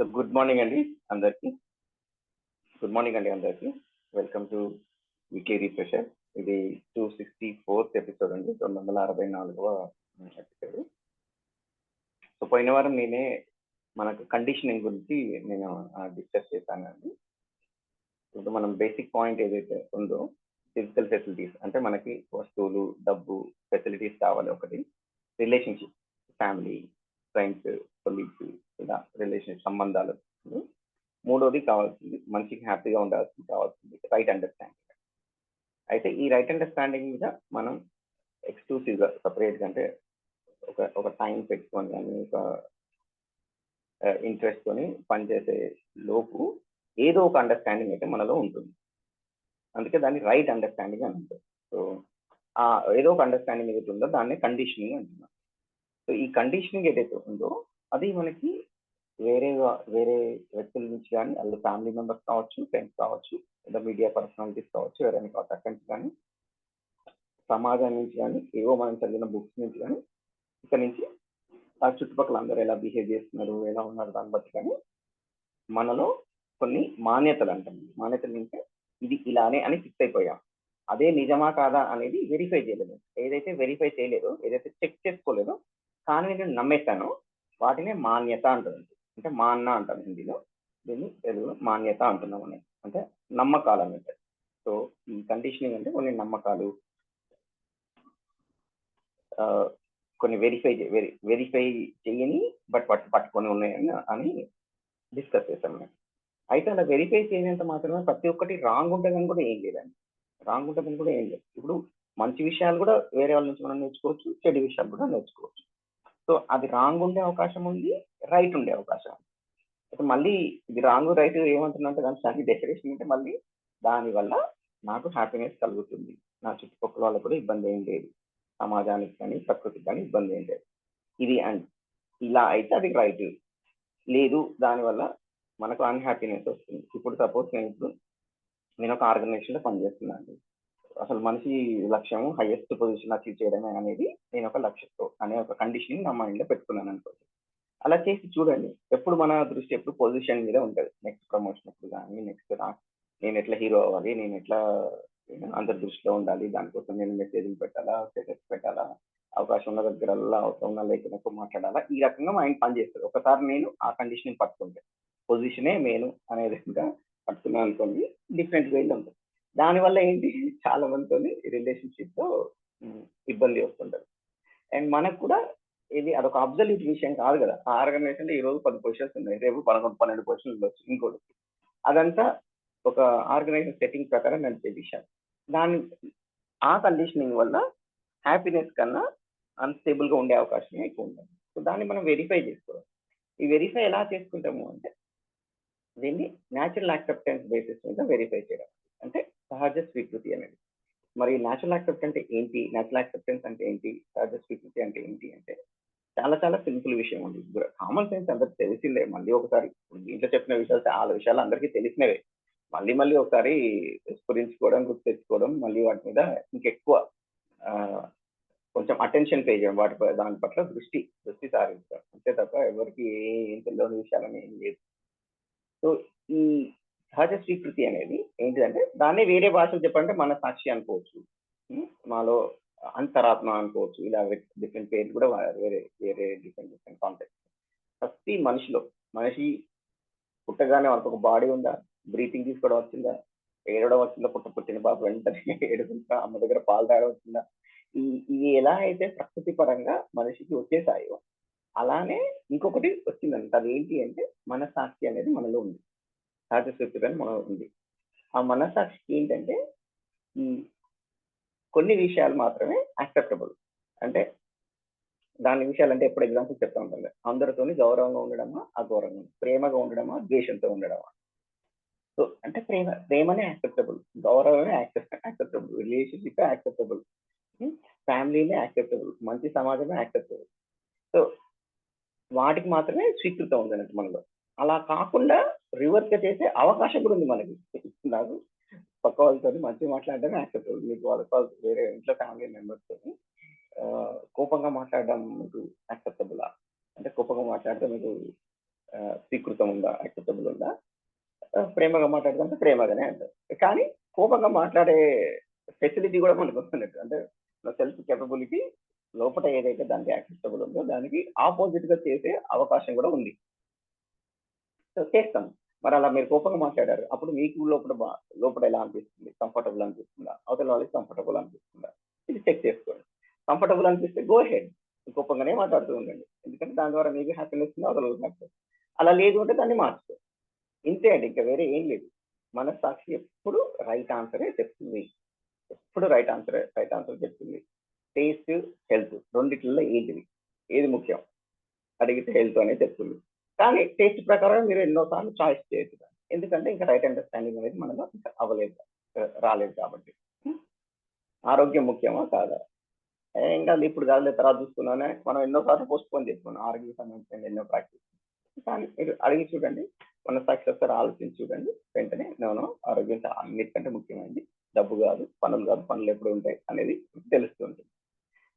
So good morning అండి అందరికి. Good morning అండి అందరికి. Welcome two weekly refresher. ఇది 264th ఎపిసోడ్ అండి, 264వ ఎపిసోడ్. సో పోయిన వారం నేనే మనకు కండిషనింగ్ గురించి నేను డిస్కస్ చేశాను అండి. ఇప్పుడు మనం బేసిక్ పాయింట్ ఏదైతే ఉందో ఫిజికల్ ఫెసిలిటీస్, అంటే మనకి వస్తువులు, డబ్బు, ఫెసిలిటీస్ కావాలి. ఒకటి రిలేషన్షిప్, ఫ్యామిలీ, ఫ్రెండ్స్, కొలీగ్స్, ఇలా రిలేషన్షిప్ సంబంధాలు. మూడోది కావాల్సింది మనిషికి హ్యాపీగా ఉండాల్సింది కావాల్సింది రైట్ అండర్స్టాండింగ్. అయితే ఈ రైట్ అండర్స్టాండింగ్ మీద మనం ఎక్స్క్లూసివ్గా సపరేట్గా, అంటే ఒక టైం పెట్టుకొని కానీ ఒక ఇంట్రెస్ట్ తోని పనిచేసే లోపు ఏదో ఒక అండర్స్టాండింగ్ అయితే మనలో ఉంటుంది. అందుకే దాన్ని రైట్ అండర్స్టాండింగ్ అని అంటారు. సో ఆ ఏదో ఒక అండర్స్టాండింగ్ ఏదైతే ఉందో దాన్ని కండిషనింగ్ అంటున్నాం. సో ఈ కండిషనింగ్ ఏదైతే ఉందో అది మనకి వేరే వ్యక్తుల నుంచి కానీ, అది ఫ్యామిలీ మెంబర్స్ కావచ్చు, ఫ్రెండ్స్ కావచ్చు, లేదా మీడియా పర్సనాలిటీస్ కావచ్చు, ఎవరైనా కావచ్చు, అక్కడి నుంచి కానీ, సమాజం నుంచి కానీ, ఏవో మనం చదివిన బుక్స్ నుంచి కానీ, ఇక్కడ నుంచి ఆ చుట్టుపక్కల అందరూ ఎలా బిహేవ్ చేస్తున్నారు, ఎలా ఉన్నారు, దాన్ని బట్టి కానీ మనలో కొన్ని మాన్యతలు అంటాం. మాన్యతలు అంటే ఇది ఇలానే అని ఫిక్స్ అయిపోయాం. అదే నిజమా కాదా అనేది వెరిఫై చేయలేదు. ఏదైతే వెరిఫై చేయలేదో, ఏదైతే చెక్ చేసుకోలేదో కానీ నేను నమ్మేస్తాను, వాటినే మాన్యత అంటుంది. అంటే మాన్న అంటాను హిందీలో, దీన్ని తెలుగులో మాన్యత అంటున్నాం అనేది. అంటే నమ్మకాలు అన్నట్టు. సో ఈ కండిషనింగ్ అంటే కొన్ని నమ్మకాలు, కొన్ని వెరిఫై చేయని బట్ పట్టుకొని ఉన్నాయని అని డిస్కస్ చేశాం మేము. అయితే అలా వెరిఫై చేయనంత మాత్రమే ప్రతి ఒక్కటి రాంగ్ ఉంటుందని కూడా ఏం లేదండి. రాంగ్ ఉంటుందని కూడా ఏం లేదు. ఇప్పుడు మంచి విషయాలు కూడా వేరే వాళ్ళ నుంచి మనం నేర్చుకోవచ్చు, చెడు విషయాలు కూడా నేర్చుకోవచ్చు. సో అది రాంగ్ ఉండే అవకాశం ఉంది, రైట్ ఉండే అవకాశం ఉంది. అయితే మళ్ళీ ఇది రాంగ్ రైట్ ఏమంటున్నంటే దానికి డెఫినేషన్ అంటే మళ్ళీ దానివల్ల నాకు హ్యాపీనెస్ కలుగుతుంది, నా చుట్టుపక్కల వాళ్ళకు కూడా ఇబ్బంది ఏం లేదు, సమాజానికి కానీ ప్రకృతికి కానీ ఇబ్బంది ఏం లేదు. ఇది అండ్ ఇలా అయితే అది రైట్. లేదు దానివల్ల మనకు అన్హ్యాపీనెస్ వస్తుంది. ఇప్పుడు సపోజ్ నేను ఒక ఆర్గనైజేషన్లో పనిచేస్తున్నాను. అసలు మనిషి లక్ష్యం హైయెస్ట్ పొజిషన్ అచీవ్ చేయడమే అనేది నేను ఒక లక్ష్యంతో అనే ఒక కండిషన్ నా మైండ్లో పెట్టుకున్నాను అనుకోండి. అలా చేసి చూడండి, ఎప్పుడు మన దృష్టి ఎప్పుడు పొజిషన్ మీద ఉంటుంది. నెక్స్ట్ ప్రమోషన్ ఎప్పుడు కానీ, నెక్స్ట్ నేను ఎట్లా హీరో అవ్వాలి, నేను ఎట్లా అందరి దృష్టిలో ఉండాలి, దానికోసం నేను మెసేజ్లు పెట్టాలా, స్టేటస్ పెట్టాలా, అవకాశం ఉన్న దగ్గరల్లా, అవసరం ఉన్న లేకపోతే మాట్లాడాలా, ఈ రకంగా మైండ్ పనిచేస్తుంది. ఒకసారి నేను ఆ కండిషన్ పట్టుకుంటే పొజిషనే నేను అనే విధంగా పట్టుకున్నాను అనుకోండి, డిఫరెంట్ వేలో ఉంటుంది. దానివల్ల ఏంటి, చాలా మందితో రిలేషన్షిప్తో ఇబ్బంది వస్తుంటుంది. అండ్ మనకు కూడా ఇది అదొక అబ్జల్యూట్ విషయం కాదు కదా. ఆ ఆర్గనైజేషన్ ఈ రోజు 10 పొజిషన్స్ ఉన్నాయి, రేపు 11-12 పొజిషన్లు ఉండొచ్చు ఇంకోటి. అదంతా ఒక ఆర్గనైజేషన్ సెట్టింగ్ ప్రకారం నడిచే విషయం. దాని ఆ కండిషనింగ్ వల్ల హ్యాపీనెస్ కన్నా అన్స్టేబుల్గా ఉండే అవకాశమే ఎక్కువ ఉంటుంది. సో దాన్ని మనం వెరిఫై చేసుకోవాలి. ఈ వెరిఫై ఎలా చేసుకుంటాము అంటే దీన్ని న్యాచురల్ యాక్సెప్టెన్స్ బేసిస్ మీద వెరిఫై చేయడం, అంటే సహజ స్వీకృతి అనేది. మరి న్యాచురల్ యాక్సెప్టెన్స్ అంటే ఏంటి, న్యాచురల్ యాక్సెప్టెన్స్ అంటే ఏంటి, సహజ స్వీకృతి అంటే ఏంటి అంటే చాలా చాలా సింపుల్ విషయం ఉంది. కామన్ సెన్స్ అందరికి తెలిసిందే. మళ్ళీ ఒకసారి దీంట్లో చెప్పిన విషయాలు చాలా విషయాలు అందరికీ తెలిసినవే. మళ్ళీ మళ్ళీ ఒకసారి స్ఫురించుకోవడం, గుర్తు తెచ్చుకోవడం, మళ్ళీ వాటి మీద ఇంకెక్కువ కొంచెం అటెన్షన్ పే చేయడం, దాని పట్ల దృష్టి సారించడం, అంతే తప్ప ఎవరికి ఏం తెలియని విషయాలని ఏం లేదు. సో ఈ సహజ స్వీకృతి అనేది ఏంటిదంటే దాన్ని వేరే భాషలు చెప్పాలంటే మన సాక్షి అనుకోవచ్చు, మాలో అంతరాత్మ అనుకోవచ్చు, ఇలా డిఫరెంట్ పేర్లు కూడా వేరే డిఫరెంట్ కాంటెక్స్ట్. ప్రతి మనిషి పుట్టగానే వాళ్ళకి ఒక బాడీ ఉందా, బ్రీతింగ్ తీసుకోవడం వచ్చిందా, ఏడవడం వచ్చిందా, పుట్టిన బాబు వెంటనే ఏడుకుంటా, అమ్మ దగ్గర పాలు తాగడం వచ్చిందా, ఇవి ఎలా అయితే ప్రకృతి పరంగా మనిషికి వచ్చేసాయో అలానే ఇంకొకటి వచ్చిందంట. అది ఏంటి అంటే మనసాక్షి అనేది మనలో ఉంది, సహజ స్వీకృతి అని మనలో ఉంది. ఆ మనసాక్షికి ఏంటంటే ఈ కొన్ని విషయాలు మాత్రమే యాక్సెప్టబుల్. అంటే దాని విషయాలు అంటే ఎప్పుడు ఎగ్జాంపుల్ చెప్తా ఉంటాను, అందరితోని గౌరవంగా ఉండడమా, అగౌరవంగా, ప్రేమగా ఉండడమా, ద్వేషంతో ఉండడమా. సో అంటే ప్రేమనే యాక్సెప్టబుల్, గౌరవమే యాక్సెప్టబుల్, రిలేషన్షిప్ యాక్సెప్టబుల్, ఫ్యామిలీనే యాక్సెప్టబుల్, మంచి సమాజమే యాక్సెప్టబుల్. సో వాటికి మాత్రమే స్వీకృత ఉంది అన్నట్టు మనలో. అలా కాకుండా రివర్స్ గా చేసే అవకాశం కూడా ఉంది మనకి. నాకు పక్క వాళ్ళతో మంచిగా మాట్లాడడం యాక్సెప్టబుల్, మీకు వాళ్ళతో వేరే ఇంట్లో ఫ్యామిలీ మెంబర్స్ తోని కోపంగా మాట్లాడడం మీకు యాక్సెప్టబులా, అంటే కోపంగా మాట్లాడితే మీకు స్వీకృతం ఉందా, యాక్సెప్టబుల్ ఉందా, ప్రేమగా మాట్లాడుతుంటే ప్రేమగానే అంటారు. కానీ కోపంగా మాట్లాడే ఫెసిలిటీ కూడా మనకు వస్తున్నట్టు, అంటే మన సెల్ఫ్ కెపబిలిటీ లోపల ఏదైతే దానికి యాక్సెప్టబుల్ ఉందో దానికి ఆపోజిట్ గా చేసే అవకాశం కూడా ఉంది. సో చేస్తాం. మరి అలా మీరు కోపంగా మాట్లాడారు, అప్పుడు మీకు లోపల ఎలా అనిపిస్తుంది? కంఫర్టబుల్ అనిపిస్తుందా? అవతల వాళ్ళకి కంఫర్టబుల్ అనిపిస్తుందా? ఇది చెక్ చేసుకోండి. కంఫర్టబుల్ అనిపిస్తే గో హెడ్, కోపంగానే మాట్లాడుతూ ఉండండి, ఎందుకంటే దాని ద్వారా మీకు హ్యాపీనెస్ ఉంది, అవతల హ్యాపీనెస్. అలా లేదు అంటే దాన్ని మార్చుకో, ఇంతే అండి, ఇంకా వేరే ఏం లేదు. మనస్సాక్షి ఎప్పుడు రైట్ ఆన్సరే చెప్తుంది, ఎప్పుడు రైట్ ఆన్సర్ చెప్తుంది. టేస్ట్, హెల్త్ రెండిట్లలో ఏది ముఖ్యం అడిగితే హెల్త్ అనే చెప్తుంది. కానీ టేస్ట్ ప్రకారం మీరు ఎన్నోసార్లు చాయిస్ చేయొచ్చు, ఎందుకంటే ఇంకా రైట్ అండర్స్టాండింగ్ అనేది మనలో ఇంకా అవ్వలేదు, రాలేదు కాబట్టి. ఆరోగ్యం ముఖ్యమా కాదా? ఏం కాదు, ఇప్పుడు కాదు తర్వాత చూసుకున్నానే, మనం ఎన్నోసార్లు పోస్ట్ పోన్ చేసుకున్నాం ఆరోగ్య సంబంధించిన ఎన్నో ప్రాక్టీస్. కానీ మీరు అడిగి చూడండి, మన సక్సెస్ ఆలోచించి చూడండి, వెంటనే నేను ఆరోగ్యం అన్నిటికంటే ముఖ్యమైనది, డబ్బు కాదు, పనులు కాదు, పనులు ఎప్పుడు ఉంటాయి అనేది తెలుస్తుంటుంది.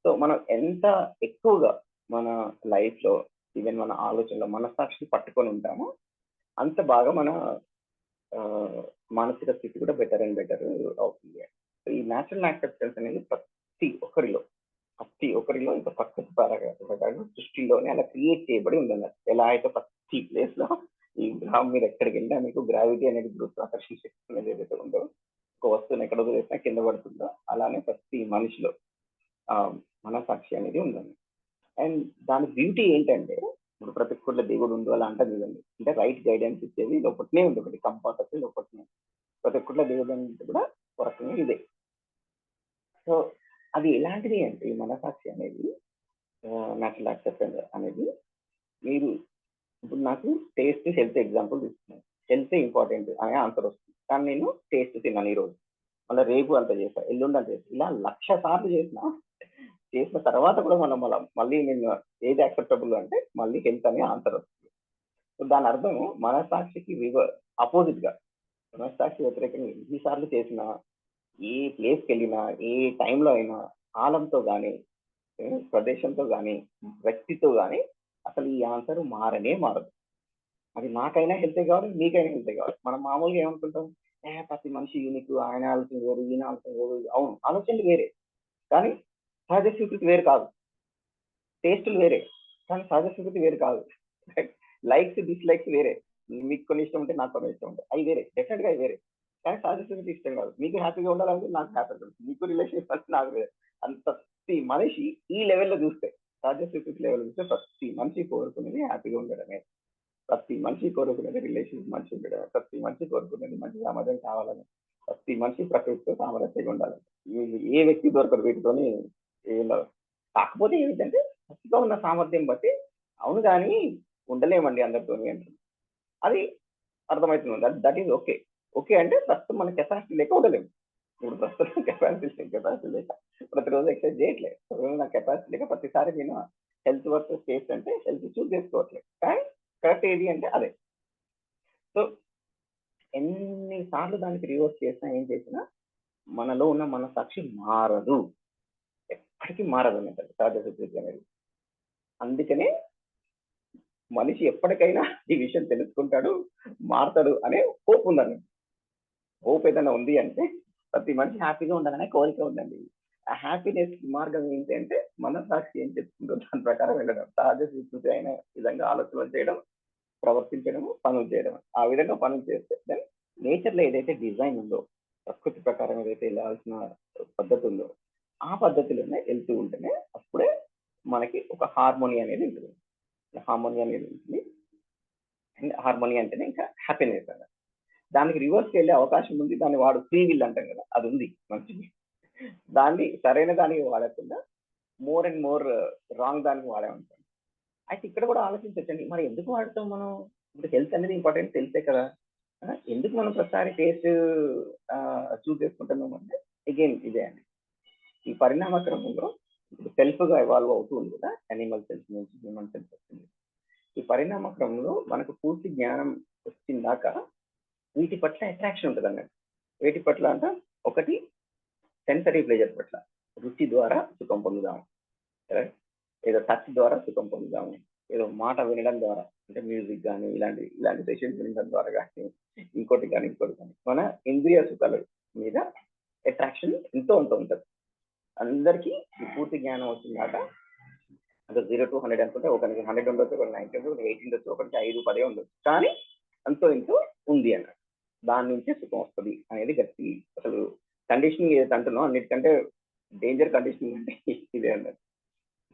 సో మనం ఎంత ఎక్కువగా మన లైఫ్ లో, ఈవెన్ మన ఆలోచనలో మనస్సాక్షిని పట్టుకొని ఉంటామో అంత బాగా మన మానసిక స్థితి కూడా బెటర్ అండ్ బెటర్ అవుతుంది. సో ఈ న్యాచురల్ యాక్సెప్టెన్స్ అనేది ప్రతి ఒక్కరిలో ఇంకా ప్రకృతి ప్రకారం సృష్టిలోనే అలా క్రియేట్ చేయబడి ఉందన్నారు. ఎలా అయితే ప్రతి ప్లేస్ లో ఈ గ్రహం మీద ఎక్కడికి వెళ్ళినా మీకు గ్రావిటీ అనేది, గురుత్వాకర్షణ శక్తి అనేది ఏదైతే ఉందో, ఒక వస్తువుని ఎక్కడ వదిలేసినా కింద పడుతుందో, అలానే ప్రతి మనిషిలో మనసాక్షి అనేది ఉందండి. అండ్ దాని బ్యూటీ ఏంటంటే, ఇప్పుడు ప్రతి ఒక్కరిలో దేవుడు ఉండు అలా అంటారు కదండి, అంటే రైట్ గైడెన్స్ ఇచ్చేది లోపలనే ఉంది, ఒకటి కంపాస్ వచ్చి లోపలనే, ప్రతి ఒక్కరిలో దేవుడు అనేది కూడా ఒక రకంగా ఇదే. సో అది ఎలాంటిది అంటే, ఈ మనసాక్షి అనేది, న్యాచురల్ యాక్సెప్టెన్స్ అనేది, మీరు ఇప్పుడు నాకు టేస్ట్, హెల్త్ ఎగ్జాంపుల్ తీసుకున్నాను. హెల్త్ ఇంపార్టెంట్ అనే ఆన్సర్ వస్తుంది, కానీ నేను టేస్ట్ తిన్నాను ఈరోజు, మళ్ళీ రేపు అంత చేస్తా, ఎల్లుండి అంత చేస్తా, ఇలా 1,00,000 సార్లు చేసిన తర్వాత కూడా మనం మళ్ళీ నేను ఏది యాక్సెప్టబుల్ అంటే మళ్ళీ హెల్త్ అనే ఆన్సర్ వస్తుంది. సో దాని అర్థం మనసాక్షికి అపోజిట్ గా, మనసాక్షి వ్యతిరేకంగా ఎన్నిసార్లు చేసినా, ఏ ప్లేస్కి వెళ్ళినా, ఏ టైంలో అయినా, కాలంతో కానీ, ప్రదేశంతో కానీ, వ్యక్తితో కానీ, అసలు ఈ ఆన్సర్ మారదు. అది నాకైనా హెల్తే కావాలి, మీకైనా హెల్తే కావాలి. మనం మామూలుగా ఏమనుకుంటాం, ప్రతి మనిషి యూనిక్, ఆయన ఆలోచన వేరు, ఈయన ఆలోచన వేరు, అవును ఆలోచనలు వేరే, కానీ సహజ స్వీకృతి వేరు కాదు. టేస్టులు వేరే, కానీ సహజ స్వీకృతి వేరు కాదు. లైక్స్, డిస్లైక్స్ వేరే, మీకు కొన్ని ఇష్టం ఉంటే నాకు కొన్ని ఇష్టం ఉంటాయి, అవి వేరే, డెఫినెట్ గా అవి వేరే. కానీ సహజ స్వీకృతి ఇష్టం కాదు, మీకు హ్యాపీగా ఉండాలంటే నాకు హ్యాపీగా ఉంటుంది, మీకు రిలేషన్ ఫస్ట్ నాకు వేరే. అంత ప్రతి మనిషి ఈ లెవెల్లో చూస్తే, సహజ స్వీకృతి లెవెల్ చూస్తే ప్రతి మనిషి కోరుకునేది హ్యాపీగా ఉండడమే, ప్రతి మనిషి కోరుకునేది రిలేషన్ మంచి ఉండడం, ప్రతి మనిషి కోరుకునేది మంచి సమాధానం కావాలని, ప్రతి మనిషి ప్రకృతితో సామరస్యంగా ఉండాలి. ఏ వ్యక్తి దొరకదు వీటితోని, ఏం లేదు. కాకపోతే ఏమిటంటే ప్రస్తుతం ఉన్న సామర్థ్యం బట్టి, అవును కానీ ఉండలేమండి అందరితోని అంటుంది, అది అర్థమవుతుంది. That is okay. ఓకే అంటే ప్రస్తుతం మన కెపాసిటీ లేక ఉండలేము. ఇప్పుడు ప్రస్తుతం కెపాసిటీ లేక ప్రతిరోజు ఎక్సర్సైజ్ చేయట్లేదు, ఒకవేళ నా కెపాసిటీ లేక ప్రతిసారి నేను హెల్త్ వర్సెస్ స్పేస్ అంటే హెల్త్ చూస్ చేసుకోవట్లేదు, కానీ కరెక్ట్ ఏది అంటే అదే. సో ఎన్నిసార్లు దానికి రివర్స్ చేసినా, ఏం చేసినా మనలో ఉన్న మన సాక్షి మారదు, ఎప్పటికీ మారదు అన్నట్టు సహజ సిద్ధి అనేది. అందుకనే మనిషి ఎప్పటికైనా ఈ విషయం తెలుసుకుంటాడు, మారతాడు అనే హోప్ ఉందండి. హోప్ ఏదైనా ఉంది అంటే ప్రతి మనిషి హ్యాపీగా ఉండాలనే కోరిక ఉందండి. ఆ హ్యాపీనెస్ మార్గం ఏంటి అంటే, మన సాక్షి ఏం చెప్తుందో దాని ప్రకారం వెళ్ళడం, సహజ స్వీకృతి అయిన విధంగా ఆలోచనలు చేయడం, ప్రవర్తించడము, పనులు చేయడం. ఆ విధంగా పనులు చేస్తే దెన్ నేచర్లో ఏదైతే డిజైన్ ఉందో, ప్రకృతి ప్రకారం ఏదైతే వెళ్ళాల్సిన పద్ధతి ఉందో, ఆ పద్ధతిలోనే వెళ్తూ ఉంటేనే అప్పుడే మనకి ఒక హార్మోని అనేది ఉంటుంది. హార్మోని అనేది ఉంటుంది, అండ్ హార్మోని అంటేనే ఇంకా హ్యాపీనెస్ అన్నమాట. దానికి రివర్స్కి వెళ్ళే అవకాశం ఉంది, దాన్ని వాడు ఫ్రీ విల్ అంటాం కదా, అది ఉంది మనిషికి. దాన్ని సరైన దానికి వాడకుండా మోర్ అండ్ మోర్ రాంగ్ దానికి వాడామనుకోండి, అయితే ఇక్కడ కూడా ఆలోచించండి, మరి ఎందుకు వాడతాం మనం? ఇప్పుడు హెల్త్ అనేది ఇంపార్టెంట్ తెలిసే కదా, ఎందుకు మనం ప్రతిసారి టేస్ట్ చూస్ చేసుకుంటున్నాం అంటే, అగైన్ ఇదే అండి, ఈ పరిణామ క్రమంలో ఇప్పుడు సెల్ఫ్ గా ఎవాల్వ్ అవుతూ ఉంది కదా, అనిమల్ సెల్ఫ్ నుంచి హ్యూమన్ సెల్ఫ్ వచ్చింది. ఈ పరిణామ క్రమంలో మనకు పూర్తి జ్ఞానం వచ్చిందాక వీటి పట్ల అట్రాక్షన్ ఉంటుంది అన్నట్టు. వీటి పట్ల అంటే, ఒకటి సెన్సరీ ప్లెజర్ పట్ల, రుచి ద్వారా సుఖం పొందుదాము, లేదా టచ్ ద్వారా సుఖం పొందుదాము, ఏదో మాట వినడం ద్వారా, అంటే మ్యూజిక్ కానీ ఇలాంటి సెషన్స్ వినడం ద్వారా కానీ ఇంకోటి కానీ మన ఇంద్రియ సుఖాల మీద అట్రాక్షన్ ఎంతో అంత ఉంటుంది. అందరికీ ఈ పూర్తి జ్ఞానం వచ్చిందాక అంటే 0 to 100 అనుకుంటే ఒకరికి 100 ఉండొచ్చు, ఒకరికి 90 ఉండొచ్చు, ఒకరికి 80 ఉండొచ్చు, ఒకరికి 5-10 ఉండొచ్చు, కానీ అంతో ఇంతో ఉంది అన్నట్టు. దాని నుంచే సుఖం వస్తుంది అనేది గట్టి అసలు కండిషనింగ్ ఏదైతే అంటున్నావు అన్నిటికంటే డేంజర్ కండిషనింగ్ అంటే ఇదే అన్నట్టు.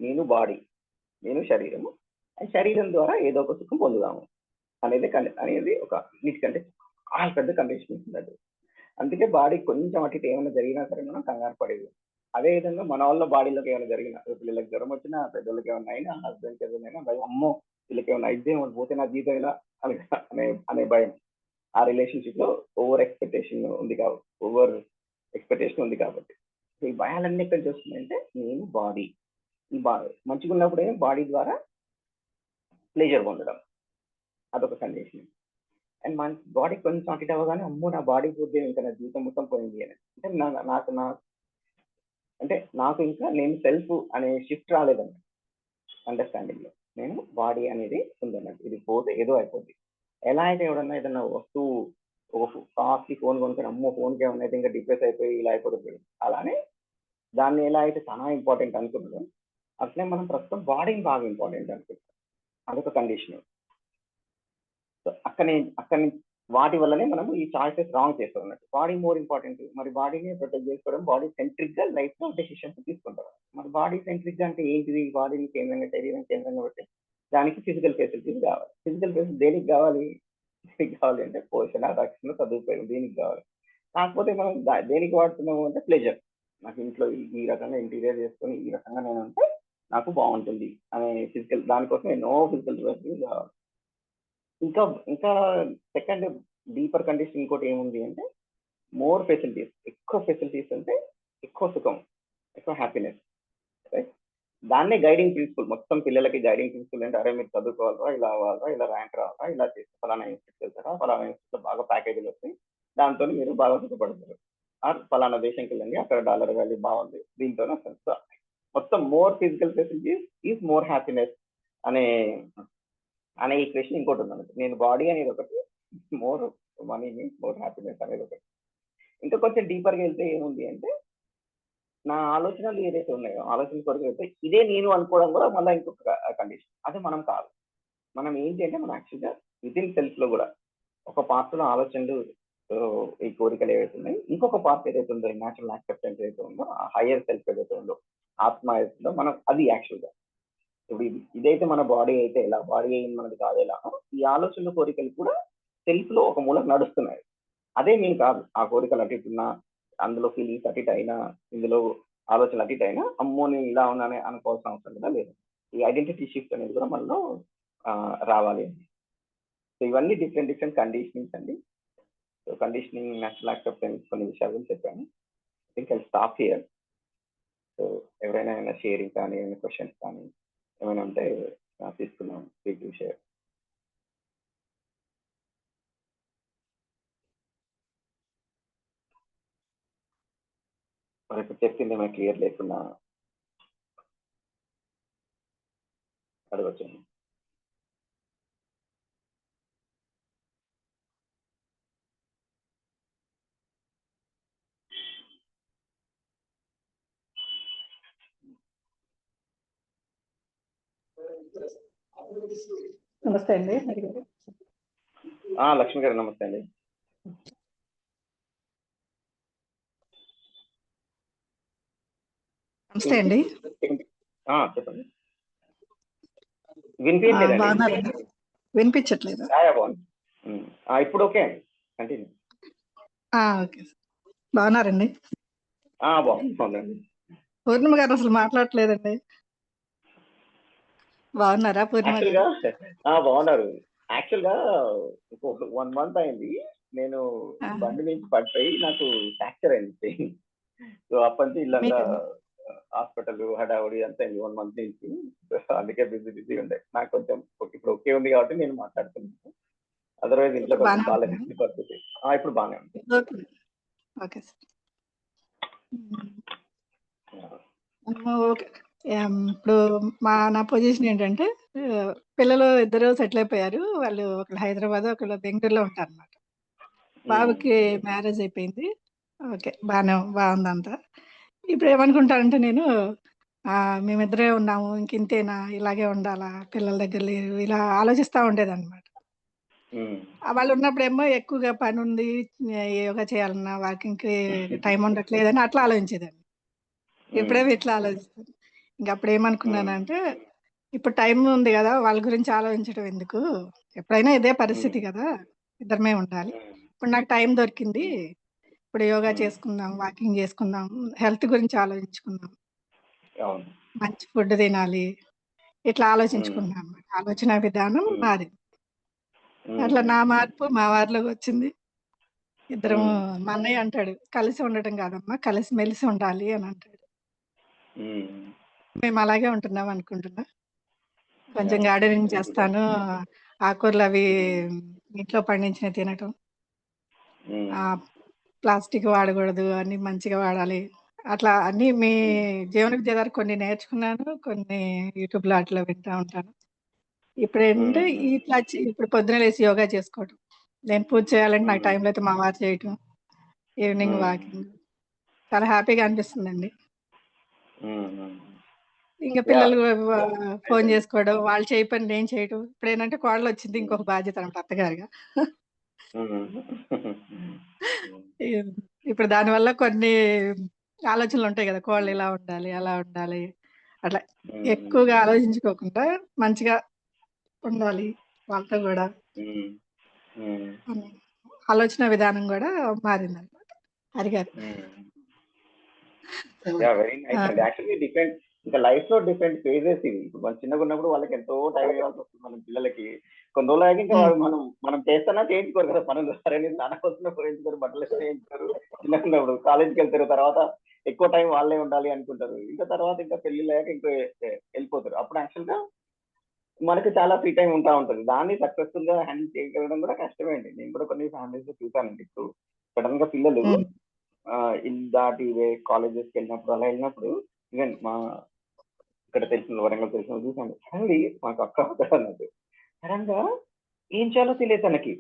నేను బాడీ, నేను శరీరము, అండ్ శరీరం ద్వారా ఏదో ఒక సుఖం పొందుదాము అనేది ఒక అన్నిటికంటే చాలా పెద్ద కండిషనింగ్ ఉన్నట్టు. అందుకే బాడీ కొంచెం అటు ఏమైనా జరిగినా సరే మనం కంగారు పడేది. అదే విధంగా మన వాళ్ళ బాడీలోకి ఏమైనా జరిగినా, పిల్లలకి జ్వరం వచ్చినా, పెద్దోళ్ళకి ఏమైనా అయినా, హస్బెండ్కి ఏమైనా భయం, అమ్మో వీళ్ళకి ఏమైనా అయితే పోతే నా జీతం ఇలా అనే భయం. ఆ రిలేషన్షిప్ లో ఓవర్ ఎక్స్పెక్టేషన్ ఉంది కాబట్టి ఈ భయాలన్నీ ఎక్కడ చూస్తున్నాయంటే నేను బాడీ, ఈ మంచిగా ఉన్నప్పుడే బాడీ ద్వారా ప్లేజర్ పొందడం, అదొక కండిషన్. అండ్ మన బాడీ కొంచెం అటు అవ్వగానే అమ్మో నా బాడీ పోతే ఇంకా నా జీవితం మొత్తం పోయింది అని, అంటే నాకు ఇంకా నేను సెల్ఫ్ అనే షిఫ్ట్ రాలేదన్నమాట అండర్స్టాండింగ్ లో. నేను బాడీ అనేది ఉందన్నట్టు, ఇది పోతే ఏదో అయిపోద్ది. ఎలా అయితే ఎవడన్నా ఏదన్నా వస్తువు ఒక కాస్ట్లీ ఫోన్ కొనుక్కొని అమ్మో ఫోన్కి ఏమన్నా అయితే ఇంకా డిప్రెస్ అయిపోయి ఇలా అయిపోతుంది, అలానే దాన్ని ఎలా అయితే చాలా ఇంపార్టెంట్ అనుకుంటున్నాం అట్లే మనం ప్రస్తుతం బాడీని బాగా ఇంపార్టెంట్ అనుకుంటాం. అదొక కండిషన్. సో అక్కడి వాటి వల్లనే మనం ఈ చాయిసెస్ రాంగ్ చేస్తాం అన్నట్టు. బాడీ మోర్ ఇంపార్టెంట్, మరి బాడీని ప్రొటెక్ట్ చేసుకోవడం, బాడీ సెంట్రిక్ గా లైఫ్ లో డెసిషన్స్ తీసుకుంటారు. మరి బాడీ సెంట్రిక్ గా అంటే ఏంటిది? బాడీని కేంద్రంగా, శరీరం కేంద్రంగా పెట్టి దానికి ఫిజికల్ ఫెసిలిటీస్ కావాలి. ఫిజికల్ ఫెసిలిటీ దేనికి కావాలి అంటే పోషణ, రక్షణ, సదుపాయం దీనికి కావాలి. కాకపోతే మనం దేనికి వాడుతున్నాము అంటే ప్లెజర్. నాకు ఇంట్లో ఈ రకంగా ఇంటీరియర్ చేసుకొని ఈ రకంగా నేను అంటే నాకు బాగుంటుంది అనే ఫిజికల్, దానికోసం ఎన్నో ఫిజికల్ ఫెసిలిటీస్ కావాలి. ఇంకా ఇంకా సెకండ్ డీపర్ కండిషన్ ఇంకోటి ఏముంది అంటే మోర్ ఫెసిలిటీస్. ఎక్కువ ఫెసిలిటీస్ అంటే ఎక్కువ సుఖం, ఎక్కువ హ్యాపీనెస్, రైట్? దాన్నే గైడింగ్ ప్రిన్సిపల్. మొత్తం పిల్లలకి గైడింగ్ ప్రిన్సిపల్ అంటే అరే మీరు చదువుకోవాలా, ఇలా అవ్వాలా, ఇలా ర్యాంక్ రావాలా, ఇలా చేస్తే ఫలానా ఇన్స్టిట్యూట్ వెళ్తారా, ఫలానా ఇన్స్టిట్యూట్ బాగా ప్యాకేజీలు వస్తాయి, దాంతో మీరు బాగా సుఖపడతారు. ఫలానా దేశంకి వెళ్ళండి, అక్కడ డాలర్ వాల్యూ బాగుంది, దీంతో మొత్తం more physical facilities is more happiness అనే అనే ఈక్వేషన్ ఇంకోటి ఉందన్నమాట. నేను బాడీ అనేది ఒకటి, more money means more happiness అనేది ఒకటి. ఇంకా కొంచెం డీపర్గా వెళ్తే ఏముంది అంటే నా ఆలోచనలు ఏదైతే ఉన్నాయో, ఆలోచన కొరకు వెళ్తే ఇదే నేను అనుకోవడం కూడా మళ్ళీ ఇంకొక కండిషన్. అది మనం కాదు. మనం ఏంటి అంటే మనం యాక్చువల్గా వితిన్ సెల్ఫ్ లో కూడా ఒక పార్ట్ లో ఆలోచనలు, ఈ కోరికలు ఏవైతే ఉన్నాయి, ఇంకొక పార్ట్ ఏదైతే ఉందో న్యాచురల్ యాక్సెప్టెన్స్ ఏదైతే ఉందో, ఆ హయ్యర్ సెల్ఫ్ ఏదైతే ఉందో, ఆత్మ ఏదైతే ఉందో, మనం అది యాక్చువల్గా ఇప్పుడు ఇదైతే మన బాడీ అయితే ఎలా, బాడీ అయింది మనది కాదు ఎలా, ఈ ఆలోచనలు కోరికలు కూడా సెల్ఫ్ లో ఒక మూలకు నడుస్తున్నాయి. అదే నేను కాదు. ఆ కోరికలు అటు ఇటున్నా, అందులో ఫీలింగ్స్ అటు ఇటు అయినా, ఇందులో ఆలోచనలు అటు ఇటు అయినా అమ్మో నేను ఇలా ఉన్నానే అనుకోవాల్సిన అవసరం కూడా లేదు. ఈ ఐడెంటిటీ షిఫ్ట్ అనేది కూడా మనలో రావాలి. సో ఇవన్నీ డిఫరెంట్ కండిషనింగ్స్ అండి. సో కండిషనింగ్, నేచురల్ యాక్సెప్టెన్స్, కొన్ని విషయాల గురించి చెప్పాను. ఇంకా స్టాప్ హియర్. సో ఎవరైనా ఏమైనా షేరింగ్ కానీ, ఏమైనా క్వశ్చన్స్ కానీ ఏమైనా ఉంటే తీసుకున్నాం. Please do share. మరి ఇప్పుడు చెప్పింది ఏమైనా క్లియర్ లేకుండా అడగచ్చు. నమస్తే అండి. లక్ష్మి గారు నమస్తే అండి. నమస్తే అండి. చెప్పండి. వినిపించలేదండి. వినిపించట్లేదు. ఇప్పుడు ఓకే అండి, కంటిన్యూ. ఓకే, బాగున్నారండి? బాగుందండి. పూర్ణిమ గారు అసలు మాట్లాడట్లేదండి. బాగున్నారా పూర్ణిమ గారు? బాగున్నారు. యాక్చువల్ గా 1 month అయింది. నేను బండి నుంచి పడిపోయి నాకు ఫ్రాక్చర్ అయింది. సో అప్పటి నుంచి ఇల్లంతా హాస్పిటల్ హడావుడి అంతా అయింది 1 month నుంచి. అందుకే బిజీ ఉండే. నాకు కొంచెం ఇప్పుడు ఓకే ఉంది కాబట్టి నేను మాట్లాడుతున్నాను. అదర్వైజ్ ఇంట్లో కొంచెం బాగాలేదు పరిస్థితి. ఇప్పుడు బాగానే ఉంది. Okay sir. ఇప్పుడు నా పొజిషన్ ఏంటంటే పిల్లలు ఇద్దరు సెటిల్ అయిపోయారు. వాళ్ళు ఒకళ్ళు హైదరాబాద్, ఒకళ్ళు బెంగుళూరులో ఉంటారన్నమాట. బాబుకి మ్యారేజ్ అయిపోయింది. ఓకే. బావుందంతా. ఇప్పుడేమనుకుంటానంటే నేను మేమిద్దరే ఉన్నాము. ఇంకింతేనా? ఇలాగే ఉండాలా? పిల్లల దగ్గర లేరు. ఇలా ఆలోచిస్తా ఉండేదన్నమాట. వాళ్ళున్నప్పుడేమో ఎక్కువగా పనుంది. యోగా చేయాలన్నా, వాకింగ్‌కి టైం ఉండట్లేదని అట్లా ఆలోచించేదాన్ని. ఇప్పుడేమో ఇట్లా ఆలోచిస్తాను. ఇంకప్పుడేమనుకున్నానంటే, ఇప్పుడు టైం ఉంది గదా! వాళ్ళ గురించి ఆలోచించడం ఎందుకు? ఎప్పుడైనా ఇదే పరిస్థితి గదా! ఇద్దరమే ఉండాలి. ఇప్పుడు నాకు టైం దొరికింది. ఇప్పుడు యోగా చేసుకుందాం, వాకింగ్ చేసుకుందాం, హెల్త్ గురించి ఆలోచించుకుందాం. అవును. మంచి ఫుడ్ తినాలి. ఇట్లా ఆలోచించుకున్నాను అన్నమాట. ఆలోచన విధానం మారింది. అట్లా నా మార్పు మా వారిలోకొచ్చింది. ఇద్దరం మా అన్నయ్య అంటాడు, "కలిసి ఉండటం కాదమ్మా, కలిసిమెలిసి ఉండాలి" అని అంటాడు. మేము అలాగే ఉంటున్నాం అనుకుంటున్నా. కొంచెం గార్డెనింగ్ చేస్తాను. ఆకుకూరలవి ఇంట్లో పండించినవి తినటం. ప్లాస్టిక్ వాడకూడదు. అన్నీ మంచిగా వాడాలి. అట్లా అన్నీ మీ జీవన విద్య ద్వారా కొన్ని నేర్చుకున్నాను. కొన్ని యూట్యూబ్‌లో అట్లా వింటా ఉంటాను. ఇప్పుడేంటంటే ఇప్పుడు పొద్దున్నే లేసి యోగా చేసుకోవడం. నేను పూజ చేయాలంటే నాకు టైం లేతే మా వారు చేయటం. Evening walking. చాలా హ్యాపీగా అనిపిస్తుందండి. ఇంక పిల్లలు ఫోను చేసుకోవడం, వాళ్ళు చేయ పని నేను చేయటం. ఇప్పుడేంటంటే కోడలొచ్చింది ఇంకొక బాధ్యత అనమాట అత్తగారుగా. ఇప్పుడు దానివల్ల కొన్ని ఆలోచనలుంటాయి గదా! కోడలు ఇలా ఉండాలి, అలా ఉండాలి. అట్లా ఎక్కువగా ఆలోచించుకోకుండా మంచిగా ఉండాలి వాళ్ళతో గూడా. ఆలోచన విధానం గూడా మారిందనమాట. అడిగారు. వెరీ నైస్ అండి. యాక్చువల్లీ డిఫరెంట్ ఇంకా లైఫ్‌లో డిఫరెంట్ ఫేజెస్ ఇవి. ఇప్పుడు మనం చిన్నగున్నప్పుడు వాళ్ళకి ఎంతో టైం ఇవ్వాల్సొస్తుంది మన పిల్లలకి. కొన్ని రోజులయ్యాక ఇంకా మనం చేస్తున్నా చేయించుకోరు కదా పనులు. సరే నేను స్నానానికొస్తున్నప్పుడు చేయించుకోరు, బట్టలేస్తే చేయించుకోరు. చిన్నగున్నప్పుడు కాలేజ్‌కెళ్తారు. తర్వాత ఎక్కువ టైం వాళ్ళే ఉండాలి అనుకుంటారు. ఇంకా తర్వాత ఇంకా పెళ్ళిళ్ళయ్యాక ఇంకా వెళ్ళిపోతారు. అప్పుడు యాక్చువల్‌గా మనకి చాలా ఫ్రీ టైమ్ ఉంటా ఉంటది. దాన్ని సక్సెస్‌ఫుల్‌గా హ్యాండిల్ చేయగలగడం కూడా కష్టమే అండి. నేను కూడా కొన్ని ఫ్యామిలీస్‌లో చూసానండి. ఇప్పుడు సడెన్‌గా పిల్లలు ఇల్లు దాటి కాలేజెస్‌కెళ్ళినప్పుడు అలా వెళ్ళినప్పుడు ఈవెన్ ఇక్కడ తెలిసిన వరంగల్ తెలిసిన చూసాను. సడన్‌లీ మాకు అక్క అవుతాడన్నట్టు. సడెన్‌గా ఏం చేయాలో తెలియదు తనకి.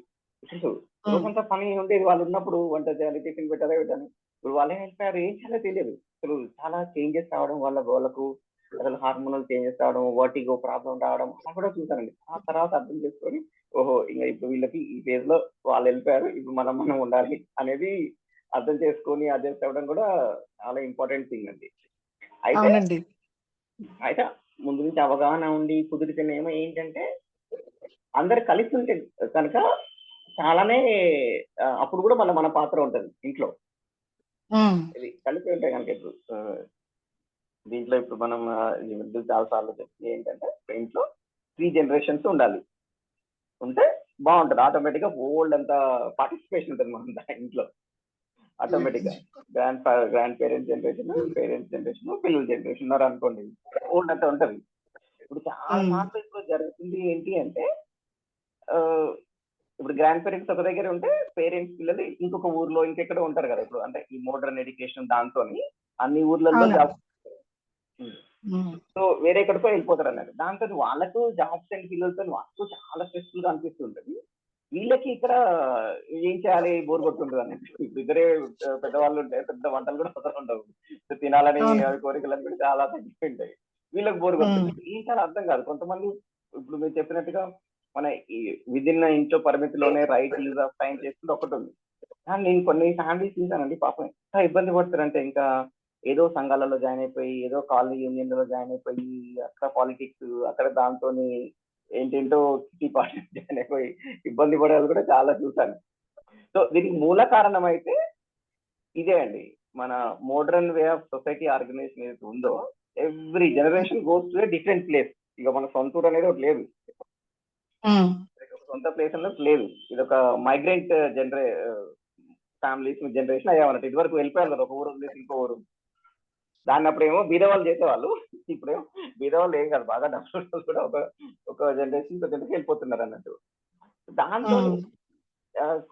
అసలు రోజంతా పని ఉండేది. వాళ్ళు ఉన్నప్పుడు వంట చేయాలి, టిఫిన్ పెట్టాలి, పెట్టాలి. ఇప్పుడు వాళ్ళే వెళ్ళిపోయారు. ఏం చేయాలో తెలియదు. అసలు చాలా చేంజెస్ రావడం వల్ల వాళ్ళకు అసలు హార్మోనల్ చేంజెస్ రావడం, వర్టిగో ప్రాబ్లమ్ రావడం అలా కూడా చూసానండి. ఆ తర్వాత అర్థం చేసుకొని ఓహో! ఇంగ ఇప్పుడు వీళ్ళకి ఈ ఫేజ్‌లో వాళ్ళు వెళ్ళిపోయారు. ఇప్పుడు మనం ఉండాలి అనేది అర్థం చేసుకొని అడ్జస్ట్ అవ్వడం కూడా చాలా ఇంపార్టెంట్ థింగ్ అండి. అయితే అవునండి. అయితే ముందు నుంచి అవగాహన ఉండి కుదిరితేనేమో ఏంటంటే అందరు కలిసి ఉంటే కనుక చాలానే అప్పుడు కూడా మళ్ళీ మన పాత్ర ఉంటది ఇంట్లో. ఇది కలిసి ఉంటే కనుక ఇప్పుడు దీంట్లో ఇప్పుడు మనం ఈ మధ్య చాలా సార్లు చెప్పింది ఏంటంటే ఇంట్లో 3 జనరేషన్స్ ఉండాలి. ఉంటే బాగుంటది. ఆటోమేటిక్‌గా బోలెడంత అంత పార్టిసిపేషన్ ఉంటది మన ఇంట్లో. ఆటోమేటిక్‌గా grand parents generation, parents generation, పిల్లల జనరేషన్ ఉన్నారనుకోండి. ఓల్డ్ ఉంటది. ఇప్పుడు చాలా సార్లు ఇప్పుడు జరుగుతుంది ఏంటి అంటే ఇప్పుడు గ్రాండ్ పేరెంట్స్ ఒక దగ్గర ఉంటే పేరెంట్స్ పిల్లలు ఇంకొక ఊర్లో ఇంకెక్కడో ఉంటారు కదా! ఇప్పుడు అంటే ఈ మోడర్న్ ఎడ్యుకేషన్ దాంతోని అన్ని ఊర్లలో అవునండి. సో వేరే ఎక్కడికో వెళ్ళిపోతారన్నట్టు. దాంతోని వాళ్ళకు జాబ్స్ అండ్ పిల్లలతోని వాళ్ళకు చాలా స్ట్రెస్‌ఫుల్‌గా అనిపిస్తుంటది. వీళ్ళకి ఇక్కడ ఏం చేయాలి బోర్ కొడుతుంటది అన్నట్టు. ఇప్పుడు ఇద్దరే పెద్దవాళ్ళు ఉంటే పెద్ద వంటలు కూడా అవసరం ఉండవు. తినాలని కోరికలు కూడా చాలా తగ్గిపోయింటాయి. వీళ్ళకి బోర్ కొడుతుంది. ఏం చేయాలో అర్థం కాదు. కొంతమంది ఇప్పుడు మీరు చెప్పినట్టుగా మన ఈ విదిన్ ఇంట్లో పరిమితిలోనే రైట్ యూజ్ ఆఫ్ టైం చేసుకుంటే ఒకటుంది. కానీ నేను కొన్ని ఫ్యామిలీస్ చూసానండి పాపం ఎంత ఇబ్బంది పడతారంటే ఇంకా ఏదో సంఘాలలో జాయిన్ అయిపోయి, ఏదో కాలనీ యూనియన్‌లలో జాయిన్ అయిపోయి, అక్కడ పాలిటిక్స్, అక్కడ దాంతోని ఏంటేంటో కిట్టి పార్టీస్ జాయిన్ అయిపోయి ఇబ్బంది పడేవాళ్ళు కూడా చాలా చూసాను. సో దీనికి మూల కారణం అయితే ఇదే అండి. మన modern way of society organization ఏదైతే ఉందో every generation goes to a different place. ఇక మన సొంత ఊరు అనేది ఒకటి లేదు. సొంత ప్లేస్ అనేది లేదు. ఇదొక మైగ్రెంట్ ఫ్యామిలీస్ జనరేషన్ అయ్యామన్నట్టు. ఇదివరకు వెళ్ళిపోయారు కదా ఒక ఊరు వదిలేసి ఇంకో ఊరు. దాన్ని అప్పుడేమో బీదవాళ్ళు చేసేవాళ్ళు. ఇప్పుడేమో బీదవాళ్ళు ఏం కాదు. బాగా డబ్బులు కూడా ఒక జనరేషన్ ఇంకో జనరేషన్ వెళ్ళిపోతున్నారు అన్నట్టు. దాంతో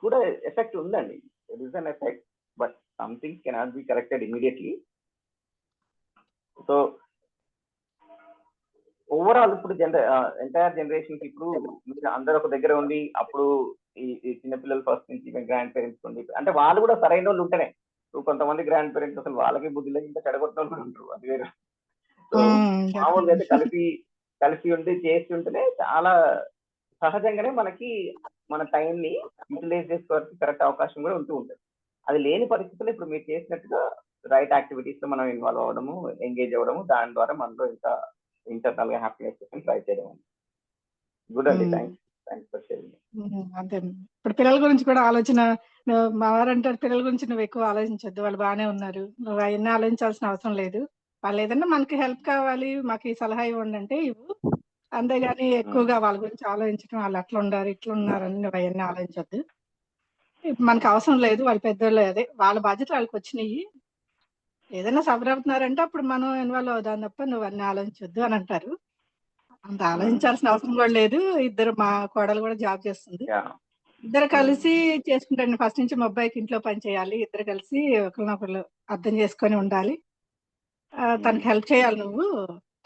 కూడా ఎఫెక్ట్ ఉందండి. It is an effect. But something cannot be corrected immediately. So overall ఇప్పుడు ఎంటైర్ జనరేషన్ కి ఇప్పుడు మీరు అందరు ఒక దగ్గర ఉండి అప్పుడు ఈ చిన్నపిల్లలు ఫస్ట్ నుంచి గ్రాండ్ పేరెంట్స్ ఉండి అంటే వాళ్ళు కూడా సరైన వాళ్ళు ఉంటేనే ఇప్పుడు కొంతమంది గ్రాండ్ పేరెంట్స్ అసలు వాళ్ళకి బుద్ధి లేదు ఇంకా చెడగొట్టిన వాళ్ళు కూడా ఉంటారు అది వేరే. సో మామూలుగా అయితే కలిసి కలిసి ఉండి చేసి ఉంటేనే చాలా సహజంగానే మనకి మన టైంని యూటిలైజ్ చేసుకోవడానికి కరెక్ట్ అవకాశం కూడా ఉంటూ ఉంటుంది. అది లేని పరిస్థితుల్లో ఇప్పుడు మీరు చేసినట్టుగా రైట్ యాక్టివిటీస్ లో మనం ఇన్వాల్వ్ అవ్వడము ఎంగేజ్ అవ్వడము దాని ద్వారా మనలో ఇంకా ఇంటర్నల్ గా హ్యాపీనెస్ కోసం ట్రై చేయడం. గుడ్ అండి, థ్యాంక్స్ ఫర్ షేరింగ్. అంతే. ఇప్పుడు పిల్లల గురించి కూడా ఆలోచన మా వారు అంటారు, పిల్లల గురించి నువ్వు ఎక్కువ ఆలోచించొద్దు, వాళ్ళు బాగానే ఉన్నారు, నువ్వు అవన్నీ ఆలోచించాల్సిన అవసరం లేదు, వాళ్ళు ఏదన్నా మనకి హెల్ప్ కావాలి, మాకు ఈ సలహా ఇవ్వండి అంటే ఇవ్వు, అంతేగాని ఎక్కువగా వాళ్ళ గురించి ఆలోచించడం, వాళ్ళు అట్లా ఉన్నారు ఇట్లా ఉన్నారు అని నువ్వు అవన్నీ ఆలోచించొద్దు, మనకు అవసరం లేదు, వాళ్ళు పెద్దోళ్ళు, అదే వాళ్ళ బాధ్యత వాళ్ళకి వచ్చినాయి, ఏదైనా సఫర్ అవుతున్నారంటే అప్పుడు మనం ఇన్వాల్వ్ అవుదాం తప్ప నువ్వు అన్ని ఆలోచించొద్దు అని అంటారు. అంత ఆలోచించాల్సిన అవసరం కూడా లేదు. ఇద్దరు, మా కోడలు కూడా జాబ్ చేస్తుంది, ఇద్దరు కలిసి చేసుకుంటారు. ఫస్ట్ నుంచి మా అబ్బాయికి ఇంట్లో పని చేయాలి, ఇద్దరు కలిసి ఒకరినొకరు అర్థం చేసుకొని ఉండాలి, తనకి హెల్ప్ చేయాలి నువ్వు,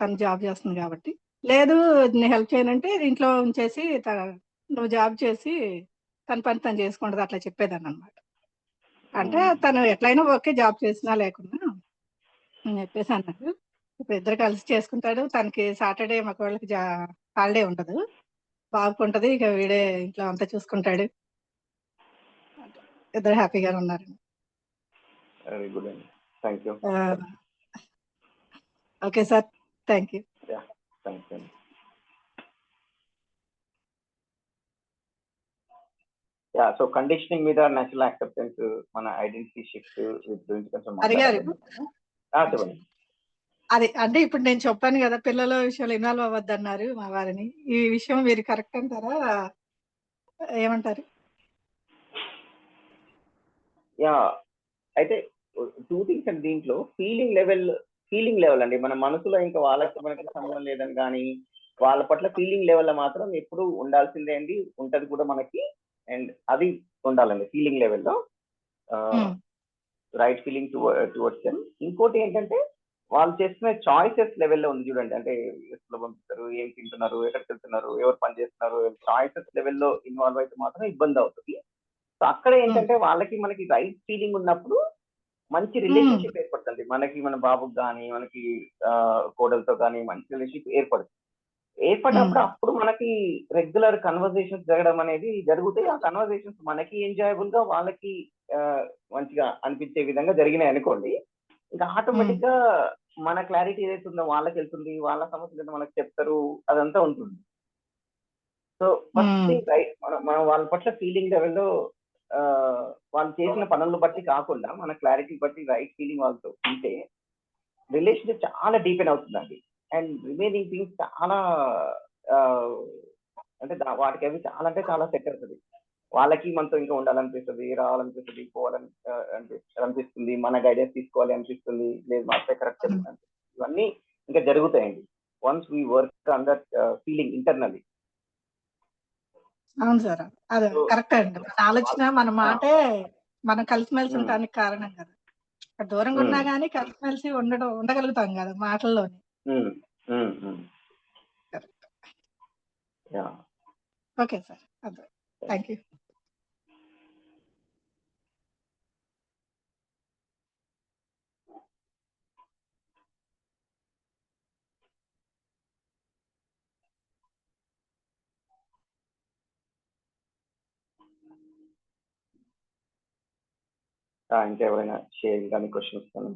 తను జాబ్ చేస్తుంది కాబట్టి, లేదు నేను హెల్ప్ చేయనంటే ఇంట్లో ఉంచేసి నువ్వు జాబ్ చేసి తన పని తను చేసుకుంటది, అట్లా చెప్పేదాన్ని అనమాట. అంటే తను ఎట్లయినా ఓకే జాబ్ చేసినా లేకున్నా అని చెప్పేసి అన్నారు. ఇప్పుడు ఇద్దరు కలిసి చేసుకుంటాడు, తనకి సాటర్డే మా కోళ్ళకి హాలిడే ఉండదు, బాగుంటది, ఇక వీడే ఇంట్లో అంతా చూసుకుంటాడు, ఇద్దరు హ్యాపీగా ఉన్నారు. వెరీ గుడ్ అండి, thank you. Okay sir, thank you. Thanks అండి. సో కండిషనింగ్ మీద నేచురల్ యాక్సెప్టెన్స్ మన ఐడెంటిటీ షిఫ్ట్ గురించి కొంచెం అడిగారు. చెప్పండి. అది అంటే ఇప్పుడు నేను చెప్పాను కదా, పిల్లల విషయంలో ఇన్వాల్వ్ అవ్వద్దు అన్నారు మా వారిని, ఈ విషయం మీరు కరెక్ట్ అంటారా, ఏమంటారు? యా, అయితే 2 థింగ్స్ అండి దీంట్లో. ఫీలింగ్ లెవెల్ అండి, మన మనసులో ఇంకా వాళ్ళకి మనకి సంబంధం లేదని కానీ వాళ్ళ పట్ల ఫీలింగ్ లెవెల్ మాత్రం ఎప్పుడు ఉండాల్సిందే అండి, ఉంటది కూడా మనకి, అండ్ అది ఉండాలండి ఫీలింగ్ లెవెల్లో, రైట్ ఫీలింగ్ టువర్డ్స్ దెమ్. ఇంకోటి ఏంటంటే వాళ్ళు చేస్తున్న చాయిసెస్ లెవెల్లో ఉంది చూడండి, అంటే ఎక్కడ పంపిస్తారు, ఏం తింటున్నారు, ఎక్కడికి వెళ్తున్నారు, ఎవరు పని చేస్తున్నారు, చాయిసెస్ లెవెల్లో ఇన్వాల్వ్ అయితే మాత్రం ఇబ్బంది అవుతుంది. సో అక్కడ ఏంటంటే వాళ్ళకి మనకి రైట్ ఫీలింగ్ ఉన్నప్పుడు మంచి రిలేషన్షిప్ ఏర్పడుతుంది, మనకి మన బాబుకి కానీ మనకి కోడలతో కానీ మంచి రిలేషన్షిప్ ఏర్పడినప్పుడు అప్పుడు మనకి రెగ్యులర్ కన్వర్జేషన్స్ జరగడం అనేది జరుగుతాయి. ఆ కన్వర్జేషన్స్ మనకి ఎంజాయబుల్ గా వాళ్ళకి మంచిగా అనిపించే విధంగా జరిగినాయి అనుకోండి, ఇంకా ఆటోమేటిక్ గా మన క్లారిటీ ఏదైతే ఉందో వాళ్ళకి వెళ్తుంది, వాళ్ళ సమస్యలు మనకు చెప్తారు, అదంతా ఉంటుంది. సో ఫస్ట్ థింగ్ మనం వాళ్ళ పట్ల ఫీలింగ్ లెవెల్లో వాళ్ళు చేసిన పనులను బట్టి కాకుండా మన క్లారిటీ బట్టి రైట్ ఫీలింగ్ వాళ్ళతో ఉంటే రిలేషన్షిప్ చాలా డీపెన్ అవుతుందండి, అండ్ రిమైనింగ్ థింగ్స్ చాలా అంటే వాటికి అవి చాలా అంటే చాలా సెట్ అవుతుంది. వాళ్ళకి మనతో ఇంకా ఉండాలనిపిస్తుంది, రావాలనిపిస్తుంది, పోవాలని అనిపిస్తుంది, మన గైడెన్స్ తీసుకోవాలి అనిపిస్తుంది, లేదు మా అబ్బాయి కరెక్ట్ చెప్తుంది, ఇవన్నీ ఇంకా జరుగుతాయండి once we work on that feeling internally. అవును సార్, అదే కరెక్ట్ అండి, మన ఆలోచన మన మాటే మనం కలిసిమెలిసి ఉండడానికి కారణం కదా, దూరంగా ఉన్నా గానీ కలిసిమెలిసి ఉండగలుగుతాం కదా మాటల్లోనే. ఓకే సార్, అదే, థ్యాంక్ యూ. ఇంకెవరైనా షేర్ కానీ క్వశ్చన్ ఇస్తాను.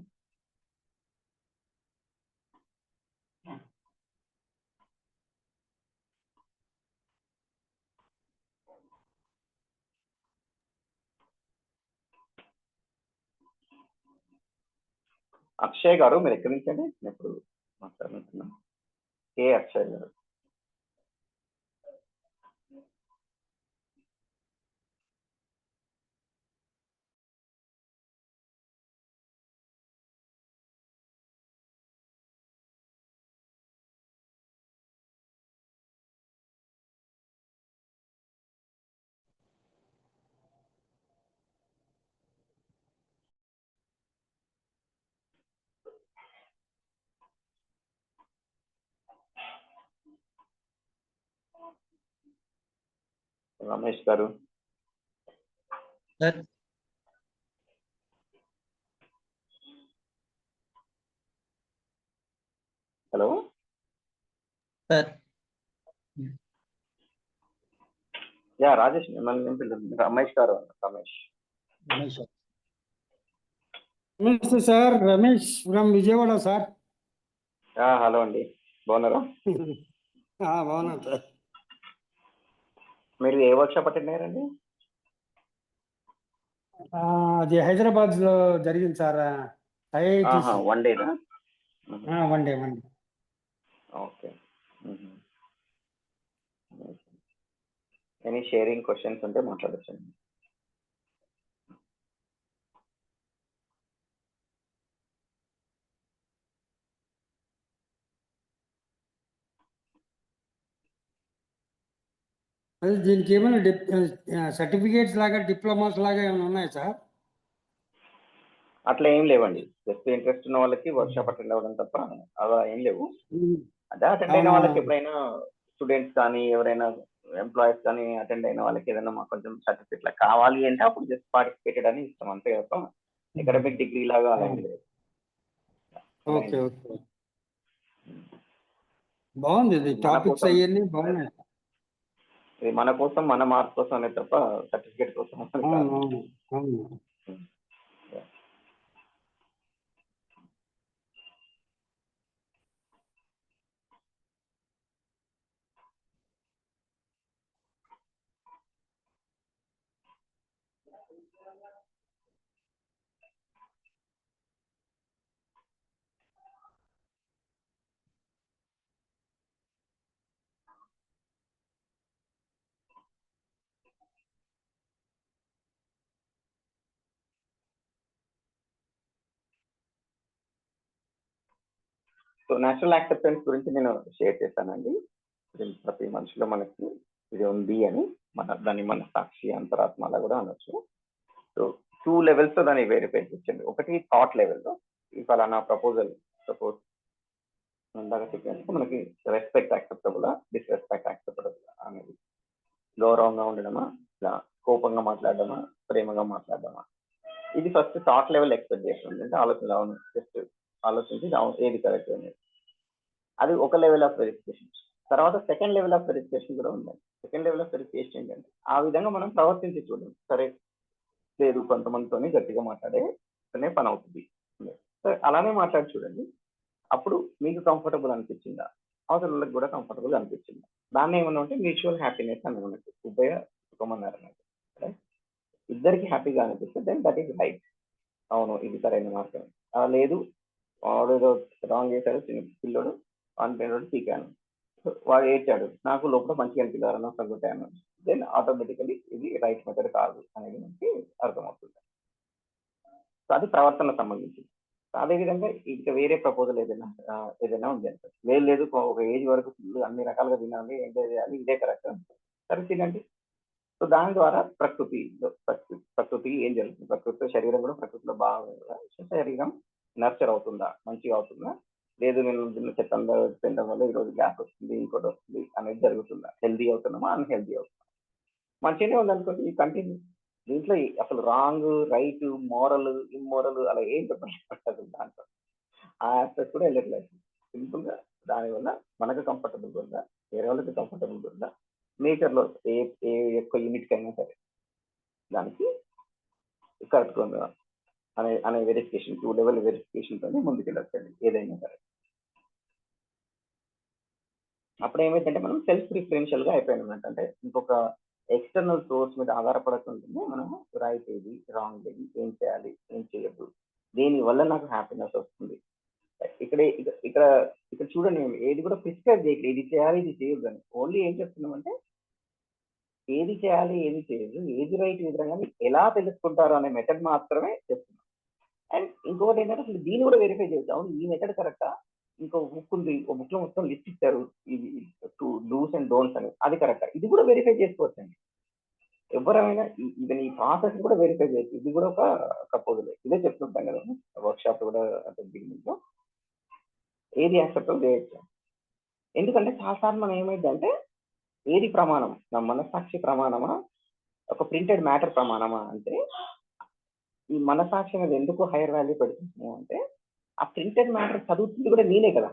అక్షయ్ గారు, మీరు ఎక్కడి నుంచి అండి? నేను ఇప్పుడు మాట్లాడుతున్నాను. అక్షయ్ గారు. రమేష్ గారు. Sir hello sir yeah Rajesh, మిమ్మల్ని ఏం పిలుస్తుంది? రమేష్ గారు. రమేష్. రమేష్ సార్. నమస్తే sir, Ramesh from Vijayawada sir. Hello అండి, బాగున్నారా? బాగున్నాను సార్. మీరు ఏ వర్క్ షాప్ అటెండ్ అయ్యారండి? అది హైదరాబాద్ లో జరిగింది సార్. ఐఐటిసి. వన్ డేనా? One day. Okay. Any sharing questions ఉంటే మాట్లాడచ్చండి. అది దీనికి ఏమైనా సర్టిఫికేట్స్ లాగా, డిప్లొమాస్ లాగా ఏమైనా ఉన్నాయా సార్? అట్లా ఏం లేవండి. జస్ట్ ఇంట్రెస్ట్ ఉన్న వాళ్ళకి వర్క్ షాప్ అటెండ్ అవ్వడం తప్ప అలా ఏం లేవు. అదే అటెండ్ అయిన వాళ్ళకి ఎప్పుడైనా స్టూడెంట్స్ కానీ ఎవరైనా ఎంప్లాయీస్ కానీ అటెండ్ అయిన వాళ్ళకి ఏదైనా మాకు కొంచెం సర్టిఫికేట్ కావాలి అంటే అప్పుడు జస్ట్ పార్టిసిపేటెడ్ అని ఇస్తాం, అంతే తప్ప అకాడమిక్ డిగ్రీ లాగా అలా ఏం లేదు. ఓకే ఓకే, బాగుంది. ఇది టాపిక్స్ అవన్నీ బాగున్నాయి. ఇది మన కోసం, మన మార్క్స్ కోసం అనేది తప్ప సర్టిఫికేట్ కోసం అని కాదు. అవును. సో నేచురల్ యాక్సెప్టెన్స్ గురించి నేను షేర్ చేశానండి. ప్రతి మనిషిలో మనకి ఇది ఉంది అని, దాన్ని మన సాక్షి అంతరాత్మ అలా కూడా అనొచ్చు. సో 2 లెవెల్స్ దాన్ని వెరిఫై చేయండి. ఒకటి థాట్ లెవెల్లో, ఈ ఫలానా ప్రపోజల్ సపోజ్ ఇందాక చెప్పినట్టు మనకి రెస్పెక్ట్ యాక్సెప్టబులా, డిస్రెస్పెక్ట్ యాక్సెప్టబులా అనేది, గౌరవంగా ఉండడమా, ఇలా కోపంగా మాట్లాడడమా, ప్రేమగా మాట్లాడడమా, ఇది ఫస్ట్ థాట్ లెవెల్ ఎక్స్పెక్ట్ చేస్తుంది. అంటే ఆలోచన జస్ట్ ఆలోచించి ఏది కరెక్ట్ అనేది, అది ఒక లెవెల్ ఆఫ్ వెరిఫికేషన్. తర్వాత సెకండ్ లెవెల్ ఆఫ్ వెరిఫికేషన్ కూడా ఉంది. సెకండ్ లెవెల్ ఆఫ్ వెరిఫికేషన్ ఏంటంటే ఆ విధంగా మనం ప్రవర్తించి చూడండి. సరే లేదు, కొంతమందితోనే గట్టిగా మాట్లాడే పని అవుతుంది, సరే అలానే మాట్లాడి చూడండి. అప్పుడు మీకు కంఫర్టబుల్ అనిపించిందా, అవతల వాళ్ళకి కూడా కంఫర్టబుల్ అనిపించిందా, దాన్ని ఏమన్నా ఉంటే మ్యూచువల్ హ్యాపీనెస్ అని మనకి ఉభయ సుఖమన్నారు అన్నట్టు. ఇద్దరికి హ్యాపీగా అనిపిస్తే దెన్ దట్ ఈస్ రైట్. అవును ఇది సరైన మార్గం. లేదు వాడు రాంగ్ చేశాడు, చిన్న పిల్లడు వాడి పీకాను, వాడు ఏడ్చాడు, నాకు లోపల మంచిగా అనిపించాలని తగ్గుతాను, దెన్ ఆటోమేటికలీ ఇది రైట్ మెథడ్ కాదు అనేది మనకి అర్థమవుతుంది. సో అది ప్రవర్తన సంబంధించింది. అదేవిధంగా ఇంకా వేరే ప్రపోజల్ ఏదైనా ఉంది అంటే, లేదు ఒక ఏజ్ వరకు అన్ని రకాలుగా తినాలి, ఎంజాయ్ చేయాలి, ఇదే కరెక్ట్, సరే తినండి. సో దాని ద్వారా ప్రకృతి ఏం జరుగుతుంది, ప్రకృతిలో శరీరం కూడా ప్రకృతిలో బాగా శరీరం నర్చర్ అవుతుందా, మంచిగా అవుతుందా, లేదు నేను తిన్న చెత్త తినడం వల్ల ఈరోజు గ్యాస్ వస్తుంది, ఇంకోటి వస్తుంది అనేది జరుగుతుందా, హెల్దీ అవుతున్నామా, అన్హెల్దీ అవుతుందా. మంచిగానే ఉంది అనుకోండి, ఈ కంటిన్యూ. దీంట్లో అసలు రాంగ్, రైట్, మోరల్, ఇమ్మోరల్ అలా ఏం చెప్పలేదు. దాంట్లో ఆ ఆస్పెక్ట్ కూడా వెళ్ళట్లేదు. సింపుల్ గా దానివల్ల మనకు కంఫర్టబుల్ ఉందా, వేరే వాళ్ళకి కంఫర్టబుల్ ఉందా, నేచర్లో ఏ ఎక్కువ యూనిట్ కైనా సరే దానికి కరెక్ట్ ఉందా అనే వెరిఫికేషన్, 2 లెవెల్ వెరిఫికేషన్ తోనే ముందుకెళ్ళొచ్చండి ఏదైనా సరే. అప్పుడు ఏమైందంటే మనం సెల్ఫ్ రిఫరెన్షియల్ గా అయిపోయినమాట. అంటే ఇంకొక ఎక్స్టర్నల్ సోర్స్ మీద ఆధారపడకుండా మనం రైట్ ఏది, రాంగ్ ఏది, ఏం చేయాలి, ఏం చేయొద్దు, దేని వల్ల నాకు హ్యాపీనెస్ వస్తుంది. ఇక్కడ ఇక్కడ ఇక్కడ చూడండి, ఏది కూడా ప్రిస్క్రైబ్ చేయట్లేదు, ఇది చేయాలి ఇది చేయొద్దు అని. ఓన్లీ ఏం చెప్తున్నామంటే ఏది చేయాలి ఏది చేయదు, ఏది రైట్ విధంగా ఎలా తెలుసుకుంటారు అనే మెథడ్ మాత్రమే చెప్తున్నాం. అండ్ ఇంకొకటి ఏంటంటే అసలు దీన్ని కూడా వెరిఫై చేయొచ్చు. అవును ఈ మెథడ్ కరెక్టా, ఇంకో బుక్ ఉంది, ఒక బుక్ లో మొత్తం లిస్ట్ ఇచ్చారు ఇది డూస్ అండ్ డోంట్స్ అని, అది కరెక్టా, ఇది కూడా వెరిఫై చేసుకోవచ్చు అండి. ఎవరైనా ఈవెన్ ఈ ప్రాసెస్ కూడా వెరిఫై చేయొచ్చు. ఇది కూడా ఒక ప్రపోజల్. ఇదే చెప్తుంటాం కదా వర్క్ షాప్ కూడా బిగినింగ్ లో, ఏది యాక్సెప్టబుల్ చేయొచ్చు. ఎందుకంటే చాలాసార్లు మనం ఏమైందంటే ఏది ప్రమాణం? నా మనస్సాక్షి ప్రమాణమా, ఒక ప్రింటెడ్ మ్యాటర్ ప్రమాణమా అంటే, ఈ మనస్సాక్షి అనేది ఎందుకు హైయర్ వాల్యూ పెడుతున్నాము అంటే, ఆ ప్రింటెడ్ మ్యాటర్ చదువుతుంది కూడా నేనే కదా,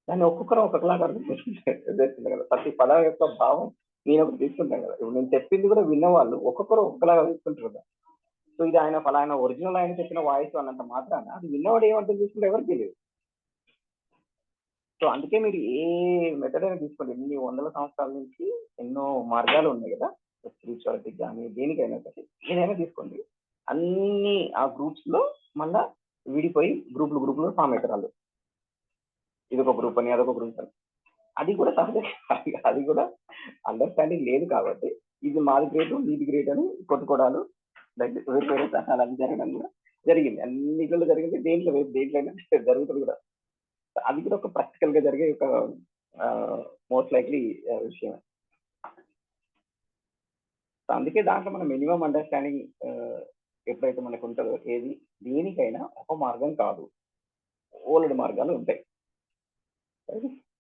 దాన్ని ఒక్కొక్కరు ఒక్కొక్కలాగా అర్థం చేస్తుంది కదా, ప్రతి పదం యొక్క భావం నేను ఒకటి తీసుకుంటాను కదా. ఇప్పుడు నేను చెప్పింది కూడా విన్నవాళ్ళు ఒక్కొక్కరు ఒక్కొక్కలాగా తీసుకుంటారు కదా. సో ఇది ఆయన ఫలానా ఒరిజినల్ ఆయన చెప్పిన వాయిస్ అన్నంత మాత్రాన అది విన్నవాడు ఏమంటుంది తీసుకుంటే ఎవరికి తెలియదు. సో అందుకే మీరు ఏ మెథడ్ అయినా తీసుకోండి, ఎన్ని వందల సంవత్సరాల నుంచి ఎన్నో మార్గాలు ఉన్నాయి కదా, స్పిరిచువాలిటీకి కానీ దేనికైనా సరే ఏదైనా తీసుకోండి, అన్ని ఆ గ్రూప్స్ లో మళ్ళా విడిపోయి గ్రూపులు ఫామ్ అవుతారు. ఇదొక గ్రూప్ అని అదొక గ్రూప్ అని, అది కూడా సహజం. అది కూడా అండర్స్టాండింగ్ లేదు కాబట్టి ఇది మాది గ్రేట్ మీది గ్రేట్ అని కొట్టుకోవడాలు, వేరే వేరే సహాలు అది జరగడం కూడా జరిగింది, అన్నిట్లో జరిగింది, దేంట్లో జరుగుతుంది కూడా. అది కూడా ఒక ప్రాక్టికల్ గా జరిగే ఒక మోస్ట్ లైక్లీ విషయం. అందుకే దాంట్లో మన మినిమం అండర్స్టాండింగ్ ఎప్పుడైతే మనకు ఉంటుందో, ఏది దేనికైనా ఒక మార్గం కాదు, ఓల్డ్ మార్గాలు ఉంటాయి.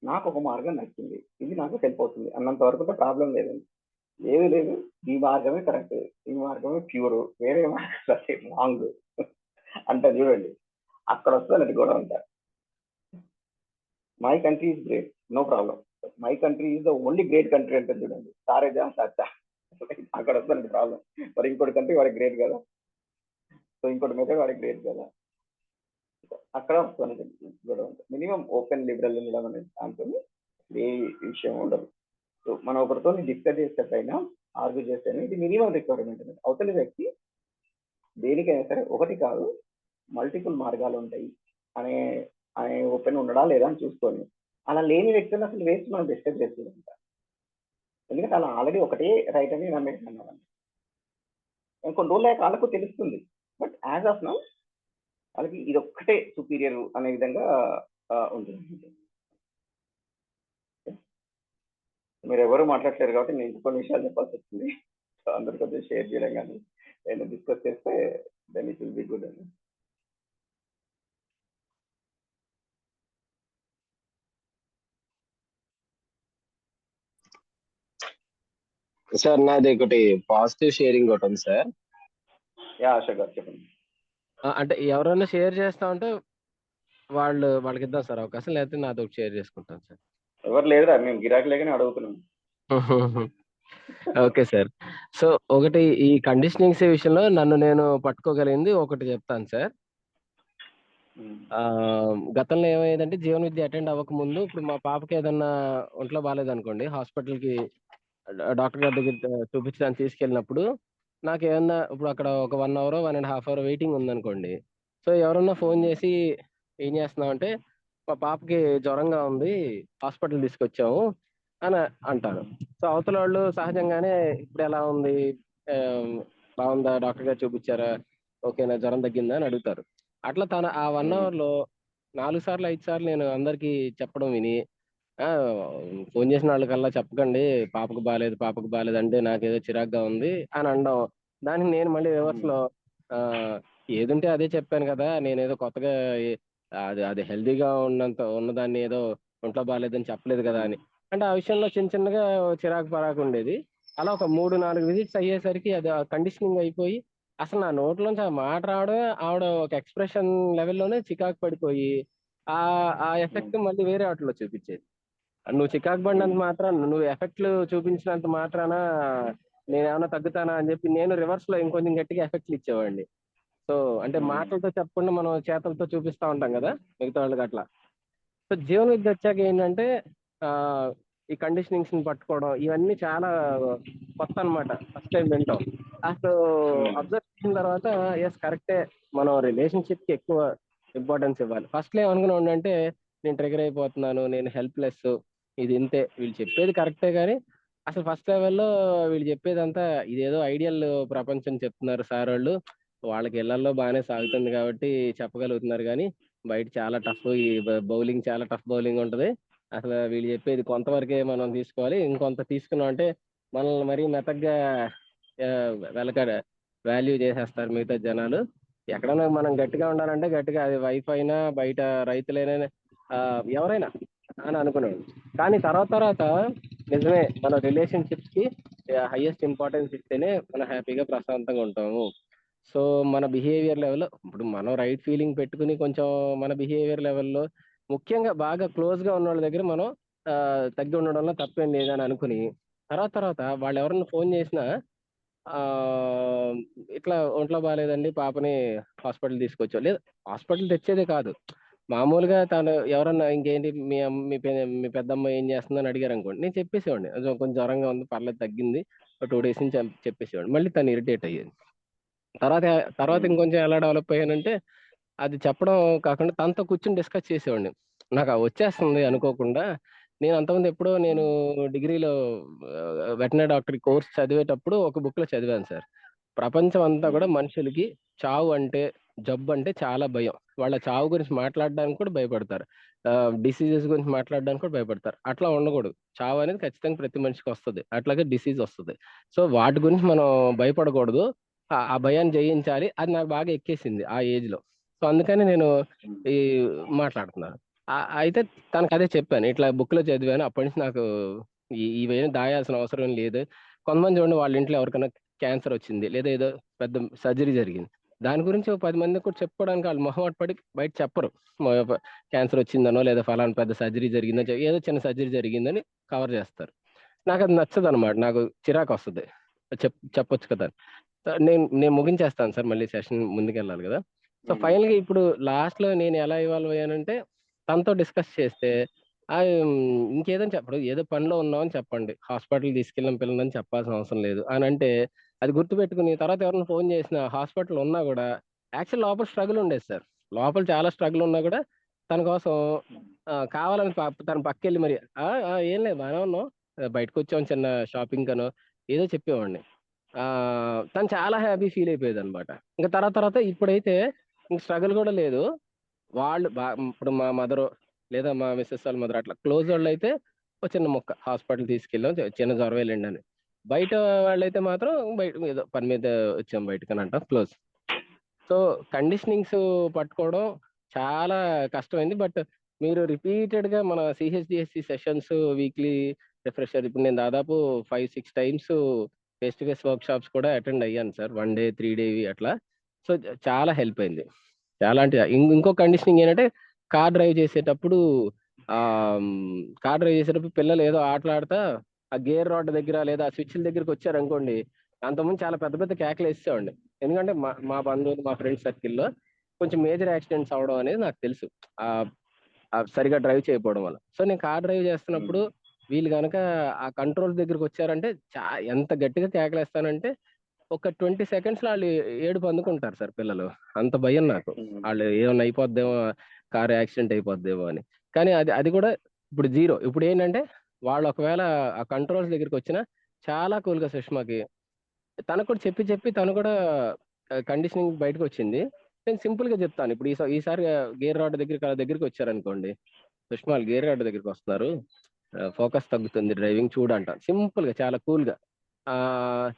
నాకు ఒక మార్గం నచ్చింది, ఇది నాకు హెల్ప్ అవుతుంది అన్నంత వరకు ప్రాబ్లం లేదండి. లేదు ఈ మార్గమే కరెక్ట్, ఈ మార్గమే ప్యూర్, వేరే మార్గం రాంగ్ అంటే చూడండి, అక్కడ వస్తుంది గొడవ ఉంటారు. My country is great, no problem, my country is the only great country అంటే చూడండి, సారే జా సచ్చా, అక్కడ వస్తుంది ప్రాబ్లం. మరి ఇంకోటి కంట్రీ వాడికి గ్రేట్ కదా, సో ఇంకోటి మెథడ్ వాడికి గ్రేట్ కదా, అక్కడ వస్తుంది గొడవ ఉంటుంది. మినిమం ఓపెన్ లిబరల్ ఉండడం అనేది దాంతో ఏ విషయం ఉండదు. సో మనం ఒకరితో డిస్కస్ చేసేటైనా ఆర్గ్యూ చేస్తేనే ఇది మినిమం రిక్వైర్మెంట్ అనేది. అవతలి వ్యక్తి దేనికైనా సరే ఒకటి కాదు మల్టిపుల్ మార్గాలు ఉంటాయి అనే అనే ఓపెన్ ఉండడా లేదా అని చూసుకొని, అలా లేని వ్యక్తులు అసలు వేస్ట్ మనం డిస్కస్ చేస్తుందంట. ఎందుకంటే అలా ఆల్రెడీ ఒకటే రైట్ అని నమ్మేస్తున్నాం. కొన్ని రోజులు లేక వాళ్ళకు తెలుస్తుంది, బట్ యాజ్ ఆఫ్ నౌ వాళ్ళకి ఇది ఒక్కటే సుపీరియర్ అనే విధంగా ఉంటుంది. మీరు ఎవరు మాట్లాడలేరు కాబట్టి నేను కొన్ని విషయాలు చెప్పాల్సి వచ్చింది. సో అందరు కొంచెం షేర్ చేయడం కానీ నేను డిస్కస్ చేస్తే then it will be good అండి. సార్ నాది ఒకటి పాజిటివ్ షేరింగ్ ఒకటి ఉంది సార్. యా అశోక్ గారు చెప్పండి. అంటే ఎవరైనా షేర్ చేస్తా ఉంటే వాళ్ళకి ఇద్దాం సార్ అవకాశం, లేకపోతే నాది ఒకటి షేర్ చేసుకుంటాను సార్. ఎవరు లేదురా, మేము గిరాకీ లేకనే అడుగుతున్నాం. Okay sir. సో ఒకటి ఈ కండిషనింగ్స్ విషయంలో నన్ను నేను పట్టుకోగలిగింది ఒకటి చెప్తాను సార్. గతంలో ఏమైందంటే జీవన విద్య అటెండ్ అవ్వక ముందు, ఇప్పుడు మా పాపకి ఏదన్నా ఒంట్లో బాగాలేదనుకోండి, హాస్పిటల్కి డాక్టర్ గారి దగ్గర చూపించడానికి తీసుకెళ్ళినప్పుడు నాకు ఏమన్నా, ఇప్పుడు అక్కడ ఒక 1 అవర్ 1.5 అవర్ వెయిటింగ్ ఉందనుకోండి, సో ఎవరన్నా ఫోన్ చేసి ఏం చేస్తున్నావు అంటే, మా పాపకి జ్వరంగా ఉంది హాస్పిటల్ తీసుకొచ్చాము అని అంటారు. సో అవతల వాళ్ళు సహజంగానే ఇప్పుడు ఎలా ఉంది, బాగుందా, డాక్టర్ గారు చూపించారా, ఓకేనా, జ్వరం తగ్గిందా అని అడుగుతారు. అట్లా తన ఆ 1 అవర్లో 4 సార్లు 5 సార్లు నేను అందరికీ చెప్పడం విని, ఫోన్ చేసిన వాళ్ళకల్లా చెప్పకండి పాపకు బాగాలేదు అంటే నాకేదో చిరాగ్గా ఉంది అని అనడం. దానికి నేను మళ్ళీ రివర్స్ లో ఏదుంటే అదే చెప్పాను కదా, నేనేదో కొత్తగా అది హెల్దీగా ఉన్నదాన్ని ఏదో ఒంట్లో బాగాలేదని చెప్పలేదు కదా అని. అంటే ఆ విషయంలో చిన్నగా చిరాకు పరాకు ఉండేది. అలా ఒక 3-4 విజిట్స్ అయ్యేసరికి అది కండిషనింగ్ అయిపోయి, అసలు నా నోట్లోంచి ఆ మాట రావడమే ఆవిడ ఒక ఎక్స్ప్రెషన్ లెవెల్లోనే చికాకు పడిపోయి ఆ ఎఫెక్ట్ మళ్ళీ వేరే వాటిలో చూపించేది. నువ్వు చికాకు పడినంత మాత్రాన, నువ్వు ఎఫెక్ట్లు చూపించినంత మాత్రాన నేనేమన్నా తగ్గుతానా అని చెప్పి నేను రివర్స్ లో ఇంకొంచెం గట్టిగా ఎఫెక్ట్లు ఇచ్చేవాడిని. సో అంటే మాటలతో చెప్పకుండా మనం చేతలతో చూపిస్తా ఉంటాం కదా మిగతా వాళ్ళకి అట్లా. సో జీవన విద్య వచ్చాక ఏంటంటే ఈ కండిషనింగ్స్ ని పట్టుకోవడం ఇవన్నీ చాలా కొత్త అనమాట. ఫస్ట్ టైం వింటాం. అసలు అబ్జర్వ్ చేసిన తర్వాత ఎస్ కరెక్టే, మనం రిలేషన్షిప్ కి ఎక్కువ ఇంపార్టెన్స్ ఇవ్వాలి. ఫస్ట్ లో ఏమనుకున్నాను అంటే, నేను ట్రిగర్ అయిపోతున్నాను, నేను హెల్ప్లెస్, ఇది ఇంతే, వీళ్ళు చెప్పేది కరెక్టే కానీ అసలు ఫస్ట్ లెవెల్లో వీళ్ళు చెప్పేదంతా ఇదేదో ఐడియల్ ప్రపంచం చెప్తున్నారు సార్ వాళ్ళు, వాళ్ళకి ఇళ్లలో బాగానే సాగుతుంది కాబట్టి చెప్పగలుగుతున్నారు కానీ బయట చాలా టఫ్, ఈ బౌలింగ్ చాలా టఫ్ బౌలింగ్ ఉంటుంది, అసలు వీళ్ళు చెప్పేది కొంతవరకే మనం తీసుకోవాలి, ఇంకొంత తీసుకున్నాం అంటే మనల్ని మరీ మెతగ్గా వెలకడ వాల్యూ చేసేస్తారు మిగతా జనాలు. ఎక్కడైనా మనం గట్టిగా ఉండాలంటే గట్టిగా, అది వైఫ్ అయినా బయట రైతులైనా ఎవరైనా అని అనుకున్నాడు. కానీ తర్వాత నిజమే, మన రిలేషన్షిప్స్ కి హైయెస్ట్ ఇంపార్టెన్స్ ఇస్తేనే మనం హ్యాపీగా ప్రశాంతంగా ఉంటాము. సో మన బిహేవియర్ లెవెల్లో ఇప్పుడు మనం రైట్ ఫీలింగ్ పెట్టుకుని కొంచెం మన బిహేవియర్ లెవెల్లో ముఖ్యంగా బాగా క్లోజ్ గా ఉన్న వాళ్ళ దగ్గర మనం తగ్గి ఉండడంలో తప్పేం లేదని అనుకుని తర్వాత వాళ్ళు ఎవరన్నా ఫోన్ చేసినా ఆ ఇట్లా ఒంట్లో బాగాలేదండి పాపని హాస్పిటల్ తీసుకొచ్చా, లేదు హాస్పిటల్ తెచ్చేదే కాదు, మామూలుగా తను ఎవరన్నా ఇంకేంటి మీ పెద్దమ్మ ఏం చేస్తుందని అడిగారు అనుకోండి, నేను చెప్పేసేవాడిని కొంచెం జ్వరంగా ఉంది పర్లేదు తగ్గింది 2 days నుంచి చెప్పేసేవాడిని. మళ్ళీ తను ఇరిటేట్ అయ్యేది. తర్వాత తర్వాత ఇంకొంచెం ఎలా డెవలప్ అయ్యానంటే అది చెప్పడం కాకుండా తనతో కూర్చొని డిస్కస్ చేసేవాడిని. నాకు వచ్చేస్తుంది అనుకోకుండా. నేను అంతకుముందు ఎప్పుడో నేను డిగ్రీలో వెటర్నరీ డాక్టర్ కోర్స్ చదివేటప్పుడు ఒక బుక్‌లో చదివాను సార్. ప్రపంచం అంతా కూడా మనుషులకి చావు అంటే, జబ్బు అంటే చాలా భయం. వాళ్ళ చావు గురించి మాట్లాడడానికి కూడా భయపడతారు. డిసీజెస్ గురించి మాట్లాడడానికి కూడా భయపడతారు. అట్లా ఉండకూడదు. చావు అనేది ఖచ్చితంగా ప్రతి మనిషికి వస్తది. అట్లాగే డిసీజ్ వస్తది. సో వాటి గురించి మనం భయపడకూడదు. ఆ భయాన్ని జయించాలి. అది నాకు బాగా ఎక్కేసింది ఆ ఏజ్‌లో. సో అందుకని నేను ఈ మాట్లాడుతున్నాను. అయితే తనకదే చెప్పాను. ఇట్లా బుక్‌లో చదివాను. అప్పటి నుంచి నాకు ఇవేమి దాయాల్సిన అవసరం లేదు. కొంతమంది చూడండి వాళ్ళ ఇంట్లో ఎవరికైనా క్యాన్సర్ వచ్చింది. లేదా ఏదో పెద్ద సర్జరీ జరిగింది. దాని గురించి ఓ 10 మందికి కూడా చెప్పుకోవడానికి ఆళ్ళు మొహమాట పడి బయట చెప్పరు. క్యాన్సర్ వచ్చిందనో, లేదా ఫలానా పెద్ద సర్జరీ జరిగిందో, ఏదో చిన్న సర్జరీ జరిగిందని కవర్ చేస్తారు. నాకది నచ్చదనమాట. నాకు చిరాకొస్తది. చెప్పొచ్చు కదా! నేను నేను ముగించేస్తాను సార్. మళ్ళీ సెషన్ ముందుకెళ్ళాలి గదా! సో ఫైనల్‌గా ఇప్పుడు లాస్ట్‌లో నేను ఎలా ఇవాల్వ్ అయ్యానంటే తనతో డిస్కస్ చేస్తే ఇంకేదని చెప్పడు. ఏదో పనిలో ఉన్నామని చెప్పండి. హాస్పిటల్‌కి తీసుకెళ్ళాం పిల్లలని చెప్పాల్సిన అవసరం లేదు అనంటే, అది గుర్తుపెట్టుకుని తర్వాత ఎవరైనా ఫోన్ చేసినా హాస్పిటల్‌లో ఉన్నా గూడా యాక్చువల్ లోపల స్ట్రగుల్ ఉండేది సార్. లోపల చాలా స్ట్రగుల్ ఉన్నా గూడా తన కోసం కావాలని తన పక్కెళ్ళి మరి ఏం లేదు బానే ఉన్నాం. బయటకొచ్చాం చిన్న షాపింగ్‌కనో ఏదో చెప్పేవాడిని. తను చాలా హ్యాపీ ఫీల్ అయిపోయేదనమాట. ఇంక తర్వాత ఇప్పుడైతే ఇంక స్ట్రగుల్ గూడా లేదు. వాళ్ళు ఇప్పుడు మా మదరో, లేదా మా మిసెస్ వాళ్ళ మదర్ అట్లా క్లోజోళ్ళైతే ఒక చిన్న ముక్క హాస్పిటల్ తీసుకెళ్ళాం. చిన్న జ్వరం ఎళ్ళిండని. బయట వాళ్ళైతే మాత్రం బయట ఏదో పని మీద వచ్చాం బయటికని అంటాం క్లోజ్. సో కండిషనింగ్స్ పట్టుకోవడం చాలా కష్టమైంది. బట్ మీరు రిపీటెడ్‌గా మన సీహెచ్‌డిఎస్‌సి సెషన్స్ వీక్లీ రిఫ్రెషర్ ఇప్పుడు నేను దాదాపు 5, 6 times face to face workshops కూడా అటెండ్ అయ్యాను సార్. 1 డే, 3 డేవి అట్లా. సో చాలా హెల్ప్ అయింది. చాలా అంటే ఇంకో కండిషనింగ్ ఏంటంటే కార్ డ్రైవ్ చేసేటప్పుడు పిల్లలు ఏదో ఆటలాడతా ఆ గేర్ రాడ్ దగ్గర లేదా ఆ స్విచ్‌ల దగ్గరకొచ్చారనుకోండి, అంతకుముందు చాలా పెద్ద పెద్ద కేకలేసేసేవాడిని. ఎందుకంటే మా బంధువులు, మా ఫ్రెండ్స్ సర్కిల్‌లో కొంచెం మేజర్ యాక్సిడెంట్స్ అవ్వడం అనేది నాకు తెలుసు. సరిగ్గా డ్రైవ్ చేయకపోవడం వల్ల. సో నేను కార్ డ్రైవ్ చేస్తున్నప్పుడు వీళ్ళు గనక ఆ కంట్రోల్ దగ్గరకొచ్చారంటే ఎంత గట్టిగా కేకలేస్తానంటే ఒక 20 సెకండ్స్‌లో ఆళ్ళు ఏడుపు అందుకుంటారు సార్ పిల్లలు. అంత భయం నాకు. ఆళ్ళు ఏమన్నా అయిపోద్దేమో, కార్ యాక్సిడెంట్ అయిపోద్దేమో అని. కానీ అది కూడా ఇప్పుడు జీరో. ఇప్పుడేంటంటే వాళ్ళు ఒకవేళ ఆ కంట్రోల్స్ దగ్గరికొచ్చినా చాలా కూల్‌గా సుష్మాకి తనకు కూడా చెప్పి తను కూడా కండిషనింగ్ బయటకొచ్చింది. నేను సింపుల్‌గా చెప్తాను. ఇప్పుడు ఈసారి గేర్ రాడ్ దగ్గరికొచ్చారనుకోండి, సుష్మా వాళ్ళు గేర్ రాడ్ దగ్గరికొస్తున్నారు. ఫోకస్ తగ్గుతుంది డ్రైవింగ్ చూడంట. సింపుల్‌గా చాలా కూల్‌గా. ఆహ్,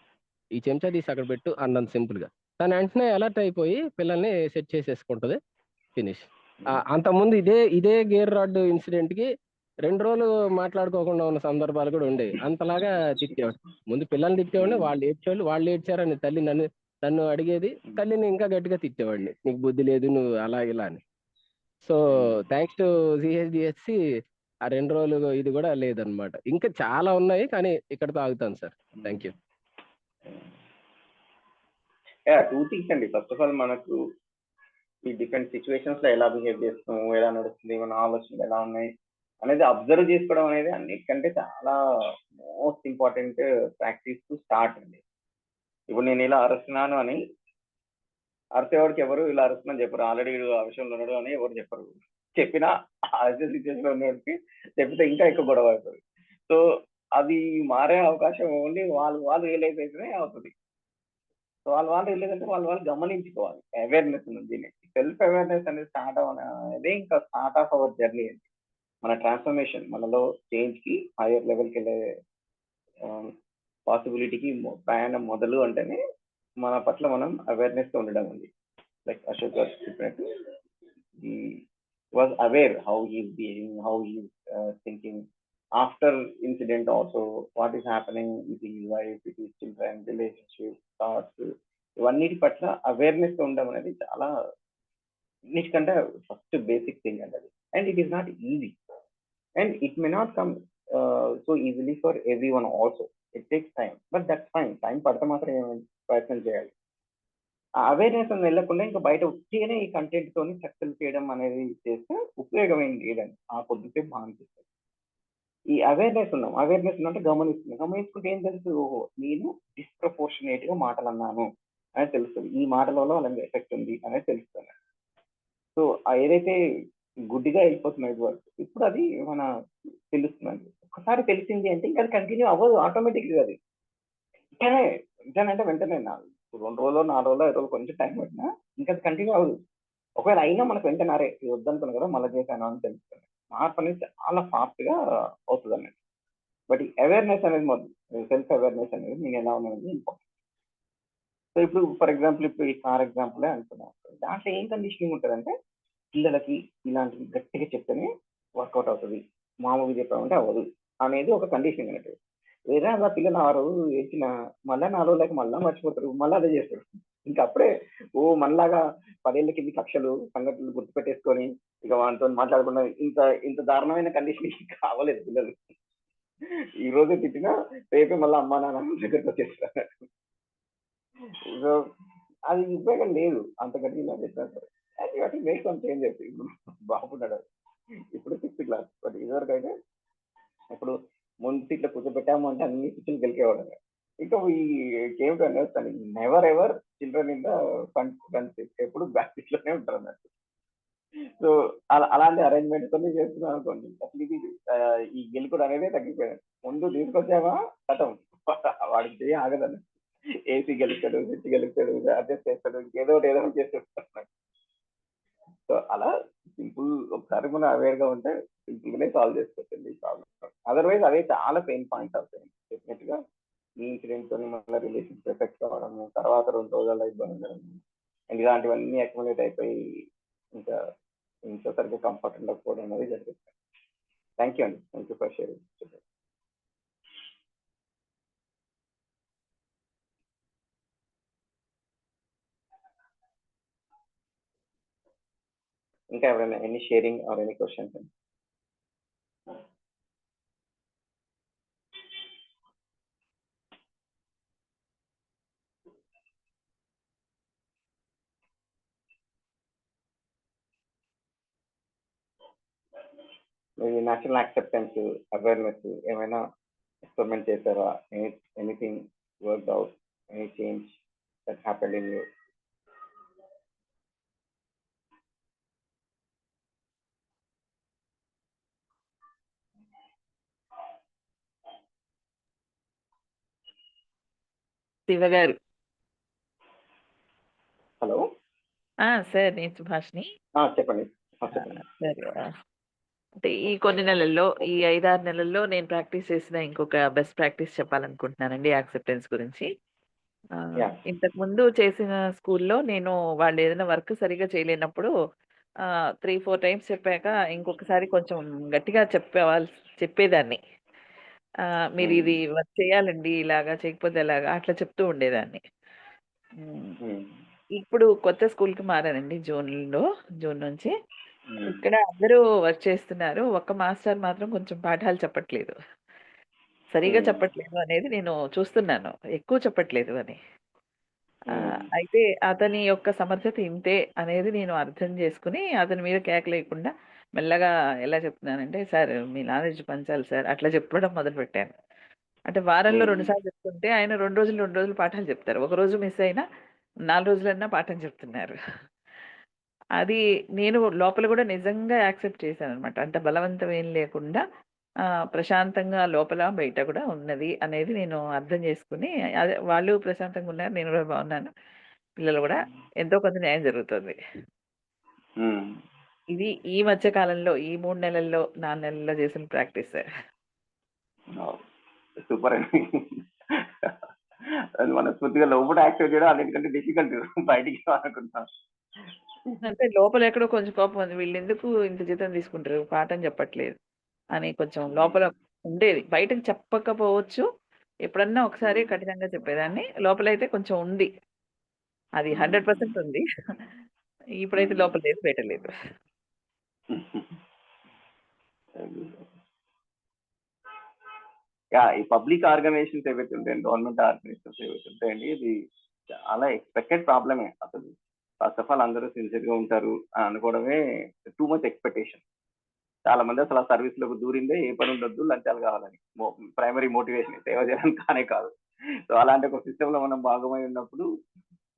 ఈ చెంచా తీసి అక్కడ పెట్టు అన్నాను సింపుల్‌గా. తను వెంటనే అలర్ట్ అయిపోయి పిల్లల్ని సెట్ చేసేసుకుంటది. ఫినిష్. అంతకుముందు ఇదే గేర్ రాడ్ ఇన్సిడెంట్‌కి 2 రోజులు మాట్లాడుకోకుండా ఉన్న సందర్భాలు కూడా ఉండేవి. అంతలాగా తిట్టేవాడు. ముందు పిల్లల్ని తిట్టేవాడిని, వాళ్ళు ఏడ్చారని తల్లి నన్ను అడిగేది. తల్లిని ఇంకా గట్టిగా తిట్టేవాడిని. నీకు బుద్ధి లేదు నువ్వు అలా ఇలా అని. సో థాంక్స్ టు సీహెచ్‌డిఎస్‌సి ఆ 2 రోజులు ఇది కూడా లేదనమాట. ఇంకా చాలా ఉన్నాయి కానీ ఇక్కడితో ఆగుతాను sir. Thank you. Yeah! 2 things అండి. ఫస్ట్ ఆఫ్ ఆల్ మనకు ఈ డిఫరెంట్ సిట్యుయేషన్స్‌లో ఎలా బిహేవ్ చేస్తున్నాము, ఎలా నడుస్తుంది, మన ఆలోచనలు ఎలా ఉన్నాయి అనేది అబ్జర్వ్ చేసుకోవడం అనేది అన్నిటికంటే చాలా most important practice to start అండి. ఇప్పుడు నేను ఇలా అరుస్తున్నాను అని అరిసేవాడికి ఎవరు ఇలా అరుస్తున్నాను చెప్పరు. ఆల్రెడీ వీడు ఆ విషయంలో ఉన్నాడు అని ఎవరు చెప్పరు. చెప్పినా అదే సిట్యుయేషన్‌లో ఉన్నోడికి చెప్తే ఇంకా ఎక్కువ గొడవ అవుతది. సో అది మారే అవకాశం ఓన్లీ వాళ్ళు రియలైజ్ అయితేనే అవుతది. సో వాళ్ళు రియలైజ్ వాళ్ళు గమనించుకోవాలి. అవేర్‌నెస్ ఉంది దీన్ని. సెల్ఫ్ అవేర్‌నెస్ అనేది స్టార్ట్ అనేది ఇంకా స్టార్ట్ ఆఫ్ అవర్ జర్నీ అండి. మన ట్రాన్స్‌ఫర్మేషన్ మనలో చేంజ్‌కి హైయర్ లెవెల్‌కెళ్ళే పాసిబిలిటీకి ప్రయాణం మొదలు అంటేనే మన పట్ల మనం అవేర్‌నెస్‌తో ఉండడం ఉంది. లైక్ అశోక్ గారు చెప్పినట్టు he was aware how he is behaving, how he is thinking. After incident also what is happening with ఈ లైఫ్, విత్ ఈ చిల్డ్రన్, రిలేషన్షిప్, థాట్స్, ఇవన్నిటి పట్ల అవేర్నెస్ ఉండడం అనేది చాలా అన్నిటికంటే ఫస్ట్ బేసిక్ థింగ్ అండి అది. And it is not easy and it may not come so easily for every one also. It takes time, but that's fine. Time పడితే మాత్రం ప్రయత్నం చేయాలి. ఆ అవేర్నెస్ అని వెళ్ళకుండా ఇంకా బయట ఉట్టిగానే ఈ కంటెంట్ తోని చర్చలు చేయడం అనేది చేస్తే ఉపయోగం ఏం లేదండి. ఆ కొద్దిసేపు బాగా అనిపిస్తుంది. ఈ అవేర్నెస్ అంటే గమనించుకుంటే ఏం తెలుసు, ఓహో నేను డిస్ప్రపోర్షనేట్ గా మాటలు అన్నాను అనేది తెలుస్తుంది. ఈ మాటల వల్ల వాళ్ళకి ఎఫెక్ట్ ఉంది అనేది తెలుస్తుంది. సో ఏదైతే గుడ్డిగా వెళ్ళిపోతున్నది వరకు ఇప్పుడు అది మన తెలుస్తుందండి. ఒకసారి తెలిసింది అంటే ఇంకా అది కంటిన్యూ అవ్వదు ఆటోమేటిక్గా. అది వెంటనే 2 రోజులు 4 రోజులు 5 రోజులు కొంచెం టైం పట్టినా ఇంకా అది కంటిన్యూ అవ్వదు. ఒకవేళ అయినా మనకు వెంటనే అరే ఇది వద్దనుకున్నా కదా మళ్ళీ చేశాను అని తెలుస్తుంది. మార్పు అనేది చాలా ఫాస్ట్ గా అవుతుంది అన్నట్టు. బట్ ఈ అవేర్నెస్ అనేది సెల్ఫ్ అవేర్నెస్ అనేది నేను ఎలా ఉన్నది ఇంపార్టెంట్. సో ఇప్పుడు ఫర్ ఎగ్జాంపుల్ ఇప్పుడు ఈ కార్ ఎగ్జాంపులే అనుకున్నాం. దాంట్లో ఏం కండిషనింగ్ ఉంటుందంటే పిల్లలకి ఇలాంటివి గట్టిగా చెప్తేనే వర్కౌట్ అవుతుంది, మామూలుగా చెప్పామంటే అవ్వదు అనేది ఒక కండిషనింగ్ అన్నట్టు. వేరే అలా పిల్లలు 6 రోజులు వేసిన మళ్ళీ 4 రోజులకి మళ్ళీ మర్చిపోతారు, మళ్ళీ అదే చేస్తారు. ఇంకా అప్పుడే మనలాగా 10 ఏళ్ళ కింది కక్షలు సంఘటనలు గుర్తుపెట్టేసుకొని ఇక వాళ్ళతో మాట్లాడకుండా ఇంత దారుణమైన కండిషనింగ్ కావలేదు పిల్లలు. ఈ రోజు తిట్టినా రేపే మళ్ళీ అమ్మా నాన్న దగ్గరకు వచ్చేస్తారు. సో అది ఉపయోగం లేదు అంత గట్టిగా చెప్పినా సరే. అది మేక్ సమ్ చేంజ్ చెప్పి ఇప్పుడు బాగున్నాడు. ఇప్పుడు 6th క్లాస్. బట్ ఇదివరకు అయితే ఇప్పుడు ముందు సీట్లో కూర్చోబెట్టాము అంటే అన్ని సీట్లు గెలికేవాడు. ఇంకా ఈ గేమ్ వస్తాను never ever children in the front seat, ఎప్పుడు బ్యాక్ సీట్ లోనే ఉంటారు అన్నట్టు. సో అలాంటి అరేంజ్మెంట్ కొన్ని చేస్తున్నాం అనుకోండి, అసలు ఇది ఈ గెలుపుడు అనేది తగ్గిపోయాడు. ముందు తీసుకొచ్చామా కథం వాడికి చేయ ఆగదన్న. ఏసీ గెలుస్తాడు, స్విచ్ గెలుస్తాడు, అడ్జస్ట్ చేస్తాడు, ఏదో ఒకటి చేస్తాడు. సో అలా సింపుల్ ఒకసారి మనం అవేర్ గా ఉంటే సింపుల్ గానే సాల్వ్ చేసుకోవచ్చండి ఈ ప్రాబ్లమ్. అదర్వైజ్ అవే చాలా పెయిన్ పాయింట్స్ అవుతాయి. డెఫినెట్ గా ఈ ఇన్సిడెంట్ తో మన రిలేషన్స్ ఎఫెక్ట్ కావడము, తర్వాత 2 రోజుల్లో ఇబ్బంది ఉండడం, అండ్ ఇలాంటివన్నీ అక్యుములేట్ అయిపోయి ఇంకా ఇంట్లో సరిగ్గా కంఫర్ట్ ఉండకపోవడం అనేది జరుగుతుంది. థ్యాంక్ యూ అండి. Thank you for sharing. ఇంకా ఎవరైనా any sharing or any questions? National acceptance awareness ఏమైనా ఎక్స్పెరిమెంట్ చేశారా? Anything work out? Any change that happened in you? Shiva గారు. హలో సార్ నేను సుభాష్ని. చెప్పండి. సార్ అంటే ఈ కొన్ని నెలల్లో, ఈ 5-6 నెలల్లో నేను ప్రాక్టీస్ చేసిన ఇంకొక బెస్ట్ ప్రాక్టీస్ చెప్పాలనుకుంటున్నానండి యాక్సెప్టెన్స్ గురించి. ఇంతకు ముందు చేసిన స్కూల్లో నేను వాళ్ళు ఏదైనా వర్క్ సరిగా చేయలేనప్పుడు 3-4 టైమ్స్ చెప్పాక ఇంకొకసారి కొంచెం గట్టిగా చెప్పేదాన్ని. మీరు ఇది వర్క్ చేయాలండి, ఇలాగా చేయకపోతే ఎలాగా అట్లా చెప్తూ ఉండేదాన్ని. ఇప్పుడు కొత్త స్కూల్కి మారానండి జూన్ నుంచి. ఇక్కడ అందరూ వర్క్ చేస్తున్నారు, ఒక్క మాస్టర్ మాత్రం కొంచెం పాఠాలు చెప్పట్లేదు, సరిగా చెప్పట్లేదు అనేది నేను చూస్తున్నాను, ఎక్కువ చెప్పట్లేదు అని. అయితే అతని యొక్క సమర్థత ఇంతే అనేది నేను అర్థం చేసుకుని అతని మీద కేకలేయకుండా మెల్లగా ఎలా చెప్తున్నానంటే, సార్ మీ నాలెడ్జ్ పంచాలి సార్ అట్లా చెప్పడం మొదలు పెట్టాను. అంటే వారంలో 2 సార్లు చెప్తుంటే ఆయన 2 రోజులు పాఠాలు చెప్తారు. ఒక రోజు మిస్ అయినా 4 రోజులన్నా పాఠం చెప్తున్నారు. అది నేను లోపల కూడా నిజంగా యాక్సెప్ట్ చేశాననమాట. అంటే బలవంతం ఏం లేకుండా ప్రశాంతంగా లోపల బయట కూడా ఉన్నది అనేది నేను అర్థం చేసుకుని, అదే వాళ్ళు ప్రశాంతంగా ఉన్నారు, నేను కూడా బాగున్నాను, పిల్లలు కూడా ఎంతో కొంత న్యాయం జరుగుతుంది. ఇది ఈ మధ్య కాలంలో ఈ 3 నెలల్లో 4 నెలల్లో చేసిన ప్రాక్టీస్. సూపర్ అండి. మనస్ఫూర్తిగా లోపల యాక్టివ్ చేయడం అన్నిటికంటే డిఫికల్ట్ బయటికి అనుకుంటాం. అంటే లోపల ఎక్కడో కొంచెం కోపం ఉంది, వీళ్ళు ఎందుకు ఇంత జీతం తీసుకుంటారు, పాఠం చెప్పట్లేదు అని కొంచెం లోపల ఉండేది. బయటకి చెప్పకపోవచ్చు. ఎప్పుడన్నా ఒకసారి ఉమ్, కఠినంగా చెప్పేదాన్ని. లోపలైతే కొంచెం ఉంది. అది 100% ఉంది. ఇప్పుడైతే ఉమ్. లోపల లేదు, బయట లేదు. యా, ఈ పబ్లిక్ ఆర్గనైజేషన్స్ ఏవైతే ఉంటాయండి, గవర్నమెంట్ ఆర్గనైజేషన్స్ ఏవైతే ఉంటాయండి, ఇది చాలా ఎక్స్పెక్టెడ్ ప్రాబ్లమే అసలు. ఫస్ట్ ఆఫ్ ఆల్ అందరూ సిన్సియర్ గా ఉంటారు అని అనుకోవడమే టూ మచ్ ఎక్స్పెక్టేషన్. చాలా మంది అసలు ఆ సర్వీస్ లోకి దూరిందే ఏ పని ఉండొద్దు, లంచాలు కావాలని. ప్రైమరీ మోటివేషన్ సేవ చేయడానికి కానే కాదు. సో అలాంటి ఒక సిస్టమ్ లో మనం భాగమై ఉన్నప్పుడు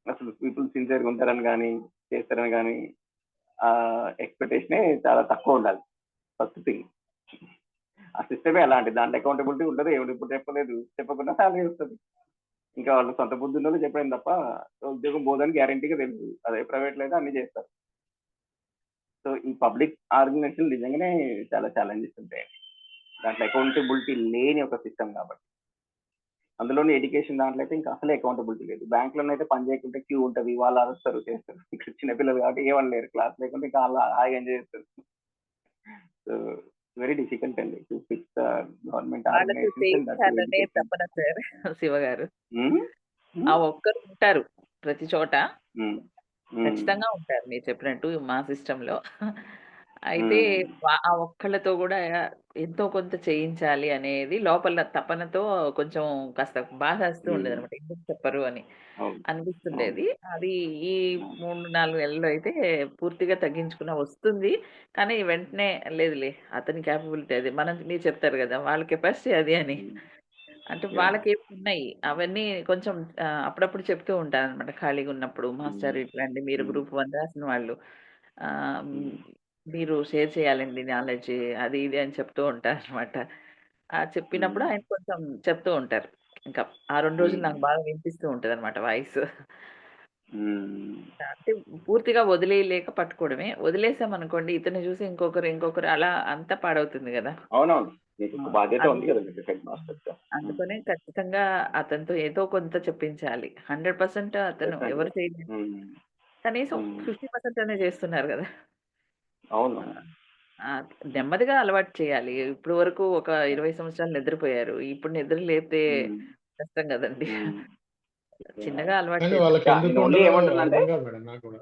అసలు పీపుల్ సిన్సియర్ గా ఉంటారని కానీ చేస్తారని కానీ ఆ ఎక్స్పెక్టేషనే చాలా తక్కువ ఉండాలి. ఫస్ట్ థింగ్, ఆ సిస్టమే అలాంటి, దాంట్లో అకౌంటబిలిటీ ఉండదు. ఎవరు ఇప్పుడు చెప్పలేదు, చెప్పకుండా శాలరీ వస్తుంది. ఇంకా వాళ్ళు సొంత బుద్ధి ఉన్నది చెప్పడం తప్ప ఉద్యోగం పోదని గ్యారంటీగా తెలుసు. అదే ప్రైవేట్ అయితే అన్ని చేస్తారు. సో ఈ పబ్లిక్ ఆర్గనైజేషన్ నిజంగానే చాలా ఛాలెంజెస్ ఉంటాయి. దాంట్లో అకౌంటబిలిటీ లేని ఒక సిస్టమ్ కాబట్టి. అందులోని ఎడ్యుకేషన్ దాంట్లో అయితే ఇంకా అసలే అకౌంటబిలిటీ లేదు. బ్యాంకులో అయితే పని చేయకుంటే క్యూ ఉంటుంది, వాళ్ళు అరుస్తారు, చేస్తారు. ఇక్కడ చిన్నపిల్లలు కాబట్టి ఏమని లేరు, క్లాస్ లేకుంటే ఇంకా వాళ్ళు హాయిగా ఎంజాయ్ చేస్తారు. సో వెరీ డిఫికల్ట్ అండి టు ఫిక్స్ ద గవర్నమెంట్ వాళ్ళకి ఆర్గనైజేషన్స్ అండ్ దట్ చేయించాలనే ఎడ్యుకేషన్. తపన సార్ శివ గారు. ఆ ఒక్కరు ఉంటారు ప్రతి చోట. ఖచ్చితంగా ఉంటారు మీరు చెప్పినట్టు మా సిస్టంలో. అయితే ఆ ఒక్కళ్ళతో కూడా ఎంతో కొంత చేయించాలి అనేది లోపల తపనతో కొంచెం కాస్త బాధేస్తూ ఉండేదనమాట. ఎందుకు చెప్పరు అని అనిపిస్తుండేది. అది ఈ 3, 4 నెలల్లో అయితే పూర్తిగా తగ్గించుకున్న వస్తుంది. కానీ వెంటనే లేదులే అతని కేపబిలిటీ అది. మీరు చెప్తారు గదా! వాళ్ళ కెపాసిటీ అది అని. అంటే వాళ్ళకేమున్నాయి అవన్నీ కొంచెం అప్పుడప్పుడు చెప్తూ ఉంటాననమాట ఖాళీగున్నప్పుడు. మాస్టర్ ఇట్లండి మీరు గ్రూప్ 1 రాసిన వాళ్ళు. ఆహ్, మీరు షేర్ చేయాలండి నాలెడ్జ్ అది ఇది అని చెప్తూ ఉంటాననమాట. చెప్పినప్పుడు ఆయన కొంచెం చెప్తూ ఉంటారు. ఇంకా ఆ 2 రోజులు నాకు బాగా వినిపిస్తూ ఉంటదనమాట వాయిస్. అంటే పూర్తిగా వదిలేయలేక పట్టుకోవడమే. వదిలేసామనుకోండి ఇతన్ని చూసి ఇంకొకరు అలా అంతా పాడవుతుంది గదా! అవునవును, మీకు ఒక బాధ్యత అది ఉంది కదా మీకు హెడ్ మాస్టర్. అందుకనే ఖచ్చితంగా అతనితో ఏదో కొంత చెప్పించాలి. 100% అతను ఎవరు చేయలేరు. కనీసం 50% అనే చేస్తున్నారు గదా! అవును. ఆ! ఆ! నెమ్మదిగా అలవాటు చేయాలి. ఇప్పటి వరకు ఒక 20 సంవత్సరాలు నిద్రపోయారు. ఇప్పుడు నిద్ర లేపితే కష్టం గదండీ! చిన్నగా అలవాటు కానీ చేద్దాం. వాళ్ళకి ఎందుకు నేను ఓన్లీ ఉండదో ఏమంటున్నానంటే, అర్థం కాదు మేడం నాకు కూడా.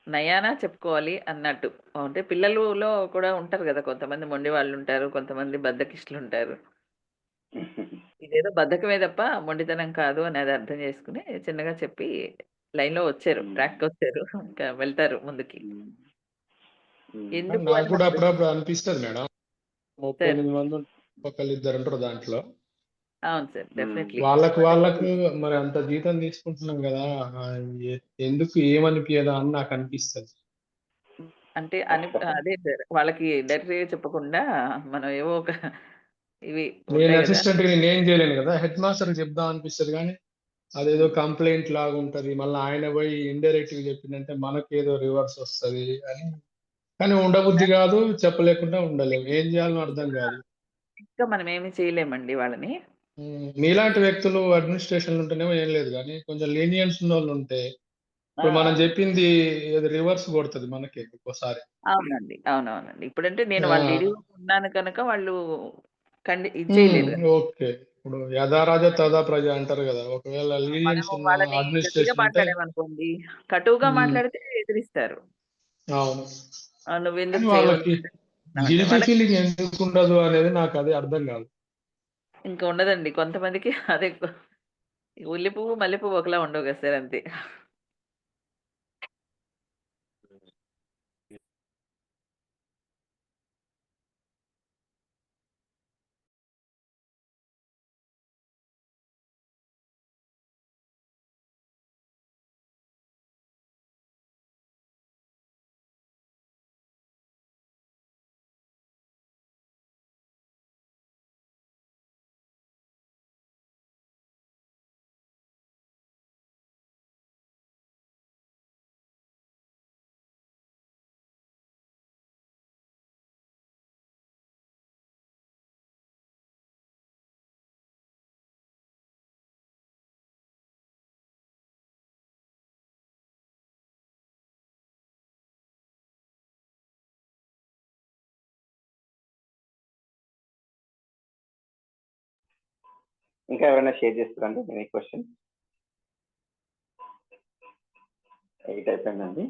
నయానా చెప్పుకోవాలి అన్నట్టు. అంటే పిల్లలులో కూడా ఉంటారు గదా! కొంతమంది మొండి వాళ్ళుంటారు. కొంతమంది బద్ధకిష్టులుంటారు. ఇదేదో బద్ధకమే తప్ప మొండితనం కాదు అనేది అర్థం చేసుకొని చిన్నగా చెప్పి లైన్‌లో వచ్చారు. ట్రాక్‌కొచ్చారు. ఇంకా వెళ్తారు ముందుకి. కానీ ఎందుకు నాకు అని కూడా మనం అప్పుడప్పుడు అనిపిస్తది మేడం. సార్ 38 మంది ఒకళ్ళు ఇద్దరు ఉంటారు దాంట్లో. అవును సార్. డెఫినైట్‌లీ. వాళ్ళకు మరి అంత జీతం తీసుకుంటున్నాం కదా! ఎందుకు ఏమనిపియదా అని నాకు అనిపిస్తది. అంటే అదే సార్. వాళ్ళకి డైరెక్ట్‌గా చెప్పకుండా మనం ఏవో ఒక ఇవి నేను ఉంటాయి గదా! అసిస్టెంట్‌గా నేనేం చేయలేను కదా! హెడ్ మాస్టర్‌కి చెప్దాం అనిపిస్తది గానీ, అదేదో కంప్లెయింట్ లాగా ఉంటది. మళ్ళా ఆయన పోయి ఇండైరెక్ట్‌గా చెప్పిండంటే మనకేదో రివర్స్ వస్తది అని. కానీ ఉండబుద్ధి కాదు, చెప్పలేకుండా ఉండలేము. ఏం చేయాలనో అర్థం కాదు. ఇంకా మనం ఏమి చేయలేమండి వాళ్ళని. మీలాంటి వ్యక్తులు అడ్మినిస్ట్రేషన్‌లో ఉంటేనేమో ఏం లేదు గానీ, కొంచెం లీనియన్స్ ఉన్నోళ్ళుంటే, ఆ! ఇప్పుడు మనం చెప్పింది ఏదో రివర్స్ కొడతది మనకే ఒక్కోసారి. అవునండి. అవునవునండి. ఇప్పుడంటే నేను వాళ్ళ ఆ! లీడింగ్‌లో ఉన్నాను కనుక వాళ్ళు ఇది చేయలేరు గదా! ఓకే. ఇప్పుడు యథా రాజా తథా ప్రజ అంటారు గదా! ఒకవేళ లీనియన్స్ మనము ఉన్న వాళ్ళని గట్టిగా అడ్మినిస్ట్రేషన్ ఉంటే మాట్లాడామనుకోండి, కటువుగా హ్మ్. మాట్లాడితే ఎదిరిస్తారు. అవును. నువ్వెందుకు కానీ చేయవు వాళ్ళకి అంటే గిల్టీ వాళ్ళకి ఫీలింగ్ ఎందుకుండదు అనేది నాకదే అర్థం గాదు. ఇంక ఉండదండి. కొంతమందికి అదే ఉల్లి పువ్వు, మల్లె పువ్వు ఒకలా ఉండవు గదా సార్ అంతే. ఇంకా ఎవరైనా షేర్ చేస్తారండి ఎనీ క్వశ్చన్? 8 అయిపోయిందండి.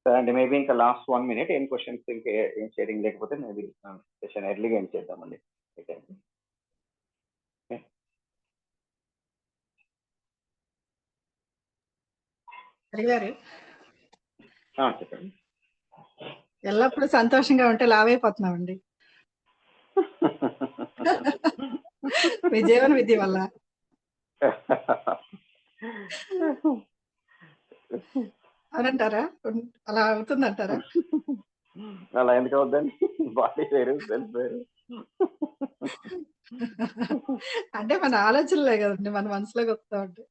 సరే అండి, మేబీ ఇంకా లాస్ట్ 1 minute. ఏం క్వశ్చన్స్ ఇంకా ఏం షేరింగ్ లేకపోతే మేబీ సెషన్ ఎర్లీగా ఏం చేద్దామండి. ఓకే హరిగారు చెప్పండి. ఎల్లప్పుడూ సంతోషంగా ఉంటే లావైపోతున్నామండి. మీ జీవన విద్య వల్ల. అవునంటారా? అలా అవుతుందంటారా? అలా ఎందుకు అవుద్దండి? బాడీ వేరు, సెల్ఫ్ వేరు. అంటే మన ఆలోచనలే కదండి మన మనసులోకి వస్తా ఉంటాయి.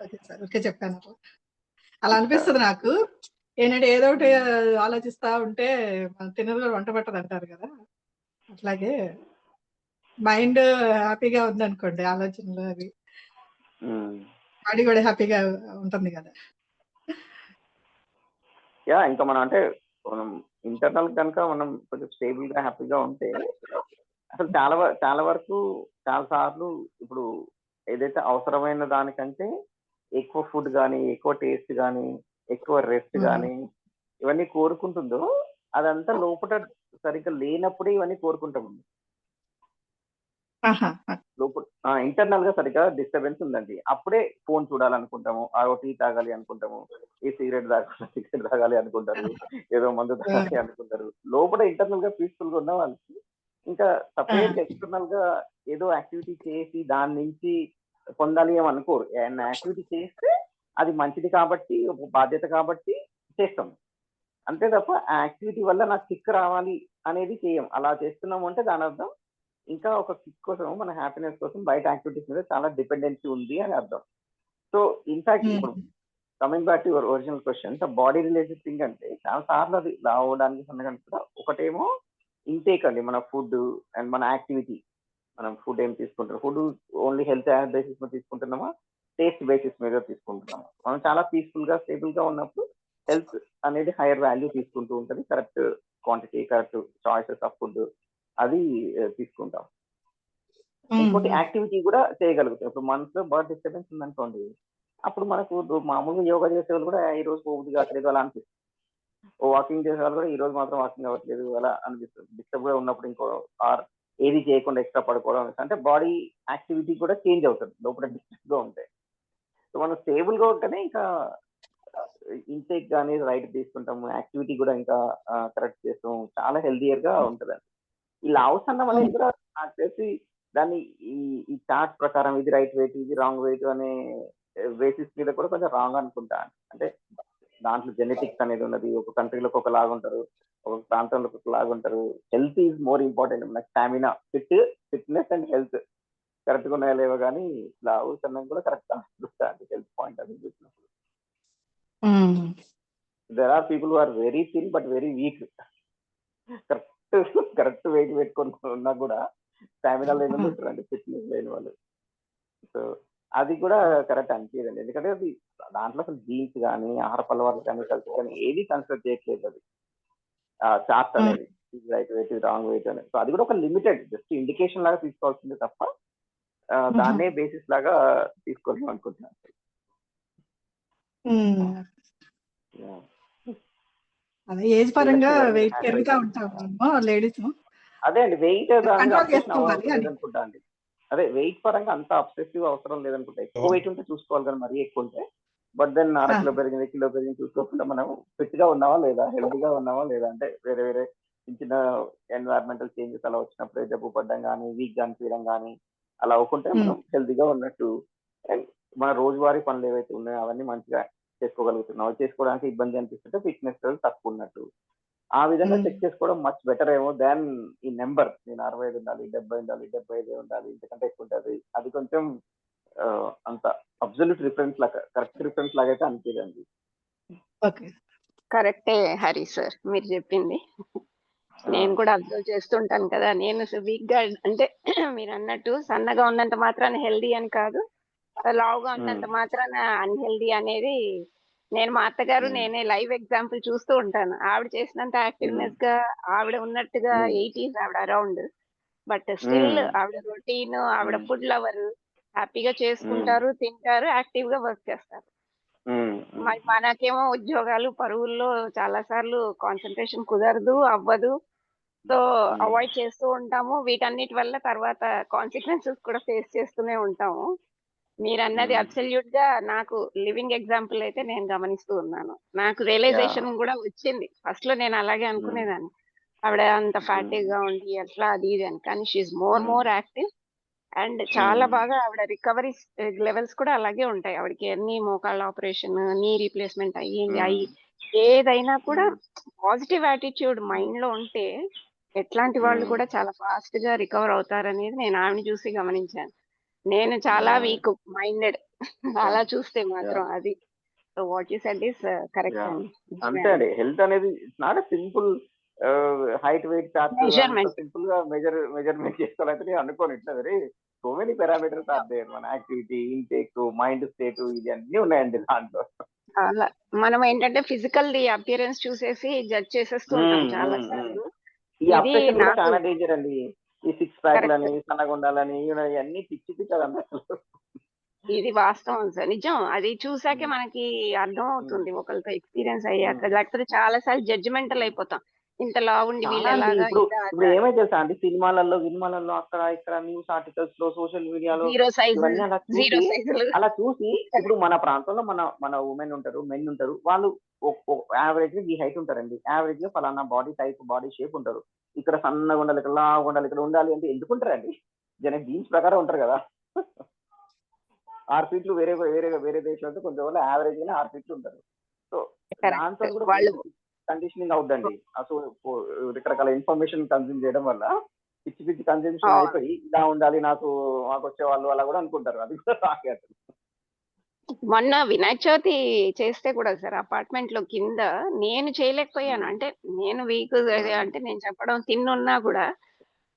ఓకే సార్, ఓకే చెప్పాను అట్లా. అలా అనిపిస్తుంది నాకు. ఏంటంటే ఏదో ఒకటి ఆలోచిస్తా ఉంటే మన తిన్నది వంట పట్టదు అంటారు కదా, అట్లాగే మైండ్ హ్యాపీగా ఉందనుకోండి, ఆలోచనలు అవి బాడీ కూడా హ్యాపీగా ఉంటుంది కదా. యా ఇంకా మనం అంటే మనం ఇంటర్నల్ కనుక మనం కొంచెం స్టేబుల్ గా హ్యాపీగా ఉంటే అసలు చాలా వరకు చాలా సార్లు ఇప్పుడు ఏదైతే అవసరమైన దానికంటే ఎక్కువ ఫుడ్ కానీ, ఎక్కువ టేస్ట్ కానీ, ఎక్కువ రెస్ట్ కానీ ఇవన్నీ కోరుకుంటుందో అదంతా లోపల సరిగ్గా లేనప్పుడే ఇవన్నీ కోరుకుంటాం. లోపల ఇంటర్నల్ గా సరిగ్గా డిస్టర్బెన్స్ ఉందండి, అప్పుడే ఫోన్ చూడాలనుకుంటాము, ఆ టీ తాగాలి అనుకుంటాము, ఈ సిగరెట్ తాగాలి అనుకుంటారు, ఏదో మందు తాగాలి అనుకుంటారు. లోపల ఇంటర్నల్ గా పీస్ఫుల్ గా ఉన్న వాళ్ళకి ఇంకా సపరేట్ ఎక్స్టర్నల్ గా ఏదో యాక్టివిటీ చేసి దాని నుంచి పొందాలి ఏమి అనుకోరు. ఏదైనా యాక్టివిటీ చేస్తే అది మంచిది కాబట్టి, ఒక బాధ్యత కాబట్టి చేస్తాం అంతే తప్ప ఆ యాక్టివిటీ వల్ల నాకు కిక్ రావాలి అనేది చేయం. అలా చేస్తున్నాము అంటే దాని అర్థం ఇంకా ఒక కిక్ కోసం, మన హ్యాపీనెస్ కోసం బయట యాక్టివిటీస్ మీద చాలా డిపెండెన్సీ ఉంది అని అర్థం. సో ఇన్ఫాక్ట్ ఇప్పుడు coming back to your original question, body related thing అంటే చాలా సార్లు అది రావడానికి సంబంధించి కూడా ఒకటేమో ఇంటేక్ అండి, మన ఫుడ్ అండ్ మన యాక్టివిటీ. మనం ఫుడ్ ఏం తీసుకుంటాం, ఫుడ్ ఓన్లీ హెల్త్ బేసిస్ మీద తీసుకుంటున్నామా, టేస్ట్ బేసిస్ మీద తీసుకుంటున్నామా. మనం చాలా పీస్ఫుల్ గా స్టేబుల్ గా ఉన్నప్పుడు హెల్త్ అనేది హైయర్ వాల్యూ తీసుకుంటూ ఉంటుంది. Correct quantity, correct choices of food అది తీసుకుంటాం. ఇంకోటి యాక్టివిటీ కూడా చేయగలుగుతాం. ఇప్పుడు మనసులో బాగా డిస్టర్బెన్స్ ఉందనుకోండి, అప్పుడు మనకు మామూలుగా యోగా చేసే వాళ్ళు కూడా ఈ రోజు పోబుద్ది కావట్లేదు అలా అనిపిస్తుంది. వాకింగ్ చేసే వాళ్ళు కూడా ఈ రోజు మాత్రం వాకింగ్ అవ్వట్లేదు అలా అనిపిస్తుంది. డిస్టర్బ్ గా ఉన్నప్పుడు ఇంకో ఆర్ ఏది చేయకుండా ఎక్స్ట్రా పడుకోవడం అంటే బాడీ యాక్టివిటీ కూడా చేంజ్ అవుతుంది లోపల డిస్టర్బ్ గా ఉంటాయి. సో మనం స్టేబుల్ గా ఉంటేనే ఇంకా ఇంటేక్ కానీ రైట్ తీసుకుంటాము, యాక్టివిటీ కూడా ఇంకా కరెక్ట్ చేస్తాం, చాలా హెల్దియర్ గా ఉంటదండి. ఈ లావు సన్నం అనేది కూడా నాకు తెలిసి దాన్ని ఈ చార్ట్ ప్రకారం ఇది రైట్ వెయిట్, ఇది రాంగ్ వెయిట్ అనే బేసిస్ మీద కూడా కొంచెం రాంగ్ అనుకుంటా. అంటే దాంట్లో జెనెటిక్స్ అనేది ఉన్నది, ఒక కంట్రీలో ఒక లాగా ఉంటారు, ఒక ప్రాంతంలో ఒక లాగా ఉంటారు. Health is more important. మనకి stamina, fitness and health correct గా ఉన్నాయా లేవో కానీ లావు సన్నం కూడా కరెక్ట్ అండి హెల్త్ పాయింట్ అది చూసినప్పుడు. There are people who are very thin but very weak. Correct weight పెట్టుకొని ఉన్నా కూడా స్టామినా లేని వాళ్ళు ఉంటారండి, ఫిట్నెస్ లేని వాళ్ళు. సో అది కూడా కరెక్ట్ అనిపించదండి, ఎందుకంటే అది దాంట్లో అసలు జీన్స్ కానీ, ఆహార అలవాట్లు కానీ, కల్చర్ కానీ ఏది కన్సిడర్ చేయట్లేదు. అది చార్ట్ అనేది రైట్ వెయిట్, రాంగ్ వెయిట్ అనేది. సో అది కూడా ఒక లిమిటెడ్ జస్ట్ ఇండికేషన్ లాగా తీసుకోవాల్సిందే తప్ప దాన్నే బేసిస్ లాగా తీసుకోవాలి అనుకుంటున్నాను. అదే ఏజ్ పరంగా వెయిట్ పెరుగుతా ఉంటాము లేడీస్. అదే అండి, వెయిట్ కంట్రోల్ చేసుకోవాలి లేదనుకుంటా అండి. అదే వెయిట్ పరంగా అంత అబ్సెసివ్ అవసరం లేదనుకుంటా. ఎక్కువ వెయిట్ ఉంటే చూసుకోవాలి కానీ మరీ ఎక్కువ ఉంటే. బట్ దెన్ కిలో పెరిగింది చూసుకోకుండా మనం ఫిట్ గా ఉన్నావా లేదా, హెల్తీగా ఉన్నావా లేదా, అంటే వేరే వేరే చిన్న ఎన్వైరన్మెంటల్ చేంజెస్ అలా వచ్చినప్పుడు జబ్బు పడడం కానీ, వీక్ గా అనిపించడం కానీ అలా అవ్వకుంటే మనం హెల్తీగా ఉన్నట్టు. అండ్ మన రోజువారీ పనులు ఏవైతే ఉన్నాయో అవన్నీ మంచిగా చేసుకోగలుగుతున్నాం. చేసుకోవడానికి ఇబ్బంది అనిపిస్తుంటే ఫిట్నెస్ తక్కువ ఉన్నట్టు. ఆ విధంగా చెక్ చేసుకోవడం మచ్ బెటర్ ఏమో దాన్ ఈ నెంబర్. నేను 65 ఉండాలి, 70 ఉండాలి, 75 ఉండాలి, ఇంతకంటే ఎక్కువ ఉంటుంది. అది కొంచెం అంత అబ్సల్యూట్ రిఫరెన్స్ లాగా, కరెక్ట్ రిఫరెన్స్ లాగా అయితే అనిపించదండి. ఓకే, కరెక్టే హరి సార్ మీరు చెప్పింది. నేను కూడా అబ్జర్వ్ చేస్తుంటాను కదా! నేను వీక్‌గా అంటే మీరన్నట్టు సన్నగా ఉన్నంత మాత్రాన హెల్తీ అని కాదు. లావుగా ఉన్నంత మాత్రాన అన్‌హెల్తీ అనేది నేను మా అత్తగారు నేనే లైవ్ ఎగ్జాంపుల్ చూస్తూ ఉంటాను. ఆవిడ చేసినంత యాక్టివ్‌నెస్‌గా ఆవిడ ఉన్నట్టుగా 80s ఆవిడ అరౌండ్. బట్ స్టిల్ ఆవిడ రొటీన్, ఆవిడ ఫుడ్ లవర్. హ్యాపీగా చేసుకుంటారు, తింటారు, యాక్టివ్‌గా వర్క్ చేస్తారు. మరి మనకేమో ఉద్యోగాలు, పరుగుల్లో చాలా సార్లు కాన్సంట్రేషన్ కుదరదు, అవ్వదు. సో, అవాయిడ్ చేస్తూ ఉంటాము. వీటన్నిటి వల్ల తర్వాత కాన్సిక్వెన్సెస్ కూడా ఫేస్ చేస్తూనే ఉంటాము. మీరన్నది అబ్సల్యూట్‌గా నాకు లివింగ్ ఎగ్జాంపుల్ అయితే నేను గమనిస్తూ ఉన్నాను. నాకు రియలైజేషన్ గూడా వచ్చింది. ఫస్ట్‌లో నేను అలాగే అనుకునేదాన్ని. ఆవిడ అంత ఫ్యాటీగా ఉండి ఎట్లా అది ఇది అని. కానీ she is more active and చాలా బాగా ఆవిడ రికవరీ లెవెల్స్ కూడా అలాగే ఉంటాయి. ఆవిడకి అన్ని మోకాళ్ళ ఆపరేషన్, నీ రీప్లేస్‌మెంట్ అయ్యి ఏదైనా కూడా పాజిటివ్ యాటిట్యూడ్ మైండ్‌లో ఉంటే ఎట్లాంటి వాళ్ళు కూడా చాలా ఫాస్ట్‌గా రికవర్ అవుతారనేది నేను ఆవిడని చూసి గమనించాను. నేను చాలా వీక్ మైండెడ్ అలా చూస్తే మాత్రం అది. So what you said is correct అండి. అంతే అండి. హెల్త్ అనేది it's not simple height weight chart అంత మెజర్మెంట్. సింపుల్ గా మెజర్మెంట్ చేసుకోవాలంటే నేను అనుకోను. ఇట్లా very so many parameters are there. మన యాక్టివిటీ, ఇంటేక్, మైండ్ స్టేట్ ఇది అన్ని ఉన్నాయండి దాంట్లో. అలా మనం ఏంటంటే ఫిజికల్ అపియరెన్స్ చూసేసి జడ్జ్ చేసేస్తూ ఉంటాం చాలా సార్లు. ఈ ఇది అప్రెషన్ కూడా నాకు చాలా డేంజర్ అండి. ఈ సిక్స్ ప్యాక్లని, కరెక్ట్. సన్నగా ఉండాలని ఇవన్నీ పిచ్చి పిచ్చి అదంతా అసలు. ఇది వాస్తవం సార్. నిజం. అది చూసాకే మనకి అర్థం అవుతుంది. ఒకళ్ళతో ఎక్స్‌పీరియన్స్ అయ్యాక. లేకపోతే చాలా సార్లు జడ్జిమెంటల్ అయిపోతాం. ఇంత లావుండి చాలా అండి. వీళ్ళెలాగా ఇప్పుడు ఇదా ఇప్పుడు అదా. ఏమైతే తెలుసా అండి, సినిమాలలో అక్కడ ఇక్కడ న్యూస్ ఆర్టికల్స్ లో, సోషల్ మీడియాలో జీరో సైజు, ఇవన్నీ జీరో సైజులు. అలా చూసి ఇప్పుడు మన ప్రాంతంలో మన ఉమెన్ ఉంటారు, మెన్ ఉంటారు. వాళ్ళు యావరేజ్ గా ఈ హైట్ ఉంటారండి. యావరేజ్ గా ఫలానా బాడీ టైప్, బాడీ షేప్ ఉంటారు. ఇక్కడ సన్నగా ఉండాలి, ఇక్కడ లావుగా ఉండాలి, ఇక్కడ ఉండాలి అంటే ఎందుకు ఉంటారండి? జీన్స్ ప్రకారం ఉంటారు కదా. 6 ఫీట్లు వేరే దేశాలతో కొంచెం వల్ల యావరేజ్ గానే 6 ఫీట్లు ఉంటారు. సో దాంతో కరెక్ట్. కూడా వాళ్ళు కండిషనింగ్ అవుద్దండి. అసలు రకరకాల ఇన్ఫర్మేషన్ కన్జ్యూమ్ చేయడం వల్ల పిచ్చి కన్జ్యూమ్షన్ అవును. అయిపోయి ఇలా ఉండాలి మాకు వచ్చే వాళ్ళు అలా కూడా అనుకుంటారు. అది కూడా రాకే అసలు. మొన్న వినాయక చవితి చేస్తే కూడా సార్ అపార్ట్మెంట్‌లో కింద నేను చేయలేకపోయాను. అంటే నేను వీక్ అంటే నేను చెప్పడం తిన్నున్నా కూడా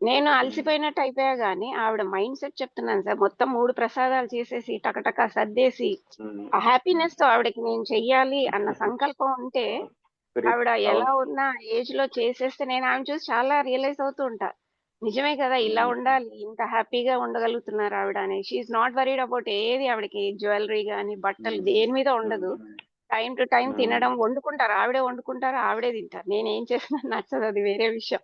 నేను అలసిపోయినట్టు అయిపోయా గానీ, ఆవిడ మైండ్ సెట్ చెప్తున్నాను సార్. మొత్తం 3 ప్రసాదాలు చేసేసి టకటక సర్దేసి, ఆ హ్యాపీనెస్‌తో ఆవిడకి నేను చెయ్యాలి అన్న సంకల్పం ఉంటే, ఆవిడ ఎలా అవును. ఉన్న ఏజ్‌లో చేసేస్తే నేను ఆమెను చూసి చాలా రియలైజ్ అవుతూ ఉంటా. నిజమే కదా! ఇలా ఉండాలి. ఇంత హ్యాపీగా ఉండగలుగుతున్నారు ఆవిడ అని. She is not worried about ఏది ఆవిడకి జ్యువెల్లరీ గాని, బట్టలు దేని మీద ఉండదు. టైమ్ టు టైమ్ తినడం, వండుకుంటారు. ఆవిడే వండుకుంటారు. ఆవిడే తింటారు. నేనేం చేసినా నచ్చదు అది వేరే విషయం.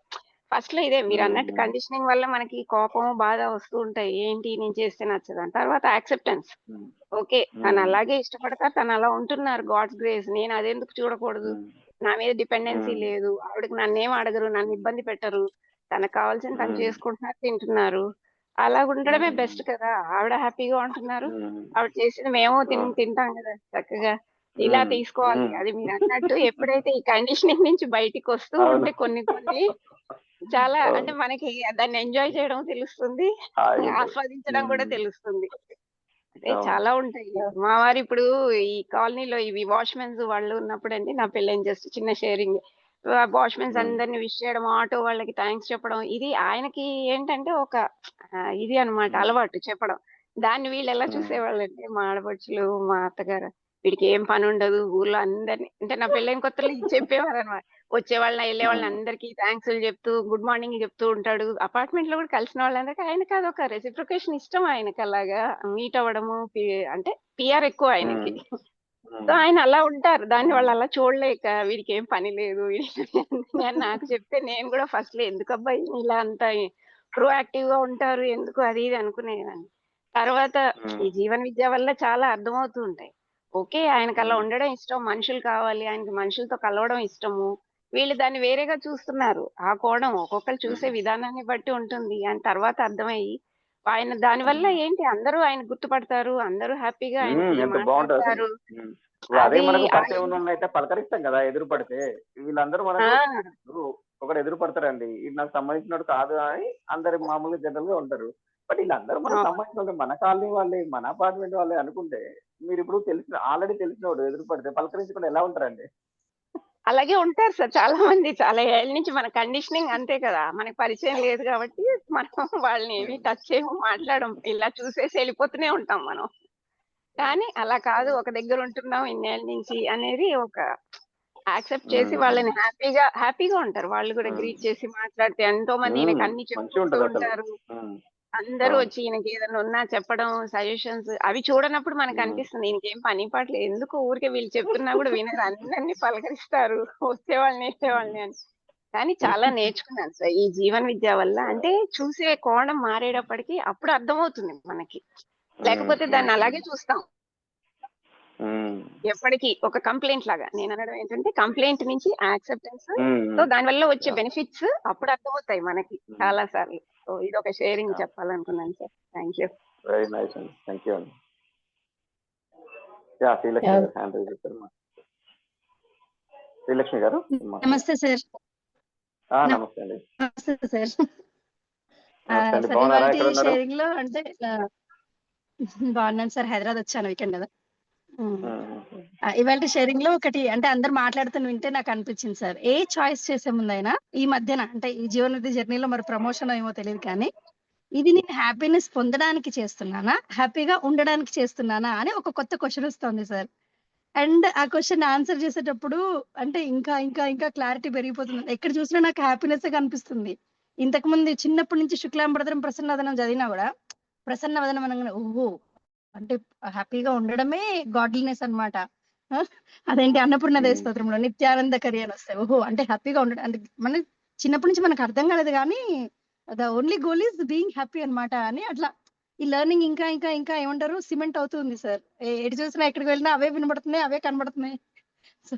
ఫస్ట్‌లో ఇదే మీరన్నట్టు కండిషనింగ్ వల్ల మనకి కోపం, బాధ వస్తూ ఉంటాయి. ఏంటి నేను చేస్తే నచ్చదని. తర్వాత యాక్సెప్టెన్స్. ఓకే. తను అలాగే ఇష్టపడతారు. తను అలా ఉంటున్నారు. God's grace. నేను అదెందుకు చూడకూడదు. నా మీద డిపెండెన్సీ లేదు. ఆవిడకి నన్నేం అడగరు. నన్ను ఇబ్బంది పెట్టరు. తనకు కావాల్సింది తను చేసుకుంటున్నారు, తింటున్నారు. అలాగుండడమే బెస్ట్ కదా! ఆవిడ హ్యాపీగా ఉంటున్నారు. ఆవిడ చేసింది మేము తింటాం గదా! చక్కగా. ఇలా తీసుకోవాలి. అది మీరన్నట్టు ఎప్పుడైతే ఈ కండిషనింగ్ నుంచి బయటికొస్తూ అవును. ఉంటే కొన్ని చాలా అంటే మనకి దాన్ని ఎంజాయ్ చేయడం తెలుస్తుంది. ఆస్వాదించడం కూడా తెలుస్తుంది. అంటే అవును. చాలా ఉంటాయి. మా వారు ఇప్పుడు ఈ కాలనీలో ఇవి వాచ్‌మెన్స్ వాళ్ళు ఉన్నప్పుడండి నా పెళ్ళైన జస్ట్ చిన్న షేరింగ్. వాచ్‌మెన్స్ అందరిని విష్ చేయడం, ఆటో వాళ్ళకి థాంక్స్ చెప్పడం. ఇది ఆయనకి ఏంటంటే ఒక ఇది అన్నమాట అలవాటు చెప్పడం. దాన్ని వీళ్ళెలా చూసేవాళ్ళంటే మా ఆడపడుచులు, మా అత్తగారు వీడికి ఏం పనుండదు. ఊర్లో అందరిని అంటే నా పెళ్ళైన కొత్తలో ఇది చెప్పేవారన్నమాట. వచ్చేవాళ్ళని, ఎళ్ళేవాళ్ళని అందరికీ థాంక్స్‌లు చెప్తూ, గుడ్ మార్నింగ్ చెప్తూ ఉంటాడు. అపార్ట్మెంట్‌లో కూడా కలిసిన వాళ్ళందరికీ ఆయనకి అదొక రెసిప్రొకేషన్ ఇష్టం ఆయనకలాగా మీట్ అవ్వడము. అంటే పిఆర్ ఎక్కువ ఆయనకి. సో, ఆయన అలా ఉంటారు. దాన్ని వాళ్ళు అలా చూడలేక వీడికేం పని లేదు. అని నాకు చెప్తే నేను కూడా ఫస్ట్‌లో ఎందుకబ్బా ఈయన ఇలా అంత ప్రొయాక్టివ్‌గా ఉంటారు. ఎందుకు అది ఇది అనుకునేదాన్ని. తర్వాత ఈ జీవన విద్య వల్ల చాలా అర్థమవుతూ ఉంటాయి. ఓకే. ఆయనకలా ఉండడం ఇష్టం. మనుషులు కావాలి. ఆయనకి మనుషులతో కలవడం ఇష్టము. వీళ్ళు దాన్ని వేరేగా చూస్తున్నారు. ఆ కోణం ఒక్కొక్కళ్ళు చూసే విధానాన్ని బట్టి ఉంటుంది అని తర్వాత అర్థమయ్యి, ఆయన దానివల్ల ఏంటి అందరూ ఆయన గుర్తుపడతారు. అందరూ హ్యాపీగా ఆయనకి ఎంత బాగుంటది అసలు. మాట్లాడతారు. ఇప్పుడు అదే అది మనకు పరిచయం ఆయన ఉన్న అయితే పలకరిస్తాం కదా ఎదురు పడితే. వీళ్ళందరూ మనకు ఆ! ఇప్పుడు ఒకడు ఎదురు పడతారండి. ఇది నాకు సంబంధించినోడు కాదు అని అందరు మామూలుగా జనరల్ గా ఉంటారు. బట్ వీళ్ళందరూ మనకు అవును. సంబంధించిన మన కాలనీ వాళ్ళే, మన అపార్ట్మెంట్ వాళ్ళే అనుకుంటే మీరు ఇప్పుడు ఆల్రెడీ తెలిసినోడు ఎదురు పడితే పలకరించకుండా ఎలా ఉంటారండి? అలాగే ఉంటారు సార్ చాలా మంది. చాలా ఏళ్ళ నుంచి మన కండిషనింగ్ అంతే కదా! మనకు పరిచయం లేదు కాబట్టి మనం వాళ్ళని ఏమి టచ్ చేయము, మాట్లాడం. ఇలా చూసేసి ఎళ్ళిపోతూనే ఉంటాం మనం. కానీ అలా కాదు, ఒక దగ్గర ఉంటున్నాం ఇన్నేళ్ళ నుంచి అనేది ఒక యాక్సెప్ట్ చేసి వాళ్ళని హ్యాపీగా ఉంటారు. వాళ్ళు కూడా గ్రీట్ చేసి మాట్లాడితే ఎంతో మంది ఈయనకి అన్ని మంచిగా చెప్పుకుంటూ ఉంటది అసలు. ఉంటారు. అందరూ అవును. వచ్చి ఈయనకి ఏదైనా ఉన్నా చెప్పడం, సజెషన్స్ అవి చూడనప్పుడు మనకు అనిపిస్తుంది ఈయనకేం పని పాట లేదు. ఎందుకు ఊరికే వీళ్ళు చెప్తున్నా కూడా వినరు. అందరిని పలకరిస్తారు. వచ్చేవాళ్ళని, ఎళ్ళేవాళ్ళని అని. కానీ చాలా నేర్చుకున్నాను సార్ ఈ జీవన విద్య వల్ల. అంటే చూసే కోణం మారేటప్పటికి అప్పుడు అర్థమవుతుంది మనకి. లేకపోతే దాన్ని అలాగే చూస్తాం. ఎప్పటికీ ఒక కంప్లైంట్ లాగా. నేననడం ఏంటంటే కంప్లైంట్ నుంచి యాక్సెప్టెన్స్. సో దానివల్ల వచ్చే బెనిఫిట్స్ అప్పుడు అర్థమవుతాయి మనకి చాలా సార్లు. సో ఇదొక షేరింగ్ చెప్పాలనుకున్నాను sir. Thank you. Very nice అండి. థ్యాంక్ యూ అండి. యా శ్రీలక్ష్మి గారు హ్యాండ్ రైజ్ చేశారు. శ్రీలక్ష్మి గారు నమస్తే సార్. నమస్తే అండి. నమస్తే సార్. నమస్తే అండి. సార్ బాగున్నారా? ఇవాల్టి ఎక్కడ ఉన్నారు? షేరింగ్ లో అంటే బాగున్నాను సార్. హైదరాబాద్ వచ్చాను వీకెండ్ కదా. ఇవాళ షేరింగ్ లో ఒకటి అంటే అందరు మాట్లాడుతున్న వింటే నాకు అనిపించింది సార్. ఏ చాయిస్ చేసే ముందైనా ఈ మధ్యన అంటే ఈ జీవనోద్ధి జర్నీలో మరి ప్రమోషన్ ఏమో తెలియదు కానీ ఇది నేను హ్యాపీనెస్ పొందడానికి చేస్తున్నానా, హ్యాపీగా ఉండడానికి చేస్తున్నానా అని ఒక కొత్త క్వశ్చన్ వస్తుంది సార్. అండ్ ఆ క్వశ్చన్ ఆన్సర్ చేసేటప్పుడు అంటే ఇంకా ఇంకా ఇంకా క్లారిటీ పెరిగిపోతుంది. ఎక్కడ చూసినా నాకు హ్యాపీనెస్ కనిపిస్తుంది. ఇంతకు ముందు చిన్నప్పటి నుంచి శుక్లాంబరధరం ప్రసన్నవదనం చదివినా కూడా ప్రసన్నవదనం అనగానే ఓహో అంటే హ్యాపీగా ఉండడమే గాడ్లీనెస్ అన్నమాట. అదేంటి అన్నపూర్ణదేవి స్తోత్రంలో నిత్యానందకరి అని వస్తాయి. ఓహో అంటే హ్యాపీగా ఉండడం అంటే మన చిన్నప్పటి నుంచి మనకు అర్థం కాలేదు కానీ the only goal is being happy అన్నమాట అని అట్లా ఈ లెర్నింగ్ ఇంకా ఇంకా ఇంకా ఏమంటారు సిమెంట్ అవుతుంది సార్. ఎటు చూసినా ఎక్కడికి వెళ్ళినా అవే వినబడుతున్నాయి, అవే కనబడుతున్నాయి. సో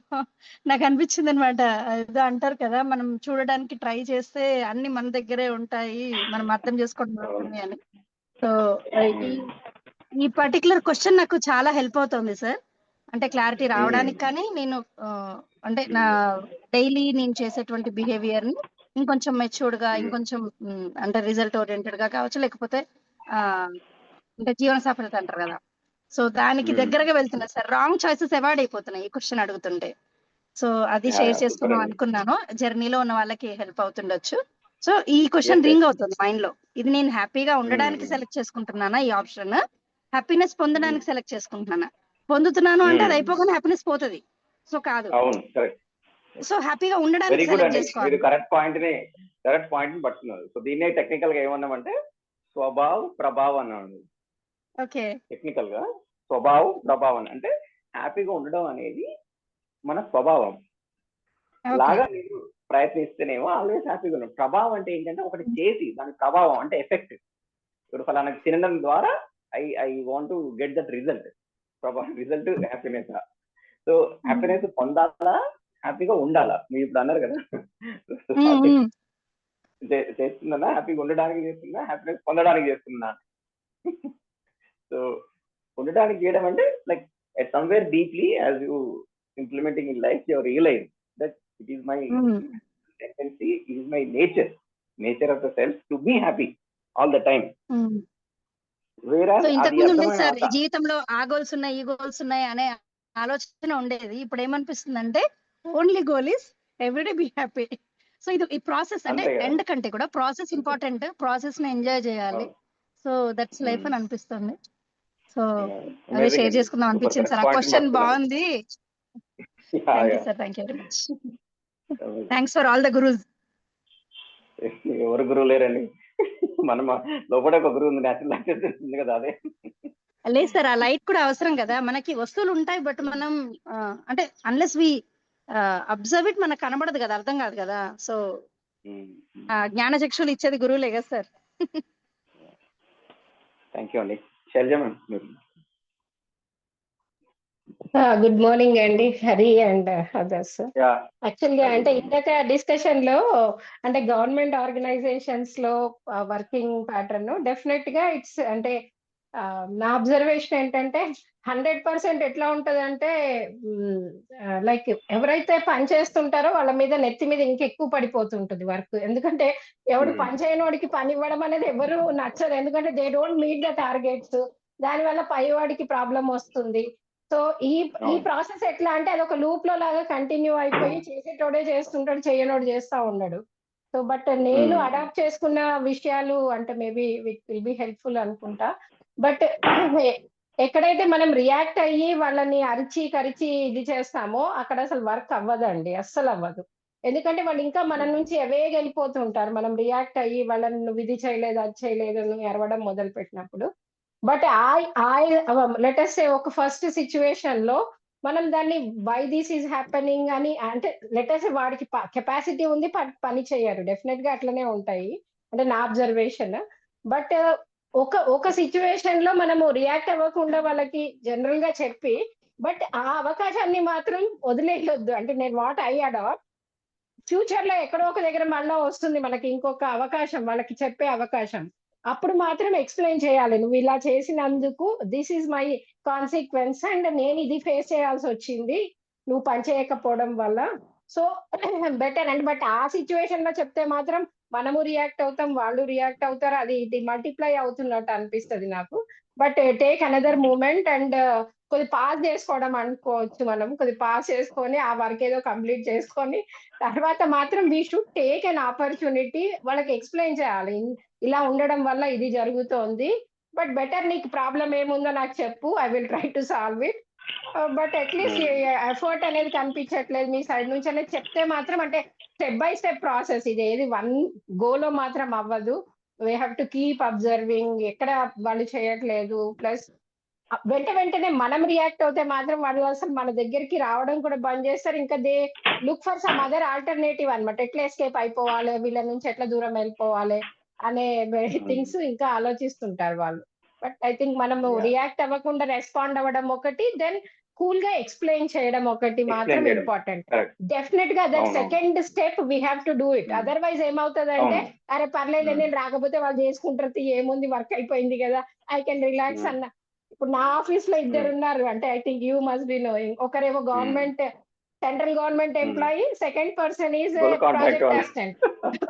నాకు అనిపించింది అనమాట. ఏదో అంటారు కదా మనం చూడడానికి ట్రై చేస్తే అన్ని మన దగ్గరే ఉంటాయి, మనం అర్థం చేసుకోవడం అని. సో ఈ ఈ పర్టికులర్ క్వశ్చన్ నాకు చాలా హెల్ప్ అవుతుంది సార్. అంటే క్లారిటీ రావడానికి కానీ నేను అంటే నా డైలీ నేను చేసేటువంటి బిహేవియర్ ని ఇంకొంచెం మెచ్యూర్డ్ గా ఇంకొంచెం అంటే రిజల్ట్ ఓరియంటెడ్ గా కావచ్చు, లేకపోతే అంటే జీవన సఫలత అంటారు కదా. సో దానికి దగ్గరగా వెళ్తున్నా సార్. రాంగ్ చాయిసెస్ అవాయిడ్ అయిపోతున్నాయి ఈ క్వశ్చన్ అడుగుతుంటే. సో అది షేర్ చేసుకుందాం అనుకున్నాను. జర్నీలో ఉన్న వాళ్ళకి హెల్ప్ అవుతుండొచ్చు. సో ఈ క్వశ్చన్ రింగ్ అవుతుంది మైండ్ లో. ఇది నేను హ్యాపీగా ఉండడానికి సెలెక్ట్ చేసుకుంటున్నానా ఈ ఆప్షన్, హ్యాపీనెస్ పొందడానికి సెలెక్ట్ చేసుకుంటున్నానా? పొందుతున్నాను అంటే అది అయిపోగానే హ్యాపీనెస్ పోతుంది. సో కాదు. అవును కరెక్ట్. సో హ్యాపీగా ఉండడానికి వెరీ గుడ్ సెలెక్ట్ అండి. చేసుకోవాలి. మీరు కరెక్ట్ పాయింట్ ని పట్టుకున్నారు. సో దీన్నే టెక్నికల్ గా ఏమన్నామంటే స్వభావ్ ప్రభావం అన్నాడు. ఓకే. టెక్నికల్ గా స్వభావం ప్రభావం అంటే హ్యాపీగా ఉండడం అనేది మన స్వభావం లాగా మీరు ప్రయత్నిస్తేనేమో ఆల్వేస్ హ్యాపీగా ఉన్నాం. ప్రభావం అంటే ఏంటంటే ఒకటి చేసి దాని ప్రభావం అంటే ఎఫెక్ట్. ఇప్పుడు ఫలానా తినడం ద్వారా I want to get that result. ప్రభావం రిజల్ట్ హ్యాపీనెస్. సో హ్యాపీనెస్ పొందాలా, హ్యాపీగా ఉండాలా? మీరు ఇప్పుడు అన్నారు కదా చేస్తున్నా హ్యాపీగా ఉండడానికి చేస్తున్నా, హ్యాపీనెస్ పొందడానికి చేస్తున్నా. సో ఉండడానికి చేయడం అంటే like at somewhere deeply as you implementing in life you realize that it is my tendency, it is my nature of the self to be happy all the time. Whereas so ఇంతకు ముందు ఉండేది sir జీవితంలో ఆ goals ఉన్నాయి ఈ goals ఉన్నాయి అనే ఆలోచన ఉండేది. ఇప్పుడు ఏమనిపిస్తుంది అంటే only goal is everyday be happy. So ఇది ఈ ప్రాసెస్ అంటే ఎండ్ కంటే కూడా ప్రాసెస్ ఇంపార్టెంట్. ప్రాసెస్ ని ఎంజాయ్ చేయాలి. సో దట్స్ లైఫ్ అని అనిపిస్తుంది. సో అదే షేర్ చేసుకుందాం అనిపించింది సార్. ఆ క్వశ్చన్ బాగుంది. Thank you sir. Thank you very much. Thanks for all the gurus. ఎవరు గురువు లేరండి. మనం లోపల ఒక గురువు ఉంది, న్యాచురల్ కదా. అదే లేదు సార్, ఆ లైట్ కూడా అవసరం కదా. మనకి వస్తువులు ఉంటాయి బట్ మనం అంటే అన్లెస్ వి అబ్జర్వ్ ఇట్ మనకు కనబడదు కదా, అర్థం కాదు కదా. సో జ్ఞాన చక్షులు ఇచ్చేది గురువులే కదా సార్. థ్యాంక్ యూ అండి. శైలజ మ్యామ్ మీరు. గుడ్ మార్నింగ్ అండి హరి అండ్ అదర్స్. యాక్చువల్గా అంటే ఇందాక డిస్కషన్ లో అంటే గవర్నమెంట్ ఆర్గనైజేషన్స్ లో వర్కింగ్ ప్యాటర్న్ డెఫినెట్ గా ఇట్స్ అంటే నా అబ్జర్వేషన్ ఏంటంటే 100% ఎట్లా ఉంటది అంటే లైక్ ఎవరైతే పని చేస్తుంటారో వాళ్ళ మీద నెత్తి మీద ఇంకెక్కువ పడిపోతుంటుంది వర్క్. ఎందుకంటే ఎవడు పని చేయనోడికి పని ఇవ్వడం అనేది ఎవరు నచ్చదు. ఎందుకంటే they don't meet the targets. దానివల్ల పైవాడికి ప్రాబ్లం వస్తుంది. సో ఈ ప్రాసెస్ ఎట్లా అంటే అదొక లూప్ లో లాగా కంటిన్యూ అయిపోయి చేసేటోడే చేస్తుంటాడు, చేయనోడు చేస్తా ఉన్నాడు. సో బట్ నేను అడాప్ట్ చేసుకున్న విషయాలు అంటే మేబీ విల్ బి హెల్ప్ఫుల్ అనుకుంటా. బట్ ఎక్కడైతే మనం రియాక్ట్ అయ్యి వాళ్ళని అరిచి కరిచి ఇది చేస్తామో అక్కడ అసలు వర్క్ అవ్వదండి, అస్సలు అవ్వదు. ఎందుకంటే వాళ్ళు ఇంకా మన నుంచి ఎవేగా వెళ్ళిపోతుంటారు. మనం రియాక్ట్ అయ్యి వాళ్ళని నువ్వు ఇది చేయలేదు అది చేయలేదు అని అరవడం మొదలు పెట్టినప్పుడు. బట్ లెట్ us say ఒక ఫస్ట్ సిచ్యువేషన్ లో మనం దాన్ని వై దిస్ ఈజ్ హ్యాపెనింగ్ అని అంటే లెట్ us say వాడికి కెపాసిటీ ఉంది, పని చేయరు, డెఫినెట్ గా అట్లనే ఉంటాయి అంటే నా అబ్జర్వేషన్. బట్ ఒక సిచ్యువేషన్ లో మనము రియాక్ట్ అవ్వకుండా వాళ్ళకి జనరల్ గా చెప్పి బట్ ఆ అవకాశాన్ని మాత్రం వదిలేయొద్దు. అంటే నేను వాట్ ఐ అడాప్ట్ ఫ్యూచర్ లో ఎక్కడో ఒక దగ్గర మళ్ళీ వస్తుంది మనకి ఇంకొక అవకాశం, వాళ్ళకి చెప్పే అవకాశం. అప్పుడు మాత్రం ఎక్స్ప్లెయిన్ చేయాలి, నువ్వు ఇలా చేసినందుకు this is my consequence and నేను ఇది ఫేస్ చేయాల్సి వచ్చింది నువ్వు పని చేయకపోవడం వల్ల. సో బెటర్ అండ్ బట్ ఆ సిచ్యువేషన్ లో చెప్తే మాత్రం మనము రియాక్ట్ అవుతాం, వాళ్ళు రియాక్ట్ అవుతారు, అది ఇది మల్టిప్లై అవుతున్నట్టు అనిపిస్తుంది నాకు. But take another moment and కొద్ది పాస్ చేసుకోవడం అనుకోవచ్చు, మనం కొద్ది పాస్ చేసుకొని ఆ వర్క్ ఏదో కంప్లీట్ చేసుకొని తర్వాత మాత్రం we should take an opportunity వాళ్ళకి ఎక్స్ప్లెయిన్ చేయాలి, ఇలా ఉండడం వల్ల ఇది జరుగుతోంది, బట్ బెటర్ నీకు ప్రాబ్లం ఏముందో నాకు చెప్పు, I will try to solve it. But at least effort అనేది కనిపించట్లేదు మీ సైడ్ నుంచి అనేది చెప్తే మాత్రం అంటే స్టెప్ బై స్టెప్ ప్రాసెస్, ఇది ఏది వన్ గోలో మాత్రం అవ్వదు. We have to keep observing ఎక్కడ వాళ్ళు చేయట్లేదు. ప్లస్ వెంటనే మనం రియాక్ట్ అవుతే మాత్రం వాళ్ళు అసలు మన దగ్గరికి రావడం కూడా బంద్ చేస్తారు. ఇంకా they look for some other alternative అనమాట, ఎట్లా ఎస్కేప్ అయిపోవాలి, వీళ్ళ నుంచి ఎట్లా దూరం వెళ్ళిపోవాలి అనే థింగ్స్ ఇంకా ఆలోచిస్తుంటారు వాళ్ళు. బట్ ఐ థింక్ మనము రియాక్ట్ అవ్వకుండా రెస్పాండ్ అవ్వడం ఒకటి, దెన్ కూల్ గా ఎక్స్ప్లెయిన్ చేయడం ఒకటి మాత్రం ఇంపార్టెంట్. డెఫినెట్ గా that second step we have to do it. Otherwise ఏమవుతుందంటే అరే పర్లేదు నేను రాకపోతే వాళ్ళు చేసుకుంటారు, ఏముంది వర్క్ అయిపోయింది కదా ఐ కెన్ రిలాక్స్ అన్న. ఇప్పుడు నా ఆఫీస్ లో ఇద్దరు ఉన్నారు, అంటే I think you must be knowing. ఒకరేమో government central government employee, second person is project assistant.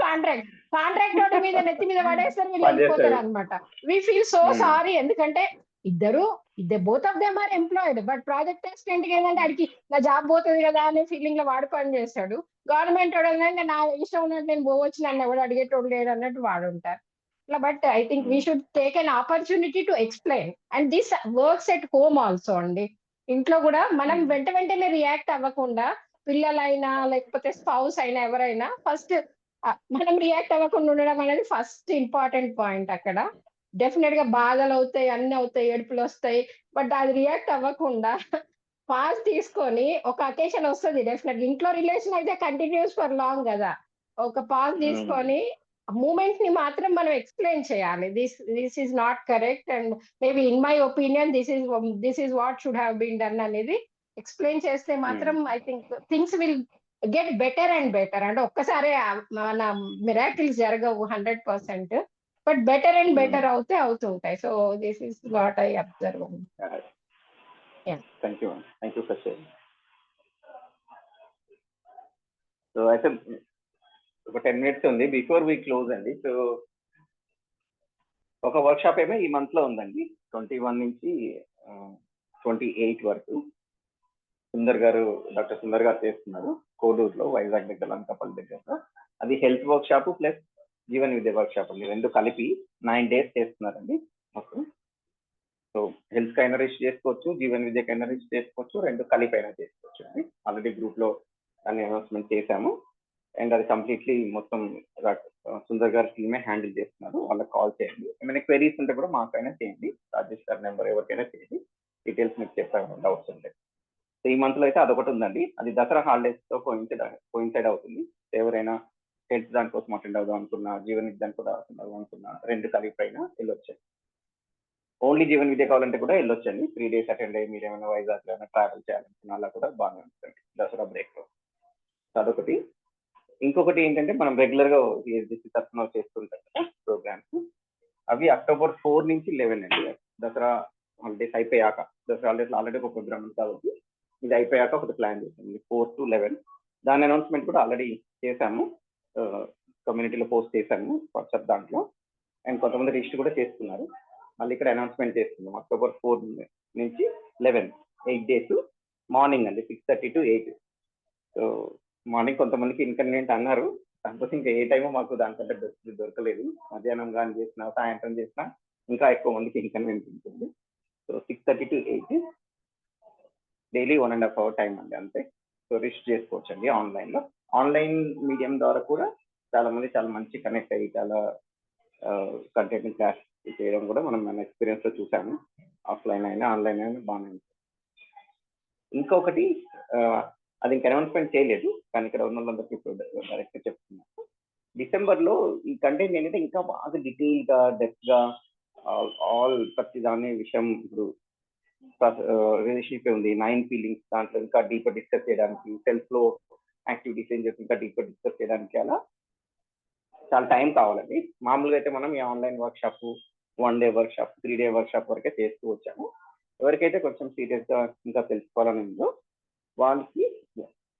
Contract మీద నెత్తి మీద పడేస్తారు, వీళ్ళు వెళ్ళిపోతారు అనమాట. వి ఫీల్ సో సారీ, ఎందుకంటే ఇద్దరు both of them are employed. But project assistant కి ఏంటంటే అడిగి నా జాబ్ పోతుంది కదా అనే ఫీలింగ్ లో వాడు పని చేస్తాడు. గవర్నమెంట్ వాడు నా ఇష్టం ఉన్నట్టు నేను పోవచ్చు, నన్ను ఎవడు అడిగేటోడు లేడు అన్నట్టు వాడు ఉంటారు. But I think we should take an opportunity to explain and this works at home also అండి. ఇంట్లో కూడా మనం వెంటనే రియాక్ట్ అవ్వకుండా, పిల్లలైనా లేకపోతే స్పౌస్ అయినా ఎవరైనా ఫస్ట్ మనం రియాక్ట్ అవ్వకుండా ఉండడం అనేది ఫస్ట్ ఇంపార్టెంట్ పాయింట్. అక్కడ డెఫినెట్ గా బాధలు అవుతాయి, అన్ని అవుతాయి, ఏడుపులు వస్తాయి, బట్ అది రియాక్ట్ అవ్వకుండా పాజ్ తీసుకొని ఒక అకేషన్ వస్తుంది డెఫినెట్. ఇంట్లో రిలేషన్ అయితే కంటిన్యూస్ ఫర్ లాంగ్ కదా, ఒక పాజ్ తీసుకొని మూమెంట్ ని మాత్రం మనం ఎక్స్ప్లెయిన్ చేయాలి, this is not correct and maybe in my opinion this is what should have been done అనేది ఎక్స్ప్లెయిన్ చేస్తే మాత్రం I think things will get better and better. అంటే ఒక్కసారి మన మిరాకిల్స్ జరగవు 100%, బట్ బెటర్ అండ్ బెటర్ అవుతుంటాయి. So this is what I observe. Thank you for sharing. So అయితే ఒక 10 minutes ఉంది బిఫోర్ వీ క్లోజ్ అండి. సో ఒక వర్క్ షాప్ ఏమో ఈ మంత్ లో ఉందండి, 21 నుంచి 28 వరకు. డాక్టర్ సుందర్ గారు చేస్తున్నారు కోడూరులో, వైజాగ్ దగ్గర, లంకపల్లి దగ్గర. అది health workshop plus Jeevan Vidya workshop అండి, రెండు కలిపి 9 days చేస్తున్నారండి మొత్తం. సో హెల్త్ కైనా రిజిస్టర్ చేసుకోవచ్చు, జీవన్ విద్య కైనా రిజిస్టర్ చేసుకోవచ్చు, రెండు కలిపి అయినా చేసుకోవచ్చు అండి. ఆల్రెడీ గ్రూప్ లో అన్ని అనౌన్స్మెంట్ చేశాము అండ్ అది కంప్లీట్లీ మొత్తం సుందర్ గారి టీమే హ్యాండిల్ చేస్తున్నారు. వాళ్ళకి కాల్ చేయండి, ఏమైనా క్వెరీస్ ఉంటే కూడా మాకైనా చేయండి, రాజేష్ గారి నెంబర్ ఎవరికైనా చేయండి, డీటెయిల్స్ మీకు చెప్పాను డౌట్స్ ఉంటాయి. సో ఈ మంత్ లో అయితే అదొకటి ఉందండి, అది దసరా హాలిడేస్ తో కోయిన్సైడ్ అవుతుంది. ఎవరైనా హెల్త్ దానికోసం అటెండ్ అవుదాం అనుకున్నా, జీవన్ విద్య కూడా అటెండ్ అవుదాం అనుకున్నా, రెండు కలిపి అయినా వెళ్ళొచ్చండి. ఓన్లీ జీవన్ విద్య కావాలంటే కూడా వెళ్ళొచ్చండి. 3 days అటెండ్ అయ్యి మీరు ఏమైనా వైజాగ్ లో ఏమైనా ట్రావెల్ చేయాలనుకున్నా అలా కూడా బాగానే ఉంటుంది దసరా బ్రేక్ లో. అదొకటి. ఇంకొకటి ఏంటంటే మనం రెగ్యులర్ గా సిఎస్డిసి తరఫున చేస్తుంటాం కదా ప్రోగ్రామ్స్, అవి October 4 నుంచి 11 అండి. దసరా హాలిడేస్ అయిపోయాక, దసరా హాలిడేస్ ఆల్రెడీ ఒక ప్రోగ్రామ్ ఉంది కాబట్టి ఇది అయిపోయాక ఒకటి ప్లాన్ చేసాము 4 to 11. దాని అనౌన్స్మెంట్ కూడా ఆల్రెడీ చేశాము, కమ్యూనిటీలో పోస్ట్ చేశాము వాట్సాప్ దాంట్లో, అండ్ కొంతమంది రిజిస్టర్ కూడా చేస్తున్నారు. మళ్ళీ ఇక్కడ అనౌన్స్మెంట్ చేస్తున్నాం October 4 నుంచి 11 8 days మార్నింగ్ అండి 6:30 to 8. సో మార్నింగ్ కొంతమందికి ఇన్కన్వీనియంట్ అన్నారు, కాకపోతే ఇంకా ఏ టైమో మాకు దానికంటే దొరకలేదు. మధ్యాహ్నం కానీ చేసినా సాయంత్రం చేసినా ఇంకా ఎక్కువ మందికి ఇన్కన్వీనియంట్ ఉంటుంది. So 6:30 to 8 daily 1.5 hour time అండి అంతే. సో రిజిస్టర్ చేసుకోవచ్చు అండి ఆన్లైన్లో. ఆన్లైన్ మీడియం ద్వారా కూడా చాలా మంది చాలా మంచి కనెక్ట్ అయ్యి చాలా కంటెంట్ క్లాస్ చేయడం కూడా మనం మన ఎక్స్పీరియన్స్లో చూసాము. ఆఫ్లైన్ అయినా ఆన్లైన్ అయినా బాగానే ఉంటుంది. ఇంకొకటి అది ఇంకా అనౌన్స్మెంట్ చేయలేదు, కానీ ఇక్కడ ఉన్న వాళ్ళందరికీ ఇప్పుడు డైరెక్ట్గా చెప్తున్నాను. డిసెంబర్లో ఈ కంటెంట్ ఏంటంటే ఇంకా బాగా డీటెయిల్గా డెప్త్గా ఆల్ ప్రతి దాని విషయం ఇప్పుడు రిలేషన్షిప్ ఉంది, 9 ఫీలింగ్స్, దాంట్లో ఇంకా డీపర్ డిస్కస్ చేయడానికి, సెల్ఫ్లో యాక్టివిటీస్ ఏం చేసి ఇంకా డీపర్ డిస్కస్ చేయడానికి అలా చాలా టైం కావాలండి. మామూలుగా అయితే మనం ఈ online workshop 1 day workshop 3 day workshop వరకే చేస్తూ వచ్చాము. ఎవరికైతే కొంచెం సీరియస్గా ఇంకా తెలుసుకోవాలని ఉందో వాళ్ళకి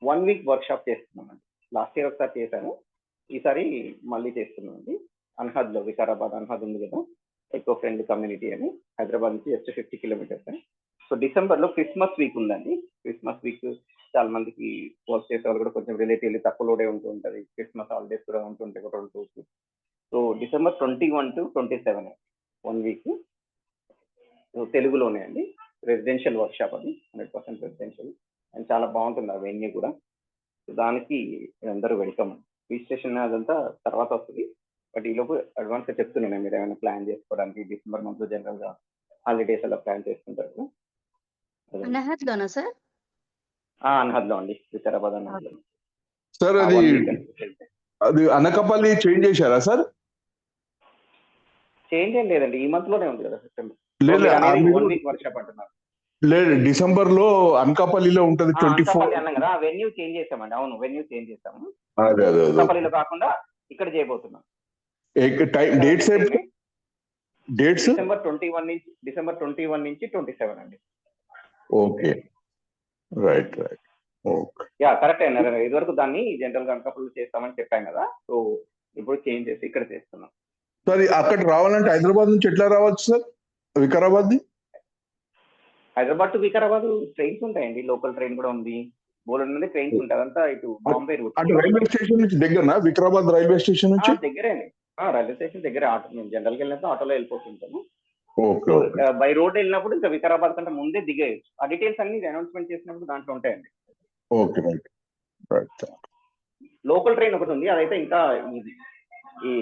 1 week వర్క్షాప్ చేస్తున్నామండి. లాస్ట్ ఇయర్ ఒకసారి చేశాను, ఈసారి మళ్ళీ చేస్తున్నామండి. అన్హద్లో, వికారాబాద్ అన్హద్ ఉంది కదా, ఎకో ఫ్రెండ్లీ కమ్యూనిటీ అని, హైదరాబాద్ నుంచి జస్ట్ 50 kilometers. సో డిసెంబర్లో క్రిస్మస్ వీక్ ఉందండి. క్రిస్మస్ వీక్ చాలా మందికి వర్క్ చేసే వాళ్ళు కూడా కొంచెం రిలేటివ్లీ తక్కువ లోడే ఉంటూ ఉంటుంది. క్రిస్మస్ హాలిడేస్ కూడా ఉంటుంటాయి ఒక 2 weeks. So December 21 to 27 1 week తెలుగులోనే అండి. రెసిడెన్షియల్ వర్క్షాప్ అది, 100% రెసిడెన్షియల్, అండ్ చాలా బాగుంటుంది ఆ వెన్యూ కూడా. సో దానికి అందరూ వెల్కమ్. రిజిస్ట్రేషన్ అదంతా తర్వాత వస్తుంది, బట్ ఈలోపు అడ్వాన్స్గా చెప్తున్నాను మీరు ఏమైనా ప్లాన్ చేసుకోవడానికి. డిసెంబర్ మంత్లో జనరల్గా హాలిడేస్ అలా ప్లాన్ చేసుకుంటారు. అన్హద్లోనా సార్? అన్హద్లో అండి, వికారాబాద్ అన్హద్లో. సార్ అది అనకాపల్లి చేంజ్ చేశారా సార్? చేంజ్ ఏం లేదండి, ఈ మంత్ లోనే ఉంది కదా సెప్టెంబర్. లేదు 1 week వర్క్షాప్ అంటున్నారు. లేదు, డిసెంబర్ లో అనకాపల్లిలో ఉంటుంది 24 అన్నాం కదా, వెన్యూ చేంజ్ చేస్తామండి. అవును, వెన్యూ చేంజ్ చేస్తాము. అదే అనకాపల్లిలో కాకుండా ఇక్కడ చేయబోతున్నాం. డేట్స్ December 21 నుంచి 27 అండి. Okay, right. యా, కరెక్ట్ అయినారు. ఇదివరకు దాన్ని జనరల్ గా అనకాపల్లి చేస్తామని చెప్పాం కదా, సో ఇప్పుడు చేంజ్ చేసి ఇక్కడ చేస్తున్నాం. సార్ అక్కడ రావాలంటే హైదరాబాద్ నుంచి ఎట్లా రావచ్చు sir? Vikarabad Hyderabad to Vikarabad trains ఉంటాయండి, లోకల్ ట్రైన్ కూడా ఉంది, బోలెడు నుండి ట్రైన్స్ ఉంటాయి. అదంతా ఇటు బాంబే రూట్. అంటే రైల్వే స్టేషన్ నుంచి దగ్గరనా? వికారాబాద్ రైల్వే స్టేషన్ నుంచి దగ్గరే అండి. రైల్వే స్టేషన్ దగ్గర. ఆటో మేము జనరల్కి వెళ్ళినప్పుడు ఆటోలో వెళ్ళిపోతుంటాము. ఓకే. బై రోడ్ వెళ్ళినప్పుడు ఇంకా వికారాబాద్ కంటే ముందే దిగేయచ్చు. ఆ డీటెయిల్స్ అన్ని అనౌన్స్మెంట్ చేసినప్పుడు దాంట్లో ఉంటాయండి. Okay, right. లోకల్ ట్రైన్ ఒకటి ఉంది, అదైతే ఇంకా ఈ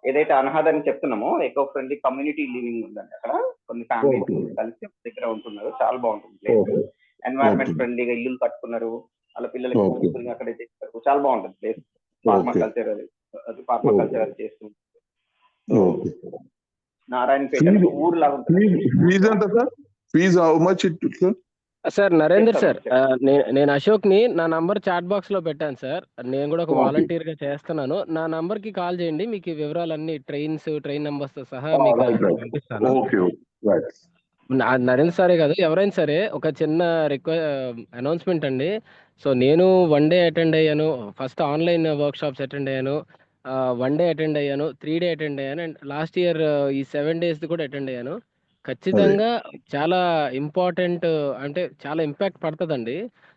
ఏదైతే అన్హద్ అని చెప్తున్నామో ఎకో ఫ్రెండ్లీ కమ్యూనిటీ లివింగ్ ఉందండి. అక్కడ కొన్ని ఫ్యామిలీస్ కలిసి దగ్గర ఉంటున్నారు, చాలా బాగుంటుంది ప్లేస్. ఎన్వైరన్మెంట్ ఫ్రెండ్లీగా ఇల్లు కట్టుకున్నారు, వాళ్ళ పిల్లలకి హోమ్ స్కూలింగ్ అక్కడే చేస్తారు, చాలా బాగుంటుంది ప్లేస్. ఫార్మాకల్చర్ అది చేస్తూ నారాయణపేట ఊరు లాగా ఉంటుంది. ఫీజు ఎంత sir? Fee how much sir? Narender sir, నేను అశోక్ ని నా నంబర్ చాట్ బాక్స్ లో పెట్టాను సార్. నేను కూడా ఒక వాలంటీర్ గా చేస్తున్నాను. నా నంబర్ కి కాల్ చేయండి, మీకు వివరాలన్నీ ట్రైన్ నంబర్స్ తో సహా మీకు పంపిస్తాను. నరేంద్ర సారే కాదు, ఎవరైనా సరే ఒక చిన్న అనౌన్స్మెంట్ అండి. సో నేను 1 day అటెండ్ అయ్యాను, first online work shops attend అయ్యాను, 1 day అటెండ్ అయ్యాను, 3 day అటెండ్ అయ్యాను, అండ్ లాస్ట్ ఇయర్ ఈ 7 days కూడా అటెండ్ అయ్యాను. ఖచ్చితంగా చాలా ఇంపార్టెంట్, అంటే చాలా ఇంపాక్ట్ పడుతుందండి.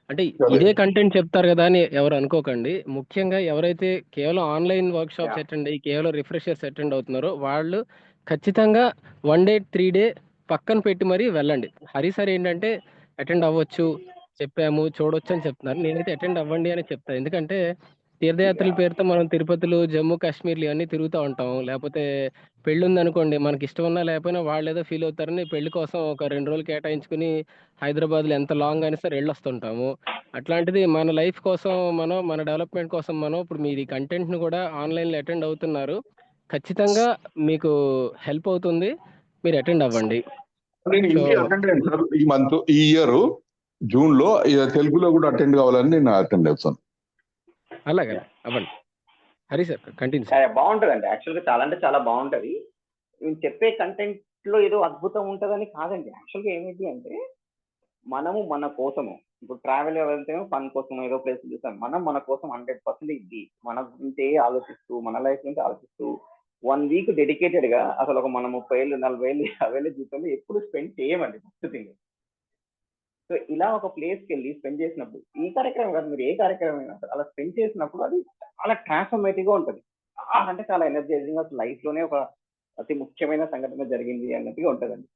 అంటే ఇదే కంటెంట్ చెప్తారు కదా అని ఎవరు అనుకోకండి. ముఖ్యంగా ఎవరైతే కేవలం ఆన్లైన్ వర్క్ షాప్స్ అటెండ్ అయ్యి కేవలం రిఫ్రెషర్స్ అటెండ్ అవుతున్నారో వాళ్ళు ఖచ్చితంగా 1 day 3 day పక్కన పెట్టి మరీ వెళ్ళండి. హరి సార్ ఏంటంటే అటెండ్ అవ్వచ్చు, చెప్పాము, చూడొచ్చు అని చెప్తున్నారు. నేనైతే అటెండ్ అవ్వండి అని చెప్తాను. ఎందుకంటే తీర్థయాత్రల పేరుతో మనం తిరుపతులు, జమ్మూ కాశ్మీర్లు ఇవన్నీ తిరుగుతూ ఉంటాం. లేకపోతే పెళ్ళి ఉందనుకోండి, మనకి ఇష్టం ఉన్నా లేకపోయినా వాళ్ళు ఏదో ఫీల్ అవుతారని పెళ్లి కోసం ఒక 2 రోజులు కేటాయించుకుని హైదరాబాద్లో ఎంత లాంగ్ అయినా సరే వెళ్ళొస్తుంటాము. అట్లాంటిది మన లైఫ్ కోసం మన డెవలప్మెంట్ కోసం ఇప్పుడు మీరు ఈ కంటెంట్ను కూడా ఆన్లైన్లో అటెండ్ అవుతున్నారు. ఖచ్చితంగా మీకు హెల్ప్ అవుతుంది, మీరు అటెండ్ అవ్వండి. నేను ఇండియా అటెండ్ అయ్యాను సార్ ఈ ఇయర్ జూన్ లో. తెలుగులో కూడా అటెండ్ కావాలని నేను అటెండ్ అవుతాను. అలాగే అవ్వండి. Hari sir continue. బాగుంటుందండి, యాక్చువల్గా చాలా అంటే చాలా బాగుంటుంది. నేను చెప్పే కంటెంట్ లో ఏదో అద్భుతం ఉంటుందని కాదండి. యాక్చువల్గా ఏమిటి అంటే మనము మన కోసము, ఇప్పుడు ట్రావెల్ వెళ్తేమో ఫన్ కోసం ఏదో ప్లేస్ చూస్తాం, మనం మన కోసం 100% ఇది మన గురించి ఆలోచిస్తూ, మన లైఫ్ గురించి ఆలోచిస్తూ 1 week డెడికేటెడ్ గా అసలు ఒక మనం 30,000, 40,000, 50,000 జీతంలో ఎప్పుడు స్పెండ్ చేయమండి. ఫస్ట్ థింగ్ సో ఇలా ఒక ప్లేస్కి వెళ్ళి స్పెండ్ చేసినప్పుడు, ఈ కార్యక్రమం కాదు, మీరు ఏ కార్యక్రమం అయినా అలా స్పెండ్ చేసినప్పుడు అది చాలా ట్రాన్స్ఫర్మేటివ్ గా ఉంటుంది. చాలా అంటే చాలా ఎనర్జైజింగ్, అసలు లైఫ్ లోనే ఒక అతి ముఖ్యమైన సంఘటన జరిగింది అన్నట్టుగా ఉంటుందండి.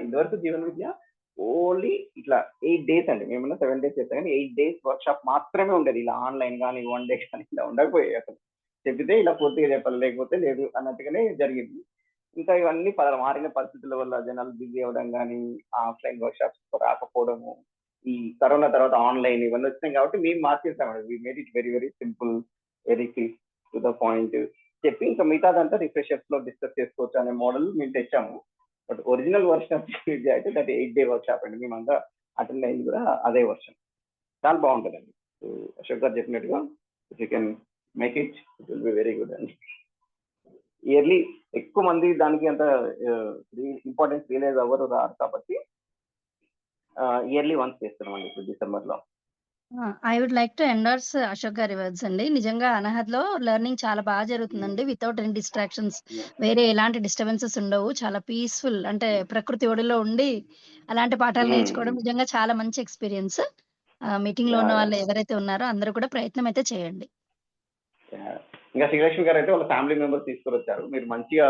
ఇదివరకు జీవన విద్య ఓన్లీ ఇట్లా 8 days అండి, మేమన్నా 7 days చేస్తాం కానీ 8 days వర్క్ షాప్ మాత్రమే ఉండేది. ఇలా ఆన్లైన్ కానీ 1 day కానీ ఇలా ఉండకపోయాయి. అసలు చెబితే ఇలా పూర్తిగా చెప్పాలి, లేకపోతే లేదు అన్నట్టుగానే జరిగింది. ఇంకా ఇవన్నీ మారిన పరిస్థితుల వల్ల జనాలు బిజీ అవ్వడం కానీ, ఆఫ్లైన్ వర్క్ షాప్స్ రాకపోవడము, ఈ కరోనా తర్వాత ఆన్లైన్ ఇవన్నీ వచ్చినాయి కాబట్టి మేము మార్చేసామండి. We made it very very simple, very quick, to the point చెప్పి ఇంకా మిగతాదంతా రిఫ్రెషర్స్ లో డిస్కస్ చేసుకోవచ్చు అనే మోడల్ మేము తెచ్చాము. బట్ ఒరిజినల్ వర్షన్ ఆఫ్ విద్య అయితే దట్ 8 day వర్క్ షాప్ అండి. మేమంతా అటెండ్ అయింది కూడా అదే వర్షన్. చాలా బాగుంటుందండి. అశోక్ గారు చెప్పినట్టుగా if you can make it it will be very good అండి. ఇయర్లీ ఎక్కువ మంది దానికి అంత ఇంపార్టెన్స్ రియలైజ్ అవ్వరు రారు కాబట్టి ఇయర్లీ వన్స్ చేస్తున్నామండి ఇప్పుడు డిసెంబర్లో. I would like to endorse Ashok గారి వర్డ్స్ అండి. నిజంగా అనహద్లో లెర్నింగ్ చాలా బాగా జరుగుతుందండి. వితౌట్ ఎనీ డిస్ట్రాక్షన్స్, వేరే ఎలాంటి డిస్టర్బెన్సెస్ ఉండవు. చాలా పీస్ఫుల్, అంటే ప్రకృతి ఒడిలో ఉండి అలాంటి పాఠాలు నేర్చుకోవడం నిజంగా చాలా మంచి ఎక్స్పీరియన్స్. మీటింగ్ లో ఉన్న వాళ్ళు ఎవరైతే ఉన్నారో అందరూ కూడా ప్రయత్నం అయితే చేయండి. ఇంకా శ్రీలక్ష్మి గారు అయితే వాళ్ళ ఫ్యామిలీ మెంబర్స్ తీసుకొని వచ్చారు. మీరు మంచిగా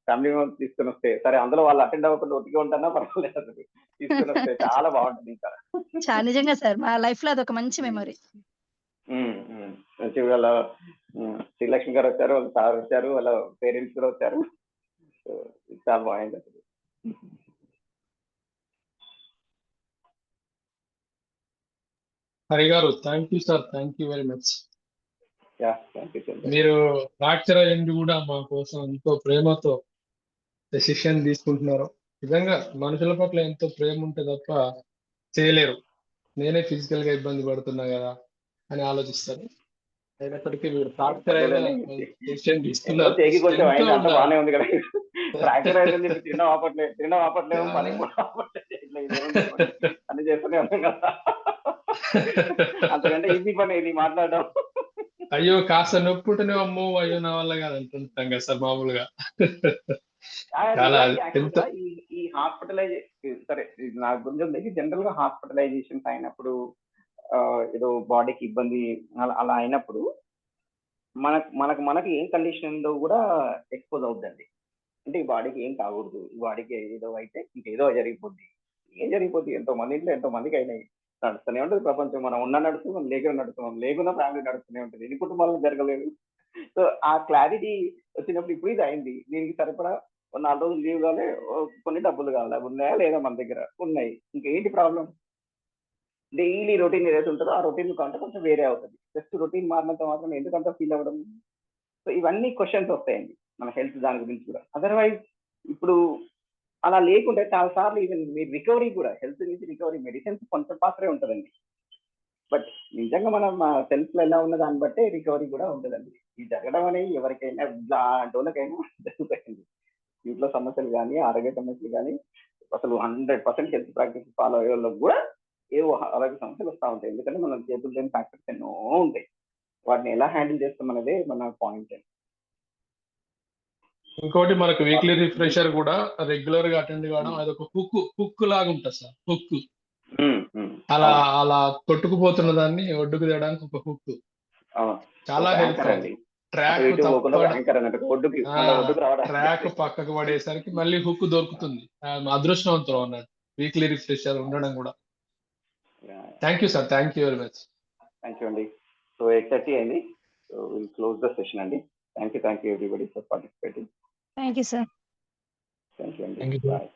ఫ్యామిలీ మెంబర్స్ తీసుకొని వస్తే, సరే అందులో వాళ్ళు అటెండ్ అవ్వకుండా ఒట్టిగా ఉంటానా పర్వాలేదు, అసలు తీసుకొని వస్తే చాలా బాగుంటుంది. ఇంకా నిజంగా సార్, మా లైఫ్ లో అదొక మంచి మెమరీ. మంచిగా వాళ్ళ శ్రీలక్ష్మి గారు వచ్చారు, వాళ్ళ సార్ వచ్చారు, వాళ్ళ పేరెంట్స్ కూడా వచ్చారు. చాలా బాగుంది అసలు. హరి గారు, thank you sir, thank you very much. Thank you sir. మీరు ఫ్రాక్చర్ అయ్యింది కూడా మా కోసం ఎంతో ప్రేమతో డెసిషన్ తీసుకుంటున్నారు. నిజంగా మనుషుల పట్ల ఎంతో ప్రేమ ఉంటే తప్ప చేయలేరు. నేనే ఫిజికల్ గా ఇబ్బంది పడుతున్నా కదా అని ఆలోచిస్తారు. అయినప్పటికీ మీరు ఫ్రాక్చర్ అయినా డెసిషన్ తీసుకున్నారు. కొంచెం అయింది, అంత బాగానే ఉంది కదా. ఫ్రాక్చర్ అయిందని చెప్పి తిన్న ఆపట్లేము పని అన్ని చేస్తూనే ఉన్నాం కదా. అంతకంటే ఈజీ పని ఇది మాట్లాడడం. అయ్యో కాస్త నొప్పి ఉంటేనే అమ్మో అయ్యో నా వల్ల కాదు అంటుంటాం కదా సార్ మామూలుగా. చాలా ఈ హాస్పిటలైజేషన్, సరే నాకు గురించి ఉంది, జనరల్ గా హాస్పిటలైజేషన్స్ అయినప్పుడు ఏదో బాడీకి ఇబ్బంది అలా అయినప్పుడు మనకి ఏం కండిషన్ ఉందో కూడా ఎక్స్పోజ్ అవుతుందండి. అంటే ఈ బాడీకి ఏం కాకూడదు, ఈ బాడీకి ఏదో అయితే ఇంకేదో జరిగిపోద్ది. ఏం జరిగిపోద్ది, ఎంతో మంది ఇంట్లో ఎంతో మందికి అయినాయి. నడుస్తూనే ఉంటుంది ప్రపంచం. మనం ఉన్న నడుస్తున్నాం, లేకున్నా ఫ్యామిలీ నడుస్తూనే ఉంటుంది. ఎన్ని కుటుంబాలకు జరగలేదు. సో ఆ క్లారిటీ వచ్చినప్పుడు ఇప్పుడు ఇది అయింది. దీనికి సరిపడా 4 రోజులు లీవ్ కావాలి, కొన్ని డబ్బులు కావాలి. అవి ఉన్నాయా లేదా మన దగ్గర? ఉన్నాయి. ఇంకేంటి ప్రాబ్లం? డైలీ రొటీన్ ఏదైతే ఉంటుందో ఆ రొటీన్ కంటే కొంచెం వేరే అవుతుంది. జస్ట్ రొటీన్ మారినంత మాత్రం ఎందుకంత ఫీల్ అవ్వడం? సో ఇవన్నీ క్వశ్చన్స్ వస్తాయండి మన హెల్త్ దాని గురించి కూడా. అదర్వైజ్ ఇప్పుడు అలా లేకుంటే చాలాసార్లు ఈవెన్ మీ రికవరీ కూడా, హెల్త్ నుంచి రికవరీ మెడిసిన్స్ కొంచెం పాత్రే ఉంటుందండి. బట్ నిజంగా మనం సెల్ఫ్ లో ఎలా ఉన్న దాన్ని బట్టే రికవరీ కూడా ఉంటుందండి. ఇది జరగడం అనేది ఎవరికైనా వాళ్ళకైనా జరుగుతాయండి. ఇంట్లో సమస్యలు కానీ, ఆరోగ్య సమస్యలు కానీ, అసలు 100% హెల్త్ ప్రాక్టీస్ ఫాలో అయ్యే వాళ్ళకి కూడా ఏవో ఆరోగ్య సమస్యలు వస్తూ ఉంటాయి. ఎందుకంటే మనం చేతులు లేని ఫ్యాక్టర్స్ ఎన్నో ఉంటాయి. వాటిని ఎలా హ్యాండిల్ చేస్తాం అనేది మన పాయింట్. ఇంకోటి మనకు వీక్లీ రిఫ్రెషర్ కూడా రెగ్యులర్ గా అటెండ్ కావడం, అదొక హుక్ లాగా ఉంటుంది సార్. హుక్ అలా కొట్టుకుపోతున్న దాన్ని ఒడ్డుకు తేయడానికి ఒక హుక్ చాలా హెల్ప్ అవుతుంది. ట్రాక్ పక్కకు పడేసరికి మళ్ళీ హుక్ దొరుకుతుంది. అదృష్టవంతులు అన్నట్టు వీక్లీ రిఫ్రెషర్ ఉండడం కూడా. Thank you sir, thank you very much. Thank you అండి. సో 8:30 అయింది. So will close the session అండి. Thank you everybody for participating. Thank you sir. Thank you అండి. Thank you. బాయ్.